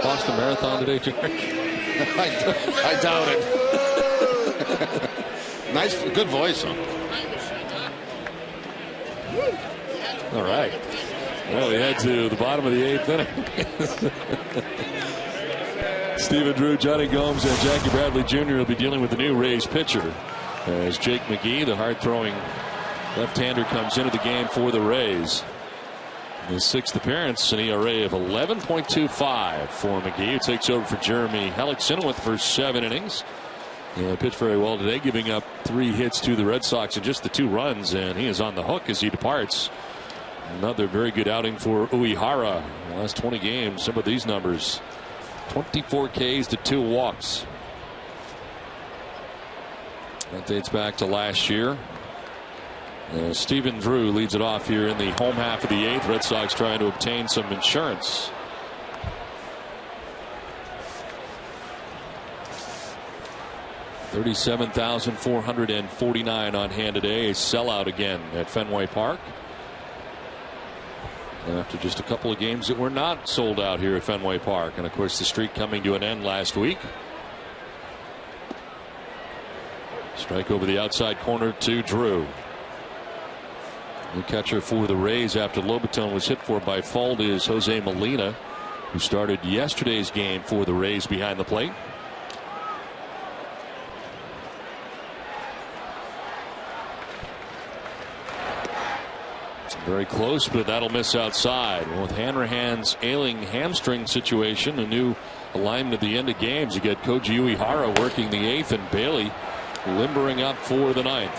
Boston Marathon today, George? I doubt it. Nice, good voice, huh? All right. Well, we head to the bottom of the 8th inning. Stephen Drew, Johnny Gomes, and Jackie Bradley Jr. will be dealing with the new Rays pitcher as Jake McGee, the hard-throwing left-hander, comes into the game for the Rays. His 6th appearance, an ERA of 11.25 for McGee, who takes over for Jeremy Hellickson with the first 7 innings. Pitched very well today, giving up 3 hits to the Red Sox and just the 2 runs, and he is on the hook as he departs. Another very good outing for Uehara. The last 20 games, some of these numbers: 24 Ks to 2 walks. That dates back to last year. Stephen Drew leads it off here in the home half of the 8th. Red Sox trying to obtain some insurance. $37,449 on hand today. A sellout again at Fenway Park. After just a couple of games that were not sold out here at Fenway Park. And of course the streak coming to an end last week. Strike over the outside corner to Drew. New catcher for the Rays after Lobaton was hit for by fault is Jose Molina, who started yesterday's game for the Rays behind the plate. Very close, but that'll miss outside. Well, with Hanrahan's ailing hamstring situation, a new alignment at the end of games. You get Koji Uehara working the 8th and Bailey limbering up for the 9th.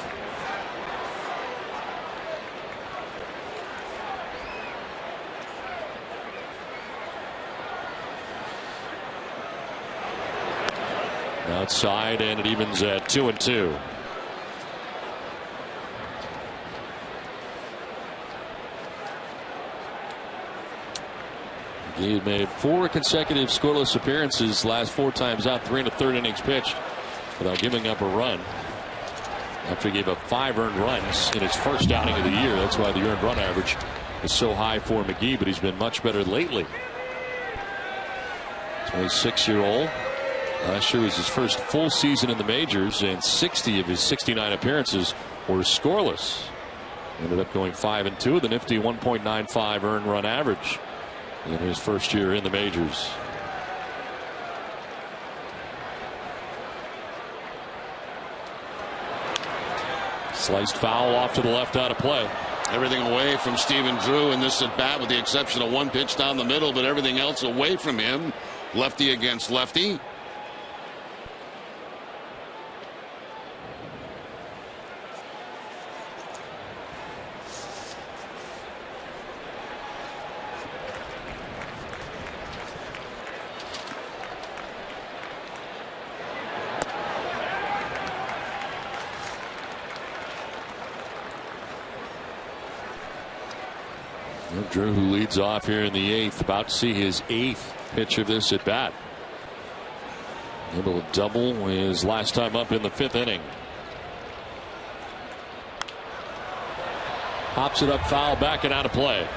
Outside, and it evens at 2-2. He had made 4 consecutive scoreless appearances last 4 times out, 3 1/3 innings pitched without giving up a run. After he gave up 5 earned runs in his first outing of the year. That's why the earned run average is so high for McGee, but he's been much better lately. 26-year-old. Last year was his first full season in the majors, and 60 of his 69 appearances were scoreless. Ended up going 5-2 with a nifty 1.95 earned run average in his first year in the majors. Sliced foul off to the left, out of play. Everything away from Stephen Drew in this at bat, with the exception of one pitch down the middle, but everything else away from him. Lefty against lefty. Drew, who leads off here in the 8th, about to see his 8th pitch of this at bat. Able to double his last time up in the 5th inning. Pops it up foul, back and out of play.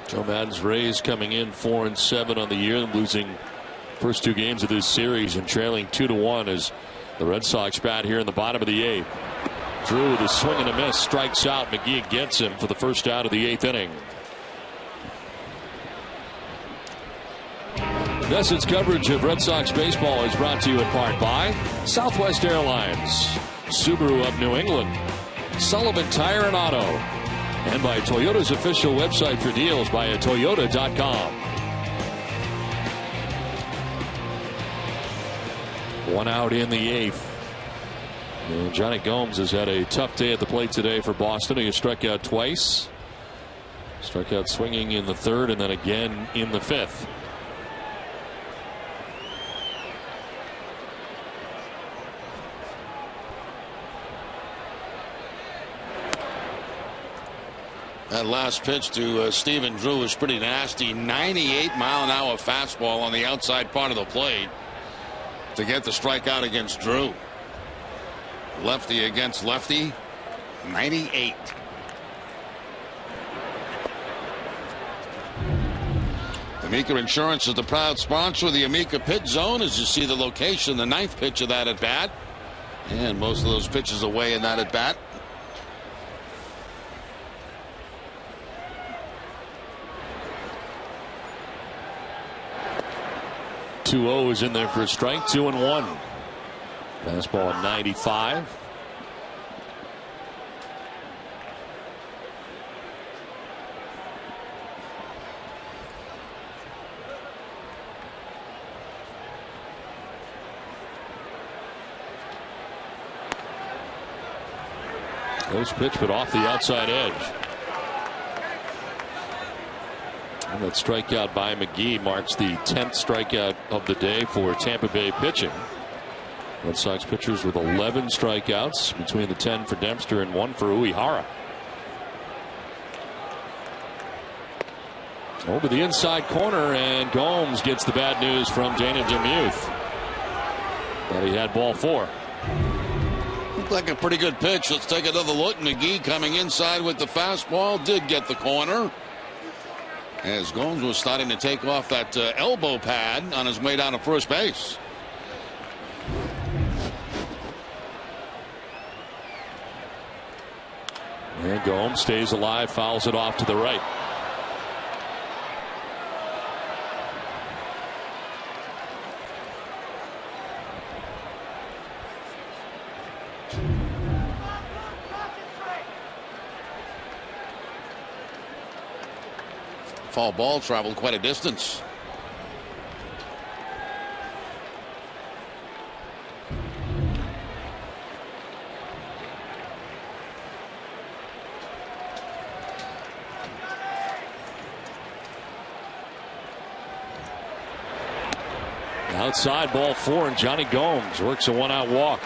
Joe Maddon's Rays coming in 4-7 on the year, losing first 2 games of this series and trailing 2-1 as the Red Sox bat here in the bottom of the 8th. Drew with a swing and a miss, strikes out. McGee gets him for the first out of the 8th inning. NESN's coverage of Red Sox baseball is brought to you in part by Southwest Airlines, Subaru of New England, Sullivan Tire and Auto, and by Toyota's official website for deals via Toyota.com. One out in the 8th. And Johnny Gomes has had a tough day at the plate today for Boston. He struck out twice. Struck out swinging in the 3rd and then again in the 5th. That last pitch to Stephen Drew was pretty nasty. 98-mile-an-hour fastball on the outside part of the plate to get the strikeout against Drew. Lefty against lefty. 98. Amica Insurance is the proud sponsor of the Amica Pit Zone, as you see the location, the 9th pitch of that at bat. And most of those pitches away in that at bat. 2-0 is in there for a strike. 2-1. Fastball at 95. Close pitch, but off the outside edge. And that strikeout by McGee marks the 10th strikeout of the day for Tampa Bay pitching. Red Sox pitchers with 11 strikeouts, between the 10 for Dempster and 1 for Uehara. Over the inside corner, and Gomes gets the bad news from Dana Demuth that he had ball 4. Looked like a pretty good pitch. Let's take another look. McGee coming inside with the fastball, did get the corner, as Gomes was starting to take off that elbow pad on his way down to first base. And Gomes stays alive, fouls it off to the right. Foul ball traveled quite a distance. Outside, ball 4, and Johnny Gomes works a 1-out walk.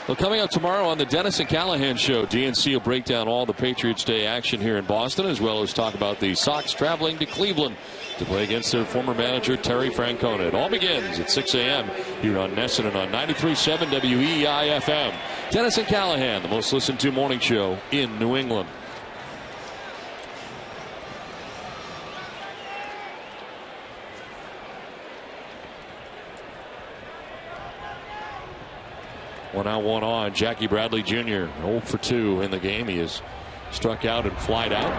Well, coming up tomorrow on the Dennis and Callahan Show, DNC will break down all the Patriots Day action here in Boston, as well as talk about the Sox traveling to Cleveland to play against their former manager, Terry Francona. It all begins at 6 a.m. here on NESN and on 93.7 WEEI-FM. Dennis and Callahan, the most listened to morning show in New England. One out, one on. Jackie Bradley Jr. 0 for 2 in the game. He is struck out and flied out.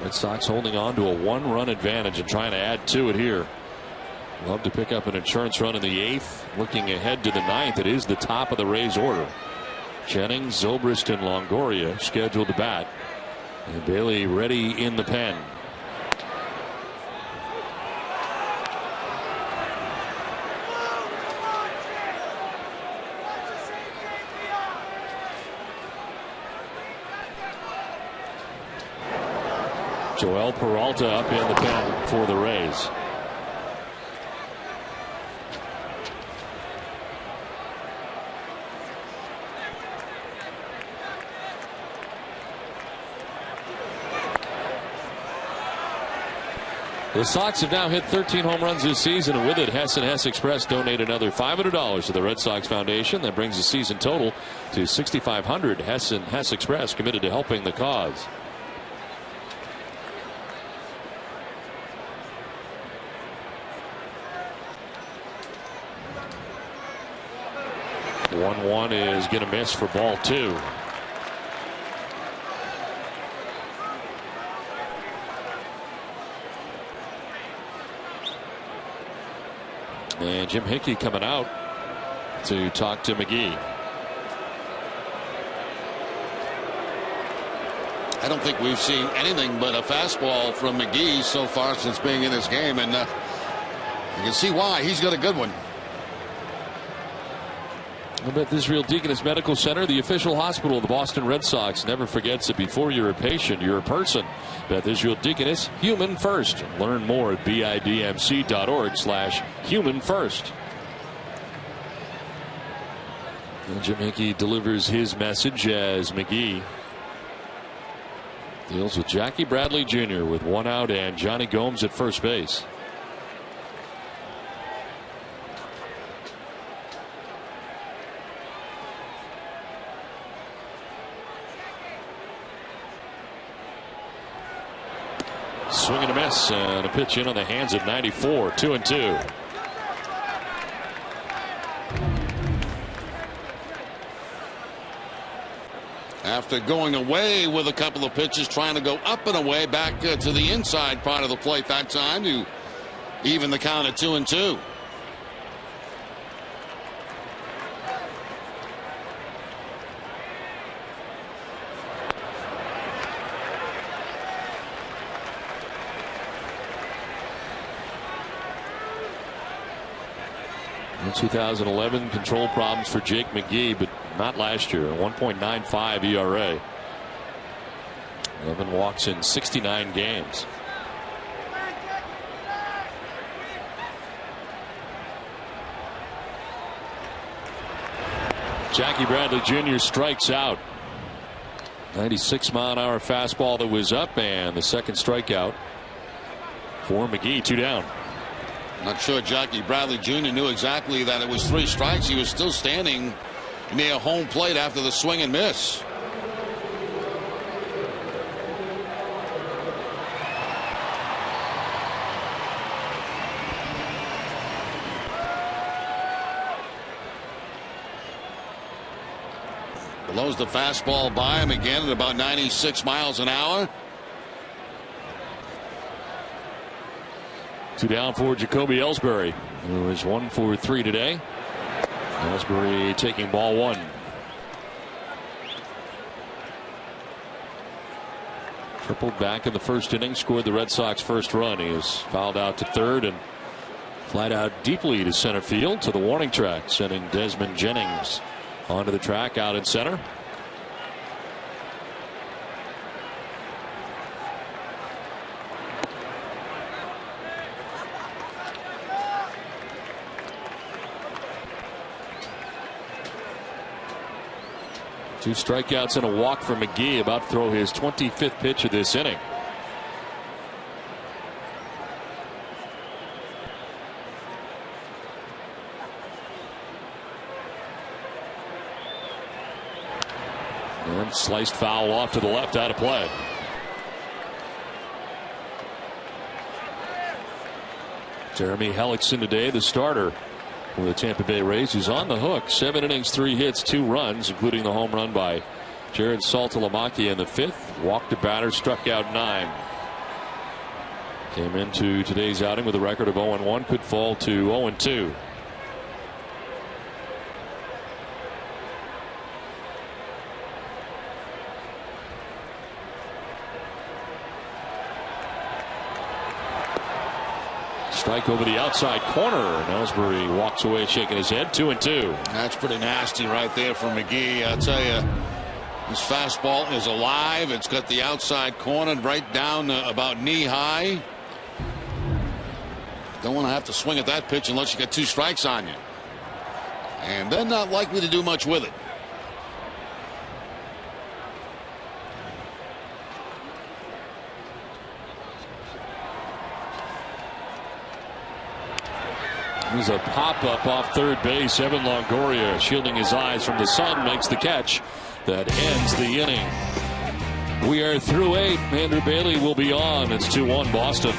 Red Sox holding on to a 1-run advantage and trying to add to it here. Love to pick up an insurance run in the 8th. Looking ahead to the 9th, it is the top of the Rays order. Jennings, Zobrist, and Longoria scheduled to bat. And Bailey ready in the pen. Joel Peralta up in the pen for the Rays. The Sox have now hit 13 home runs this season, and with it, Hess and Hess Express donate another $500 to the Red Sox Foundation. That brings the season total to $6,500. Hess and Hess Express committed to helping the cause. The 1-1 is going to miss for ball 2. And Jim Hickey coming out to talk to McGee. I don't think we've seen anything but a fastball from McGee so far since being in this game, and you can see why. He's got a good one. Beth Israel Deaconess Medical Center, the official hospital of the Boston Red Sox, never forgets that before you're a patient, you're a person. Beth Israel Deaconess, human first. Learn more at bidmc.org/human first. And Jim Hickey delivers his message as McGee deals with Jackie Bradley Jr. with 1 out and Johnny Gomes at first base. Swing and a miss, and a pitch in on the hands of 94. 2-2. After going away with a couple of pitches, trying to go up and away back to the inside part of the plate that time to even the count at 2-2. In 2011, control problems for Jake McGee, but not last year. A 1.95 ERA. 11 walks in 69 games. Jackie Bradley Jr. strikes out. 96-mile-an-hour fastball that was up, and the second strikeout for McGee. 2 down. Not sure Jackie Bradley Jr. knew exactly that it was 3 strikes. He was still standing near home plate after the swing and miss. Blows the fastball by him again at about 96 miles an hour. 2 down for Jacoby Ellsbury, who is 1 for 3 today. Ellsbury taking ball 1. Tripled back in the first inning, scored the Red Sox first run. He is fouled out to third and flied out deeply to center field to the warning track, sending Desmond Jennings onto the track out in center. 2 strikeouts and a walk for McGee, about to throw his 25th pitch of this inning. And sliced foul off to the left, out of play. Jeremy Hellickson today, the starter for the Tampa Bay Rays, who's on the hook. 7 innings, 3 hits, 2 runs, including the home run by Jared Saltalamacchia in the 5th. Walked a batter, struck out 9. Came into today's outing with a record of 0-1, could fall to 0-2. Strike over the outside corner, and Ellsbury walks away shaking his head. 2-2. That's pretty nasty right there from McGee. I'll tell you, this fastball is alive. It's got the outside corner right down about knee high. Don't want to have to swing at that pitch unless you get 2 strikes on you. And they're not likely to do much with it. There's a pop-up off third base. Evan Longoria, shielding his eyes from the sun, makes the catch that ends the inning. We are through 8. Andrew Bailey will be on. It's 2-1 Boston.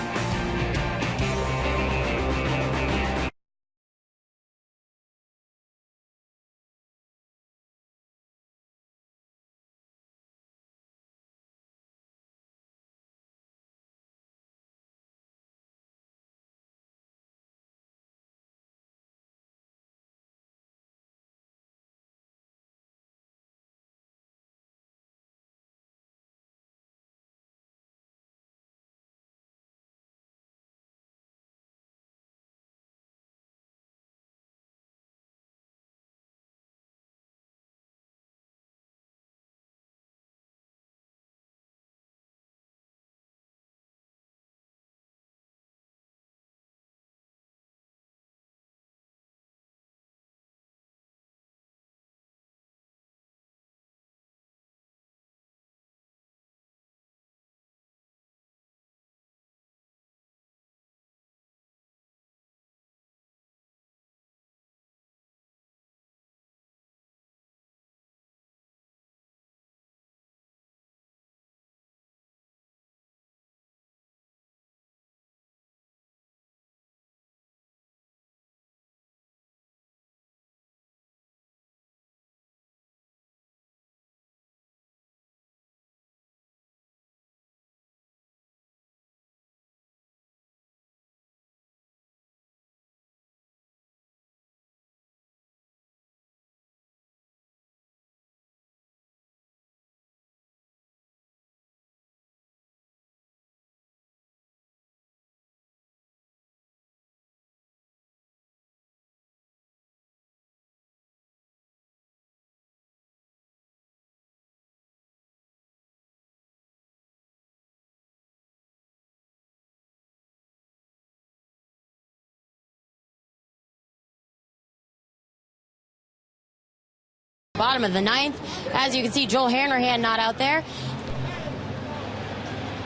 Bottom of the 9th. As you can see, Joel Hanrahan not out there.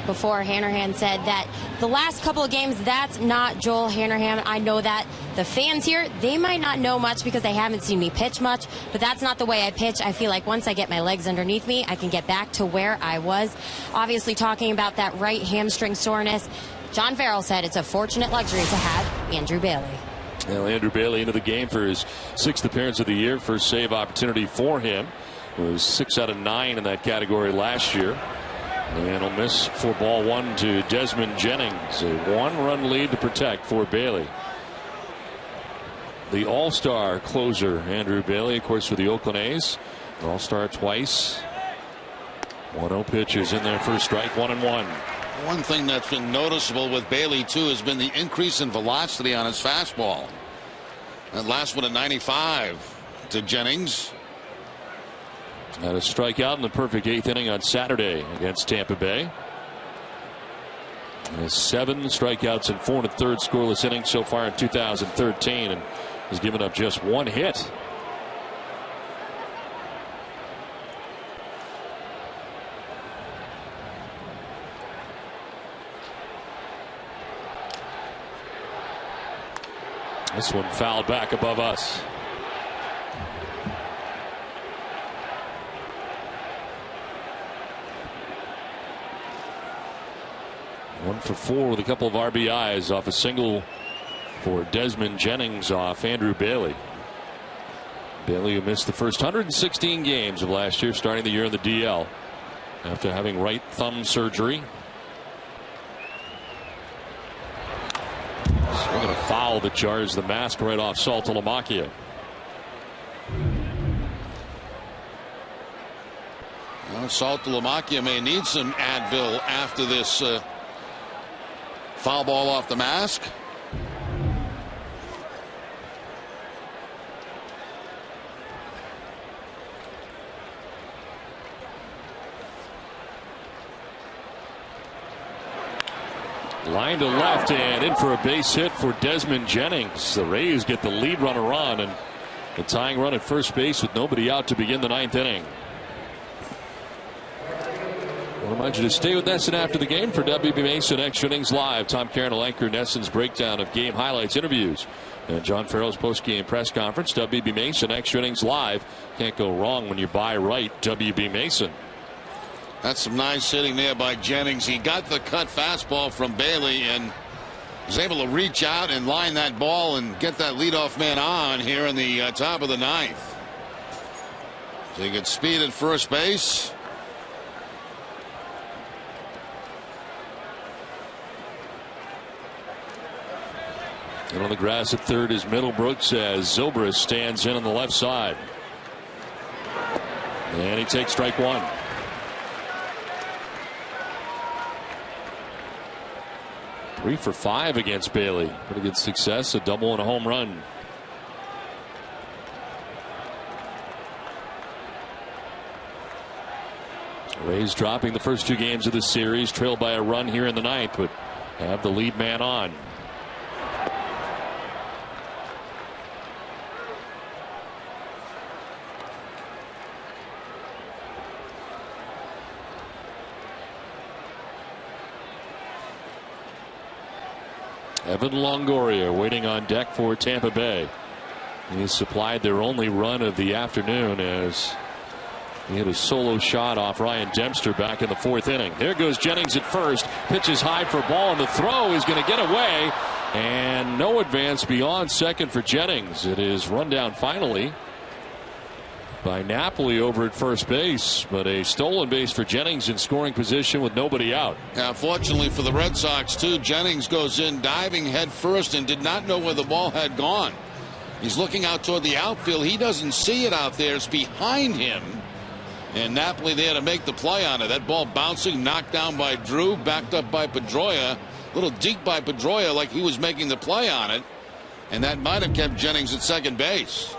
Before, Hanrahan said that the last couple of games, that's not Joel Hanrahan. I know that. The fans here, they might not know much because they haven't seen me pitch much, but that's not the way I pitch. I feel like once I get my legs underneath me, I can get back to where I was. Obviously, talking about that right hamstring soreness, John Farrell said it's a fortunate luxury to have Andrew Bailey. Well, Andrew Bailey into the game for his 6th appearance of the year. First save opportunity for him. It was 6 out of 9 in that category last year. And he'll miss for ball 1 to Desmond Jennings. A 1-run lead to protect for Bailey. The all-star closer, Andrew Bailey, of course, for the Oakland A's. All-star twice. 1-0 pitches in their first strike, 1-1. One thing that's been noticeable with Bailey, too, has been the increase in velocity on his fastball. That last one at 95 to Jennings. Had a strikeout in the perfect 8th inning on Saturday against Tampa Bay. And 7 strikeouts in 4 1/3 scoreless innings so far in 2013, and has given up just 1 hit. This one fouled back above us. One for 4 with a couple of RBIs off a single for Desmond Jennings off Andrew Bailey. Bailey, who missed the first 116 games of last year, starting the year in the DL after having right thumb surgery. Swinging a foul that jars the mask right off Saltalamacchia. Well, Saltalamacchia may need some Advil after this foul ball off the mask. Line to left and in for a base hit for Desmond Jennings. The Rays get the lead runner on and the tying run at first base with nobody out to begin the 9th inning. I remind you to stay with NESN after the game for WB Mason Extra Innings Live. Tom Caron will anchor NESN's breakdown of game highlights, interviews, and John Farrell's post-game press conference. WB Mason Extra Innings Live. Can't go wrong when you buy right. WB Mason. That's some nice hitting there by Jennings. He got the cut fastball from Bailey and was able to reach out and line that ball and get that leadoff man on here in the top of the 9th. So he gets speed at first base. And on the grass at third is Middlebrooks as Zobrist stands in on the left side. And he takes strike one. Three for 5 against Bailey. Pretty good success, a double and a home run. Rays dropping the first 2 games of the series, trailed by a run here in the 9th, but have the lead man on. Evan Longoria waiting on deck for Tampa Bay. He supplied their only run of the afternoon as he had a solo shot off Ryan Dempster back in the 4th inning. There goes Jennings at first. Pitches high for a ball, and the throw is going to get away. And no advance beyond second for Jennings. It is run down finally by Napoli over at first base, but a stolen base for Jennings in scoring position with nobody out. Now, fortunately for the Red Sox, too, Jennings goes in diving head first and did not know where the ball had gone. He's looking out toward the outfield. He doesn't see it out there. It's behind him. And Napoli there to make the play on it. That ball bouncing, knocked down by Drew, backed up by Pedroia. A little deep by Pedroia like he was making the play on it. And that might have kept Jennings at second base.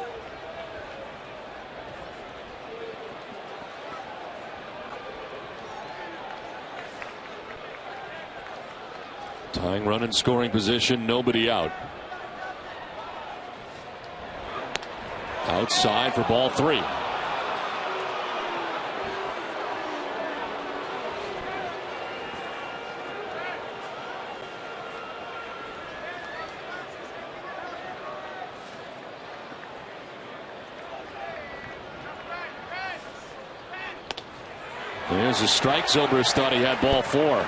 Tying run in scoring position, nobody out. Outside for ball 3. There's a strike. Zobrist thought he had ball 4.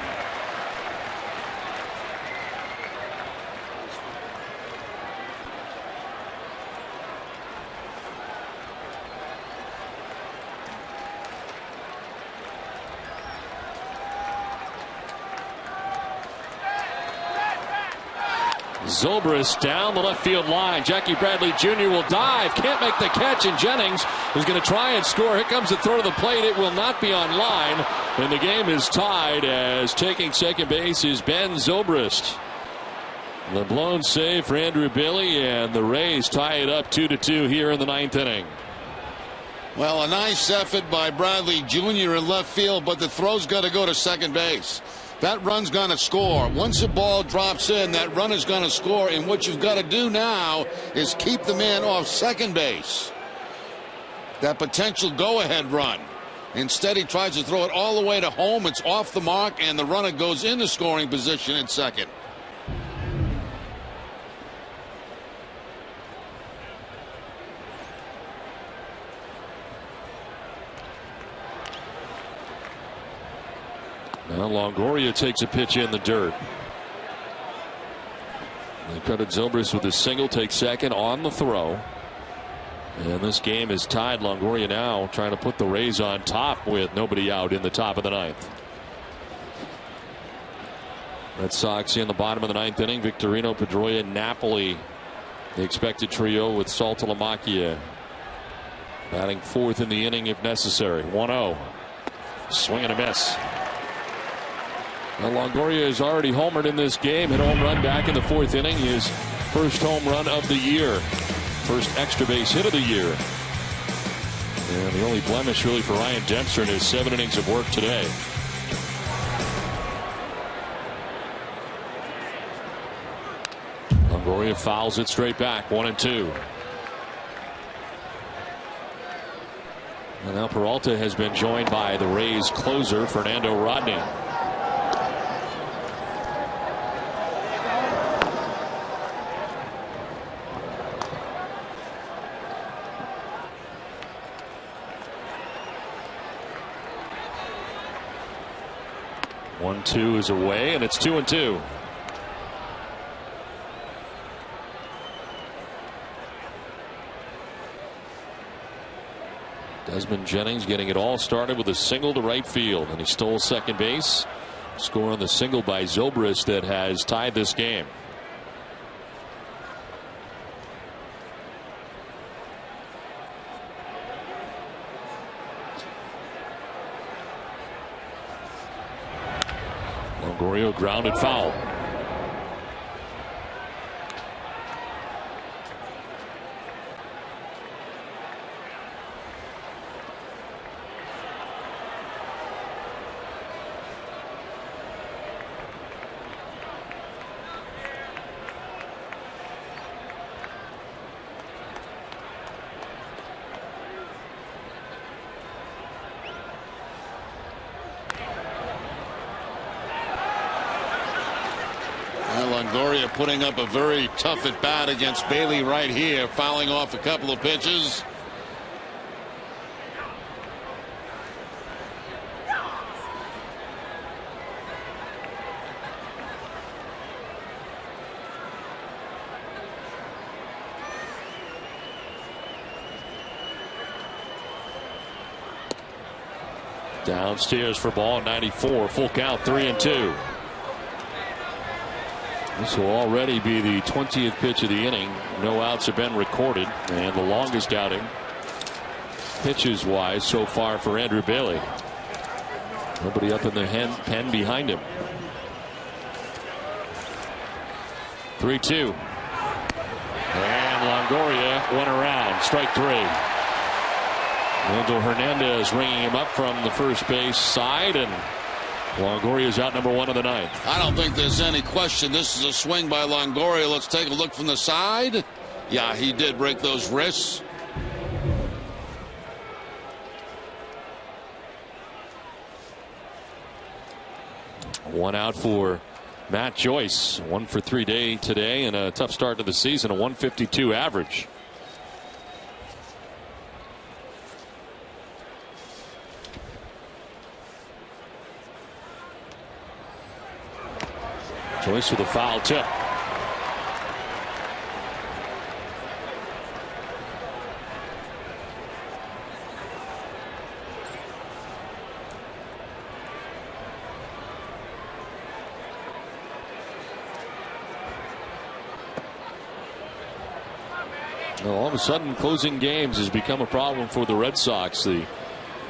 Zobrist down the left field line. Jackie Bradley Jr. will dive. Can't make the catch, and Jennings is going to try and score. Here comes the throw to the plate. It will not be on line. And the game is tied as taking second base is Ben Zobrist. The blown save for Andrew Bailey, and the Rays tie it up 2-2 here in the 9th inning. Well, a nice effort by Bradley Jr. in left field, but the throw's got to go to second base. That run's going to score. Once the ball drops in, that run is going to score. And what you've got to do now is keep the man off second base. That potential go-ahead run. Instead, he tries to throw it all the way to home. It's off the mark, and the runner goes into scoring position at second. Well, Longoria takes a pitch in the dirt. They credit Zobrist with a single, takes second on the throw. And this game is tied. Longoria now trying to put the Rays on top with nobody out in the top of the ninth. Red Sox in the bottom of the ninth inning. Victorino, Pedroia, Napoli. The expected trio with Saltalamacchia batting fourth in the inning if necessary. 1-0. Swing and a miss. Now Longoria has already homered in this game. Hit a home run back in the fourth inning. His first home run of the year. First extra base hit of the year. And the only blemish really for Ryan Dempster in his 7 innings of work today. Longoria fouls it straight back. 1-2. And now Peralta has been joined by the Rays closer Fernando Rodney. One, two is away, and it's 2-2. Desmond Jennings getting it all started with a single to right field, and he stole second base. Score on the single by Zobrist that has tied this game. Longoria grounded foul. Longoria putting up a very tough at bat against Bailey right here, fouling off a couple of pitches. Downstairs for ball 94. Full count, 3-2. This will already be the 20th pitch of the inning. No outs have been recorded, and the longest outing pitches wise so far for Andrew Bailey. Nobody up in the pen behind him. 3-2. And Longoria went around. Strike three. Wendell Hernandez ringing him up from the first base side, and Longoria is out number one of the ninth. I don't think there's any question. This is a swing by Longoria. Let's take a look from the side. Yeah, he did break those wrists. One out for Matt Joyce. 1 for 3 day today, and a tough start to the season. A 152 average. Joyce with a foul tip. Well, all of a sudden closing games has become a problem for the Red Sox. The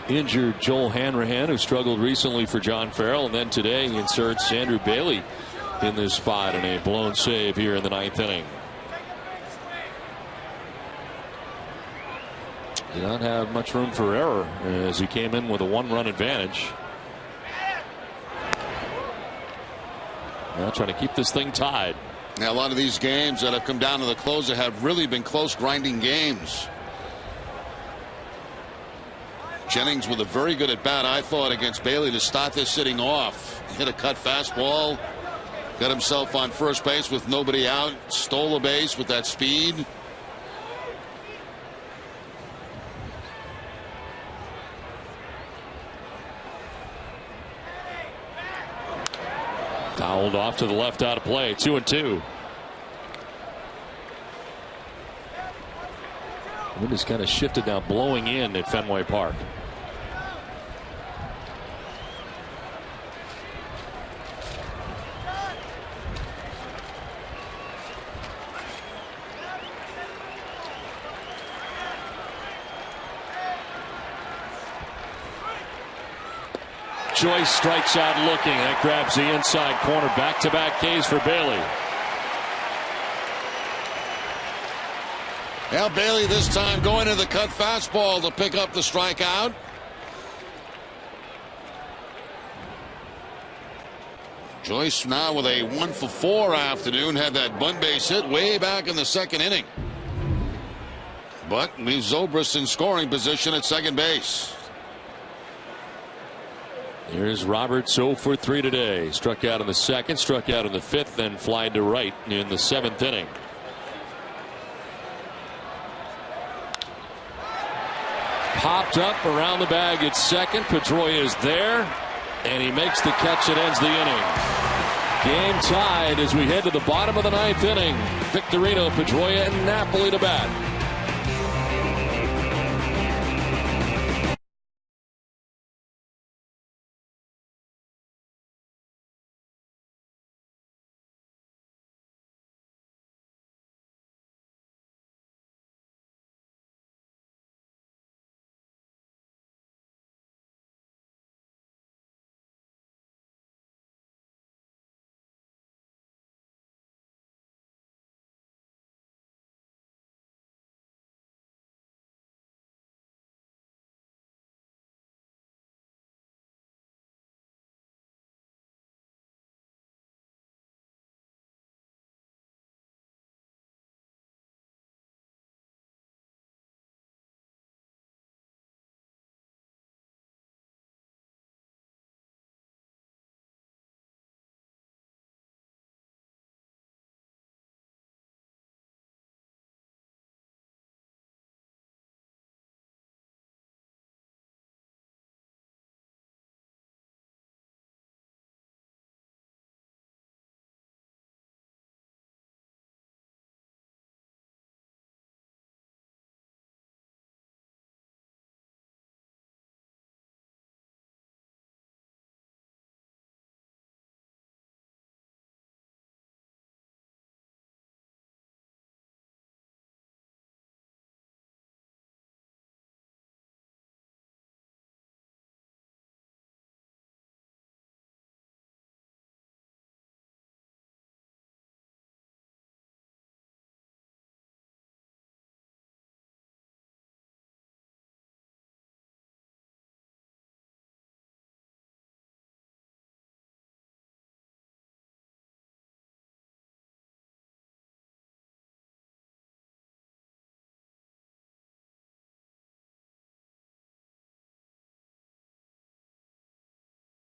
injured Joel Hanrahan, who struggled recently for John Farrell, and then today he inserts Andrew Bailey in this spot in a blown save here in the ninth inning. Did not have much room for error as he came in with a 1-run advantage. Now trying to keep this thing tied. Now, a lot of these games that have come down to the closer have really been close, grinding games. Jennings with a very good at bat, I thought, against Bailey to start this sitting off. Hit a cut fastball. Got himself on first base with nobody out. Stole a base with that speed. Fouled off to the left out of play. 2-2. Wind has kind of shifted now, blowing in at Fenway Park. Joyce strikes out looking. That grabs the inside corner. Back-to-back Ks for Bailey. Now Bailey this time going to the cut fastball to pick up the strikeout. Joyce now with a 1-for-4 afternoon. Had that bunt base hit way back in the second inning. But leaves Zobrist in scoring position at second base. Here's Roberts 0 for 3 today. Struck out in the second, struck out in the fifth, then flied to right in the seventh inning. Popped up around the bag at second. Pedroia is there, and he makes the catch that ends the inning. Game tied as we head to the bottom of the ninth inning. Victorino, Pedroia, and Napoli to bat.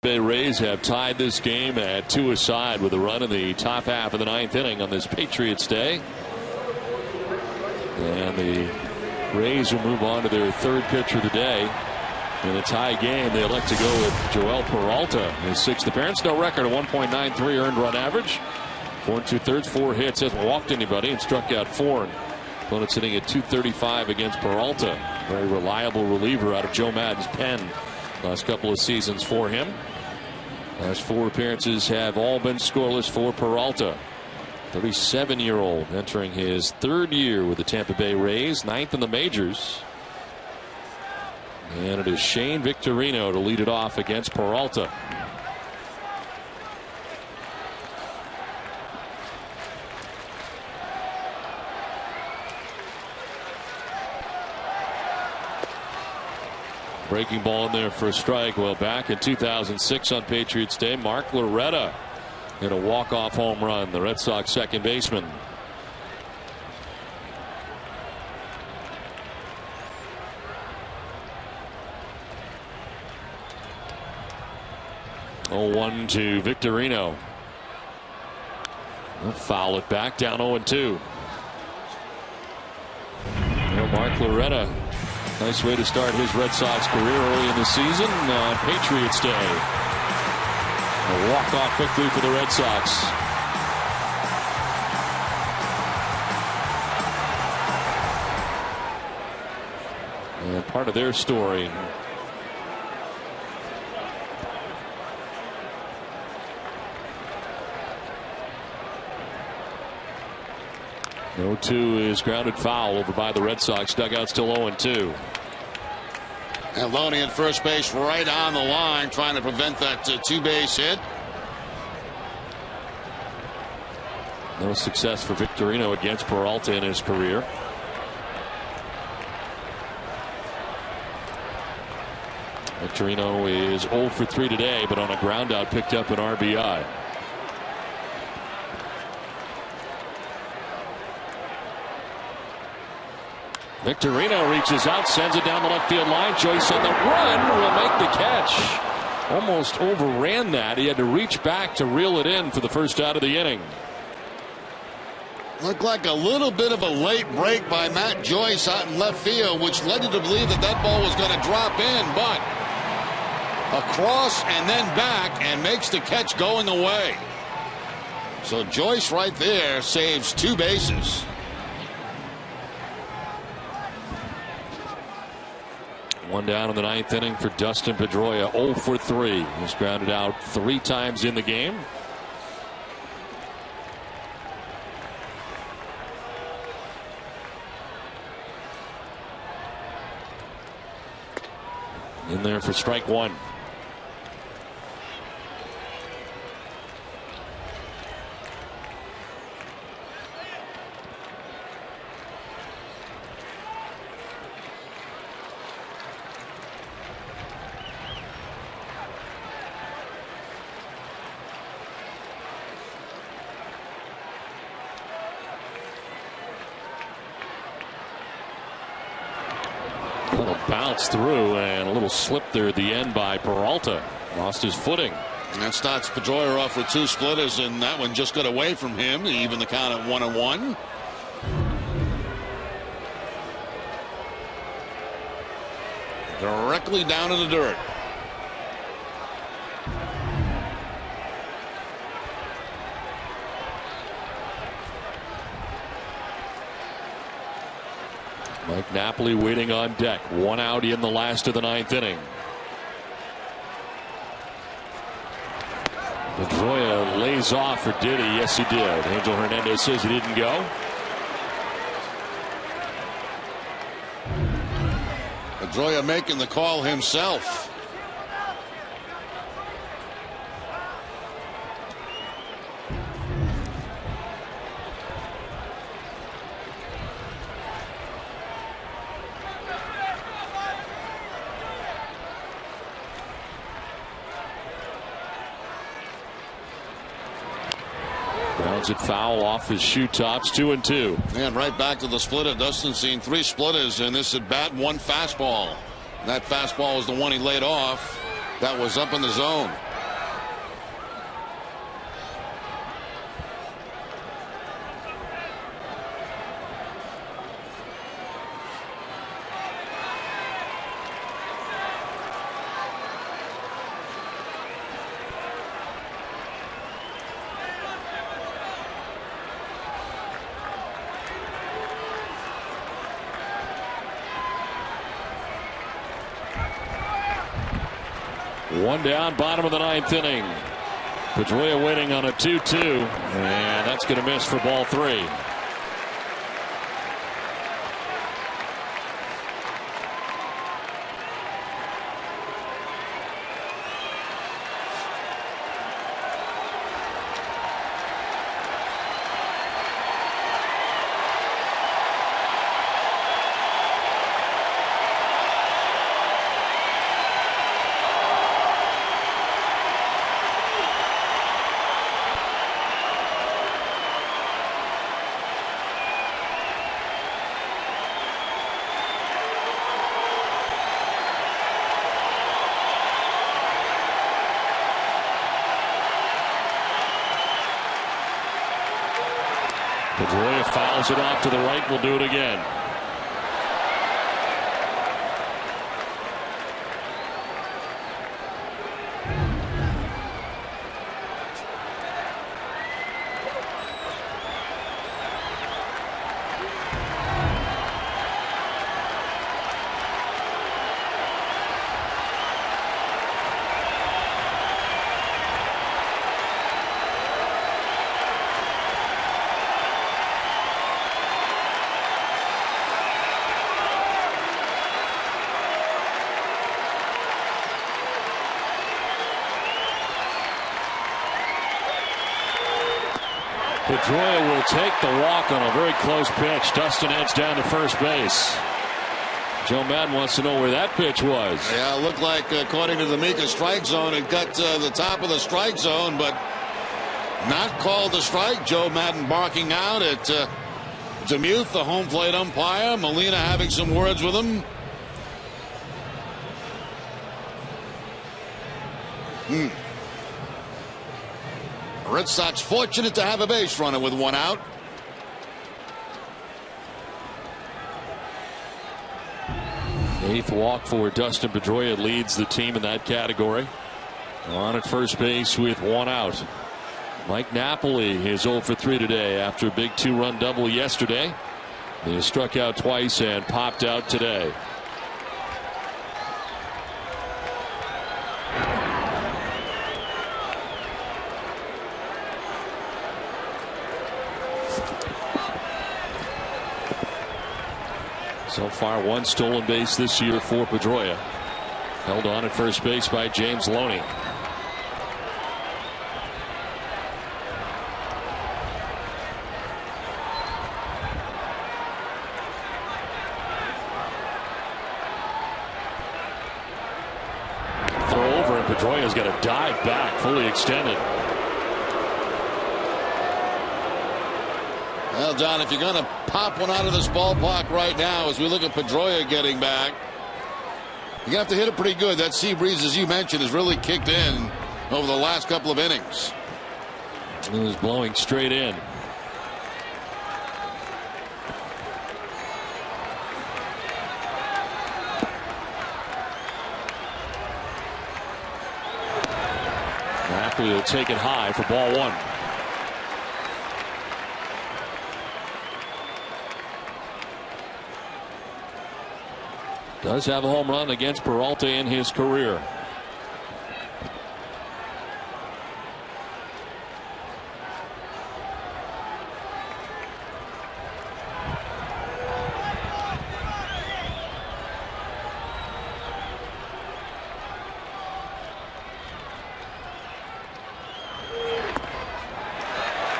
Bay Rays have tied this game at 2 aside with a run in the top half of the ninth inning on this Patriots Day. And the Rays will move on to their third pitcher of the day. In a tie game, they elect to go with Joel Peralta, his sixth appearance. No record, a 1.93 earned run average. 4 2/3, 4 hits, hasn't walked anybody, and struck out 4. Opponent sitting at 235 against Peralta. Very reliable reliever out of Joe Madden's pen. Last couple of seasons for him. Last 4 appearances have all been scoreless for Peralta. 37-year-old entering his third year with the Tampa Bay Rays, 9th in the majors. And it is Shane Victorino to lead it off against Peralta. Breaking ball in there for a strike. Well, back in 2006 on Patriots Day, Mark Loretta hit a walk-off home run, the Red Sox second baseman. Oh, 1 to Victorino. He'll foul it back, down 0-2. Mark Loretta, nice way to start his Red Sox career early in the season on Patriots Day. A walk-off victory for the Red Sox. And part of their story. No 2 is grounded foul over by the Red Sox. Dugout still 0-2. And Loney at first base right on the line trying to prevent that two-base hit. No success for Victorino against Peralta in his career. Victorino is 0 for 3 today, but on a ground out picked up an RBI. Victorino reaches out, sends it down the left field line. Joyce on the run will make the catch. Almost overran that. He had to reach back to reel it in for the first out of the inning. Looked like a little bit of a late break by Matt Joyce out in left field, which led you to believe that that ball was going to drop in, but across and then back and makes the catch going away. So Joyce right there saves 2 bases. One down in the 9th inning for Dustin Pedroia. 0 for 3. He's grounded out 3 times in the game. In there for strike 1. Bounce through and a little slip there at the end by Peralta. Lost his footing. And that starts Pedroia off with 2 splitters, and that one just got away from him. Even the count at 1-1. Directly down in the dirt. Mike Napoli waiting on deck. 1 out in the last of the 9th inning. Pedroia lays off, or did he? Yes, he did. Angel Hernandez says he didn't go. Pedroia making the call himself. Grounds it foul off his shoe tops. 2-2. And right back to the splitter. Dustin's seen 3 splitters in this at bat, 1 fastball. That fastball was the one he laid off. That was up in the zone. One down, bottom of the 9th inning. Pedroia waiting on a 2-2, and that's going to miss for ball 3. Pedroia fouls it off to the right. We'll do it again. Pedroia will take the walk on a very close pitch. Dustin heads down to first base. Joe Madden wants to know where that pitch was. Yeah, it looked like, according to the Mika strike zone, it got to the top of the strike zone, but not called a strike. Joe Madden barking out at Demuth, the home plate umpire. Molina having some words with him. Red Sox fortunate to have a base runner with one out. Eighth walk for Dustin Pedroia leads the team in that category. On at first base with one out. Mike Napoli is 0 for 3 today after a big 2-run double yesterday. He struck out twice and popped out today. So far, one stolen base this year for Pedroia. Held on at first base by James Loney. Throw over, and Pedroia's got a dive back, fully extended. Well, John, if you're going to pop one out of this ballpark right now, as we look at Pedroia getting back, you're going to have to hit it pretty good. That sea breeze, as you mentioned, has really kicked in over the last couple of innings. It was blowing straight in. Napoli will take it high for ball one. Does have a home run against Peralta in his career.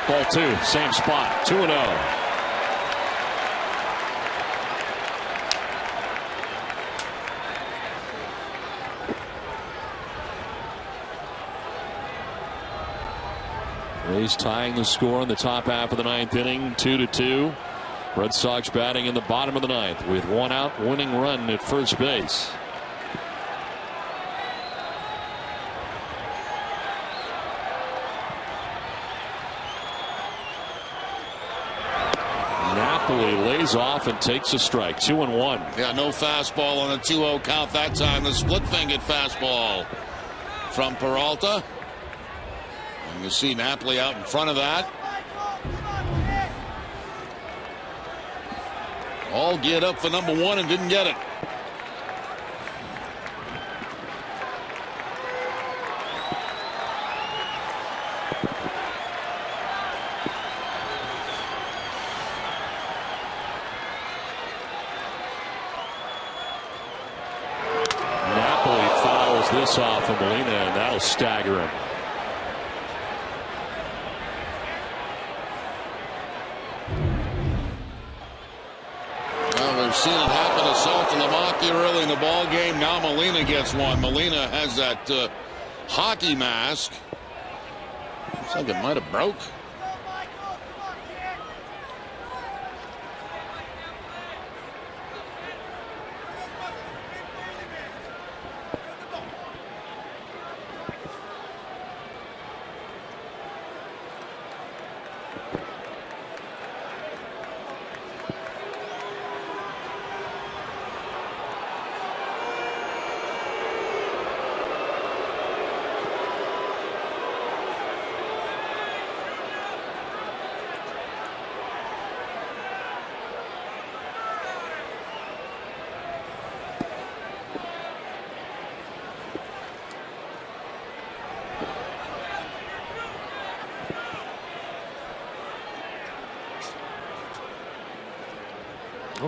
Ball two, same spot, 2-0. Rays tying the score in the top half of the ninth inning, 2-2. Red Sox batting in the bottom of the ninth with one out, winning run at first base. Napoli lays off and takes a strike. 2-1. Yeah, no fastball on a 2-0 count that time. The split-fingered fastball from Peralta. And you see Napoli out in front of that. All geared up for number one and didn't get it. Napoli fouls this off of Molina, and that'll stagger him. Seen it happen to Saltalamacchia early in the ball game. Now Molina gets one. Molina has that hockey mask. Looks like it might have broke.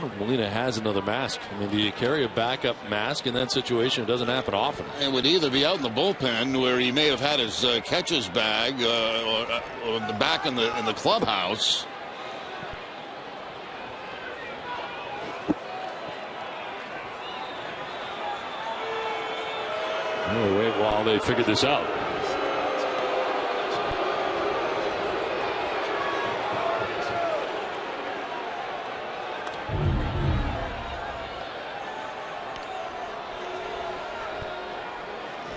if Molina has another mask. I mean, do you carry a backup mask in that situation? It doesn't happen often. It would either be out in the bullpen where he may have had his catcher's bag or in the back in the clubhouse. We'll wait while they figure this out.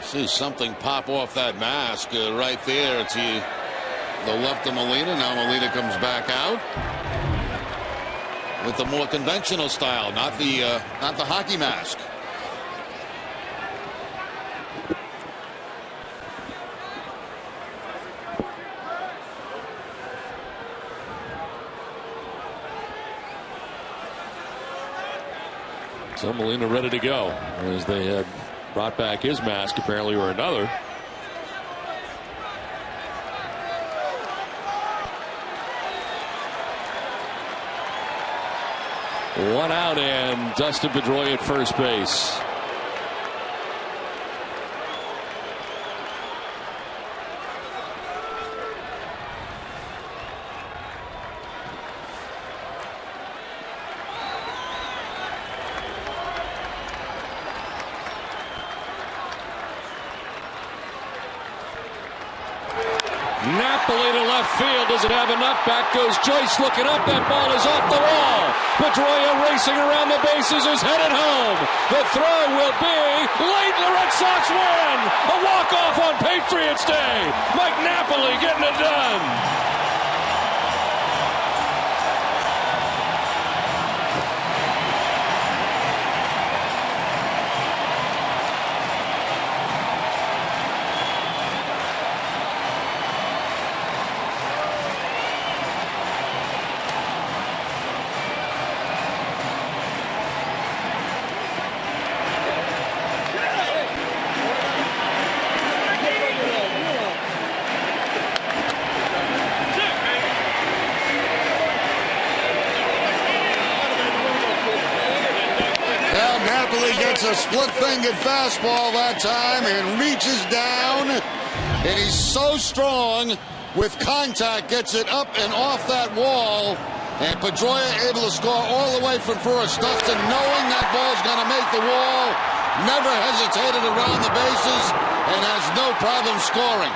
See something pop off that mask right there. It's the left of Molina. Now Molina comes back out with the more conventional style, not the hockey mask. So Molina ready to go as they had brought back his mask apparently, or another. One out and Dustin Pedroia at first base. Napoli to left field. Does it have enough? Back goes Joyce looking up. That ball is off the wall. Pedroia racing around the bases is headed home. The throw will be late. The Red Sox win. A walk-off on Patriots Day. Mike Napoli getting it done. Gets a split-fingered fastball that time and reaches down, and he's so strong with contact, gets it up and off that wall, and Pedroia able to score all the way from first. Dustin, knowing that ball's going to make the wall, never hesitated around the bases and has no problem scoring.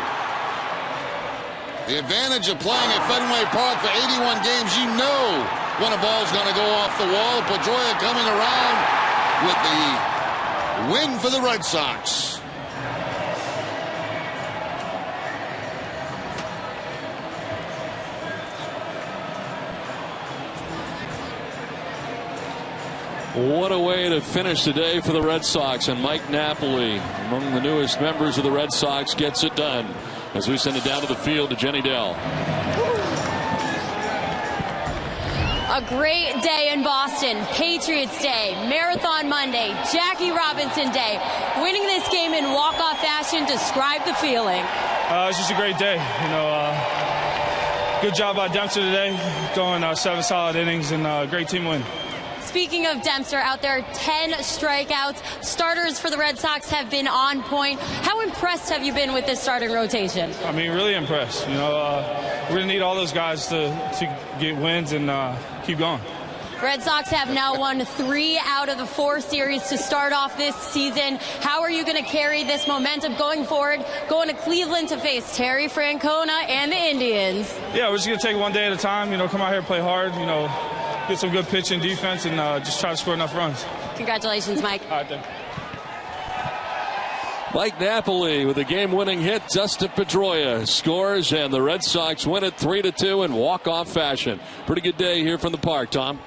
The advantage of playing at Fenway Park for 81 games, you know when a ball's going to go off the wall. Pedroia coming around with the win for the Red Sox. What a way to finish the day for the Red Sox, and Mike Napoli, among the newest members of the Red Sox, gets it done as we send it down to the field to Jenny Dell. A great day in Boston. Patriots Day, Marathon Monday, Jackie Robinson Day. Winning this game in walk-off fashion, describe the feeling. It's just a great day. You know, good job by Dempster today, going 7 solid innings, and a great team win. Speaking of Dempster, out there, 10 strikeouts. Starters for the Red Sox have been on point. How impressed have you been with this starting rotation? I mean, really impressed. You know, we're going to need all those guys to get wins and keep going. Red Sox have now won 3 out of the 4 series to start off this season. How are you going to carry this momentum going forward, going to Cleveland to face Terry Francona and the Indians? Yeah, we're just going to take it one day at a time, you know, come out here, play hard, you know, get some good pitching defense, and just try to score enough runs. Congratulations, Mike. All right, then. Mike Napoli with a game-winning hit. Dustin Pedroia scores, and the Red Sox win it 3-2 in walk-off fashion. Pretty good day here from the park, Tom.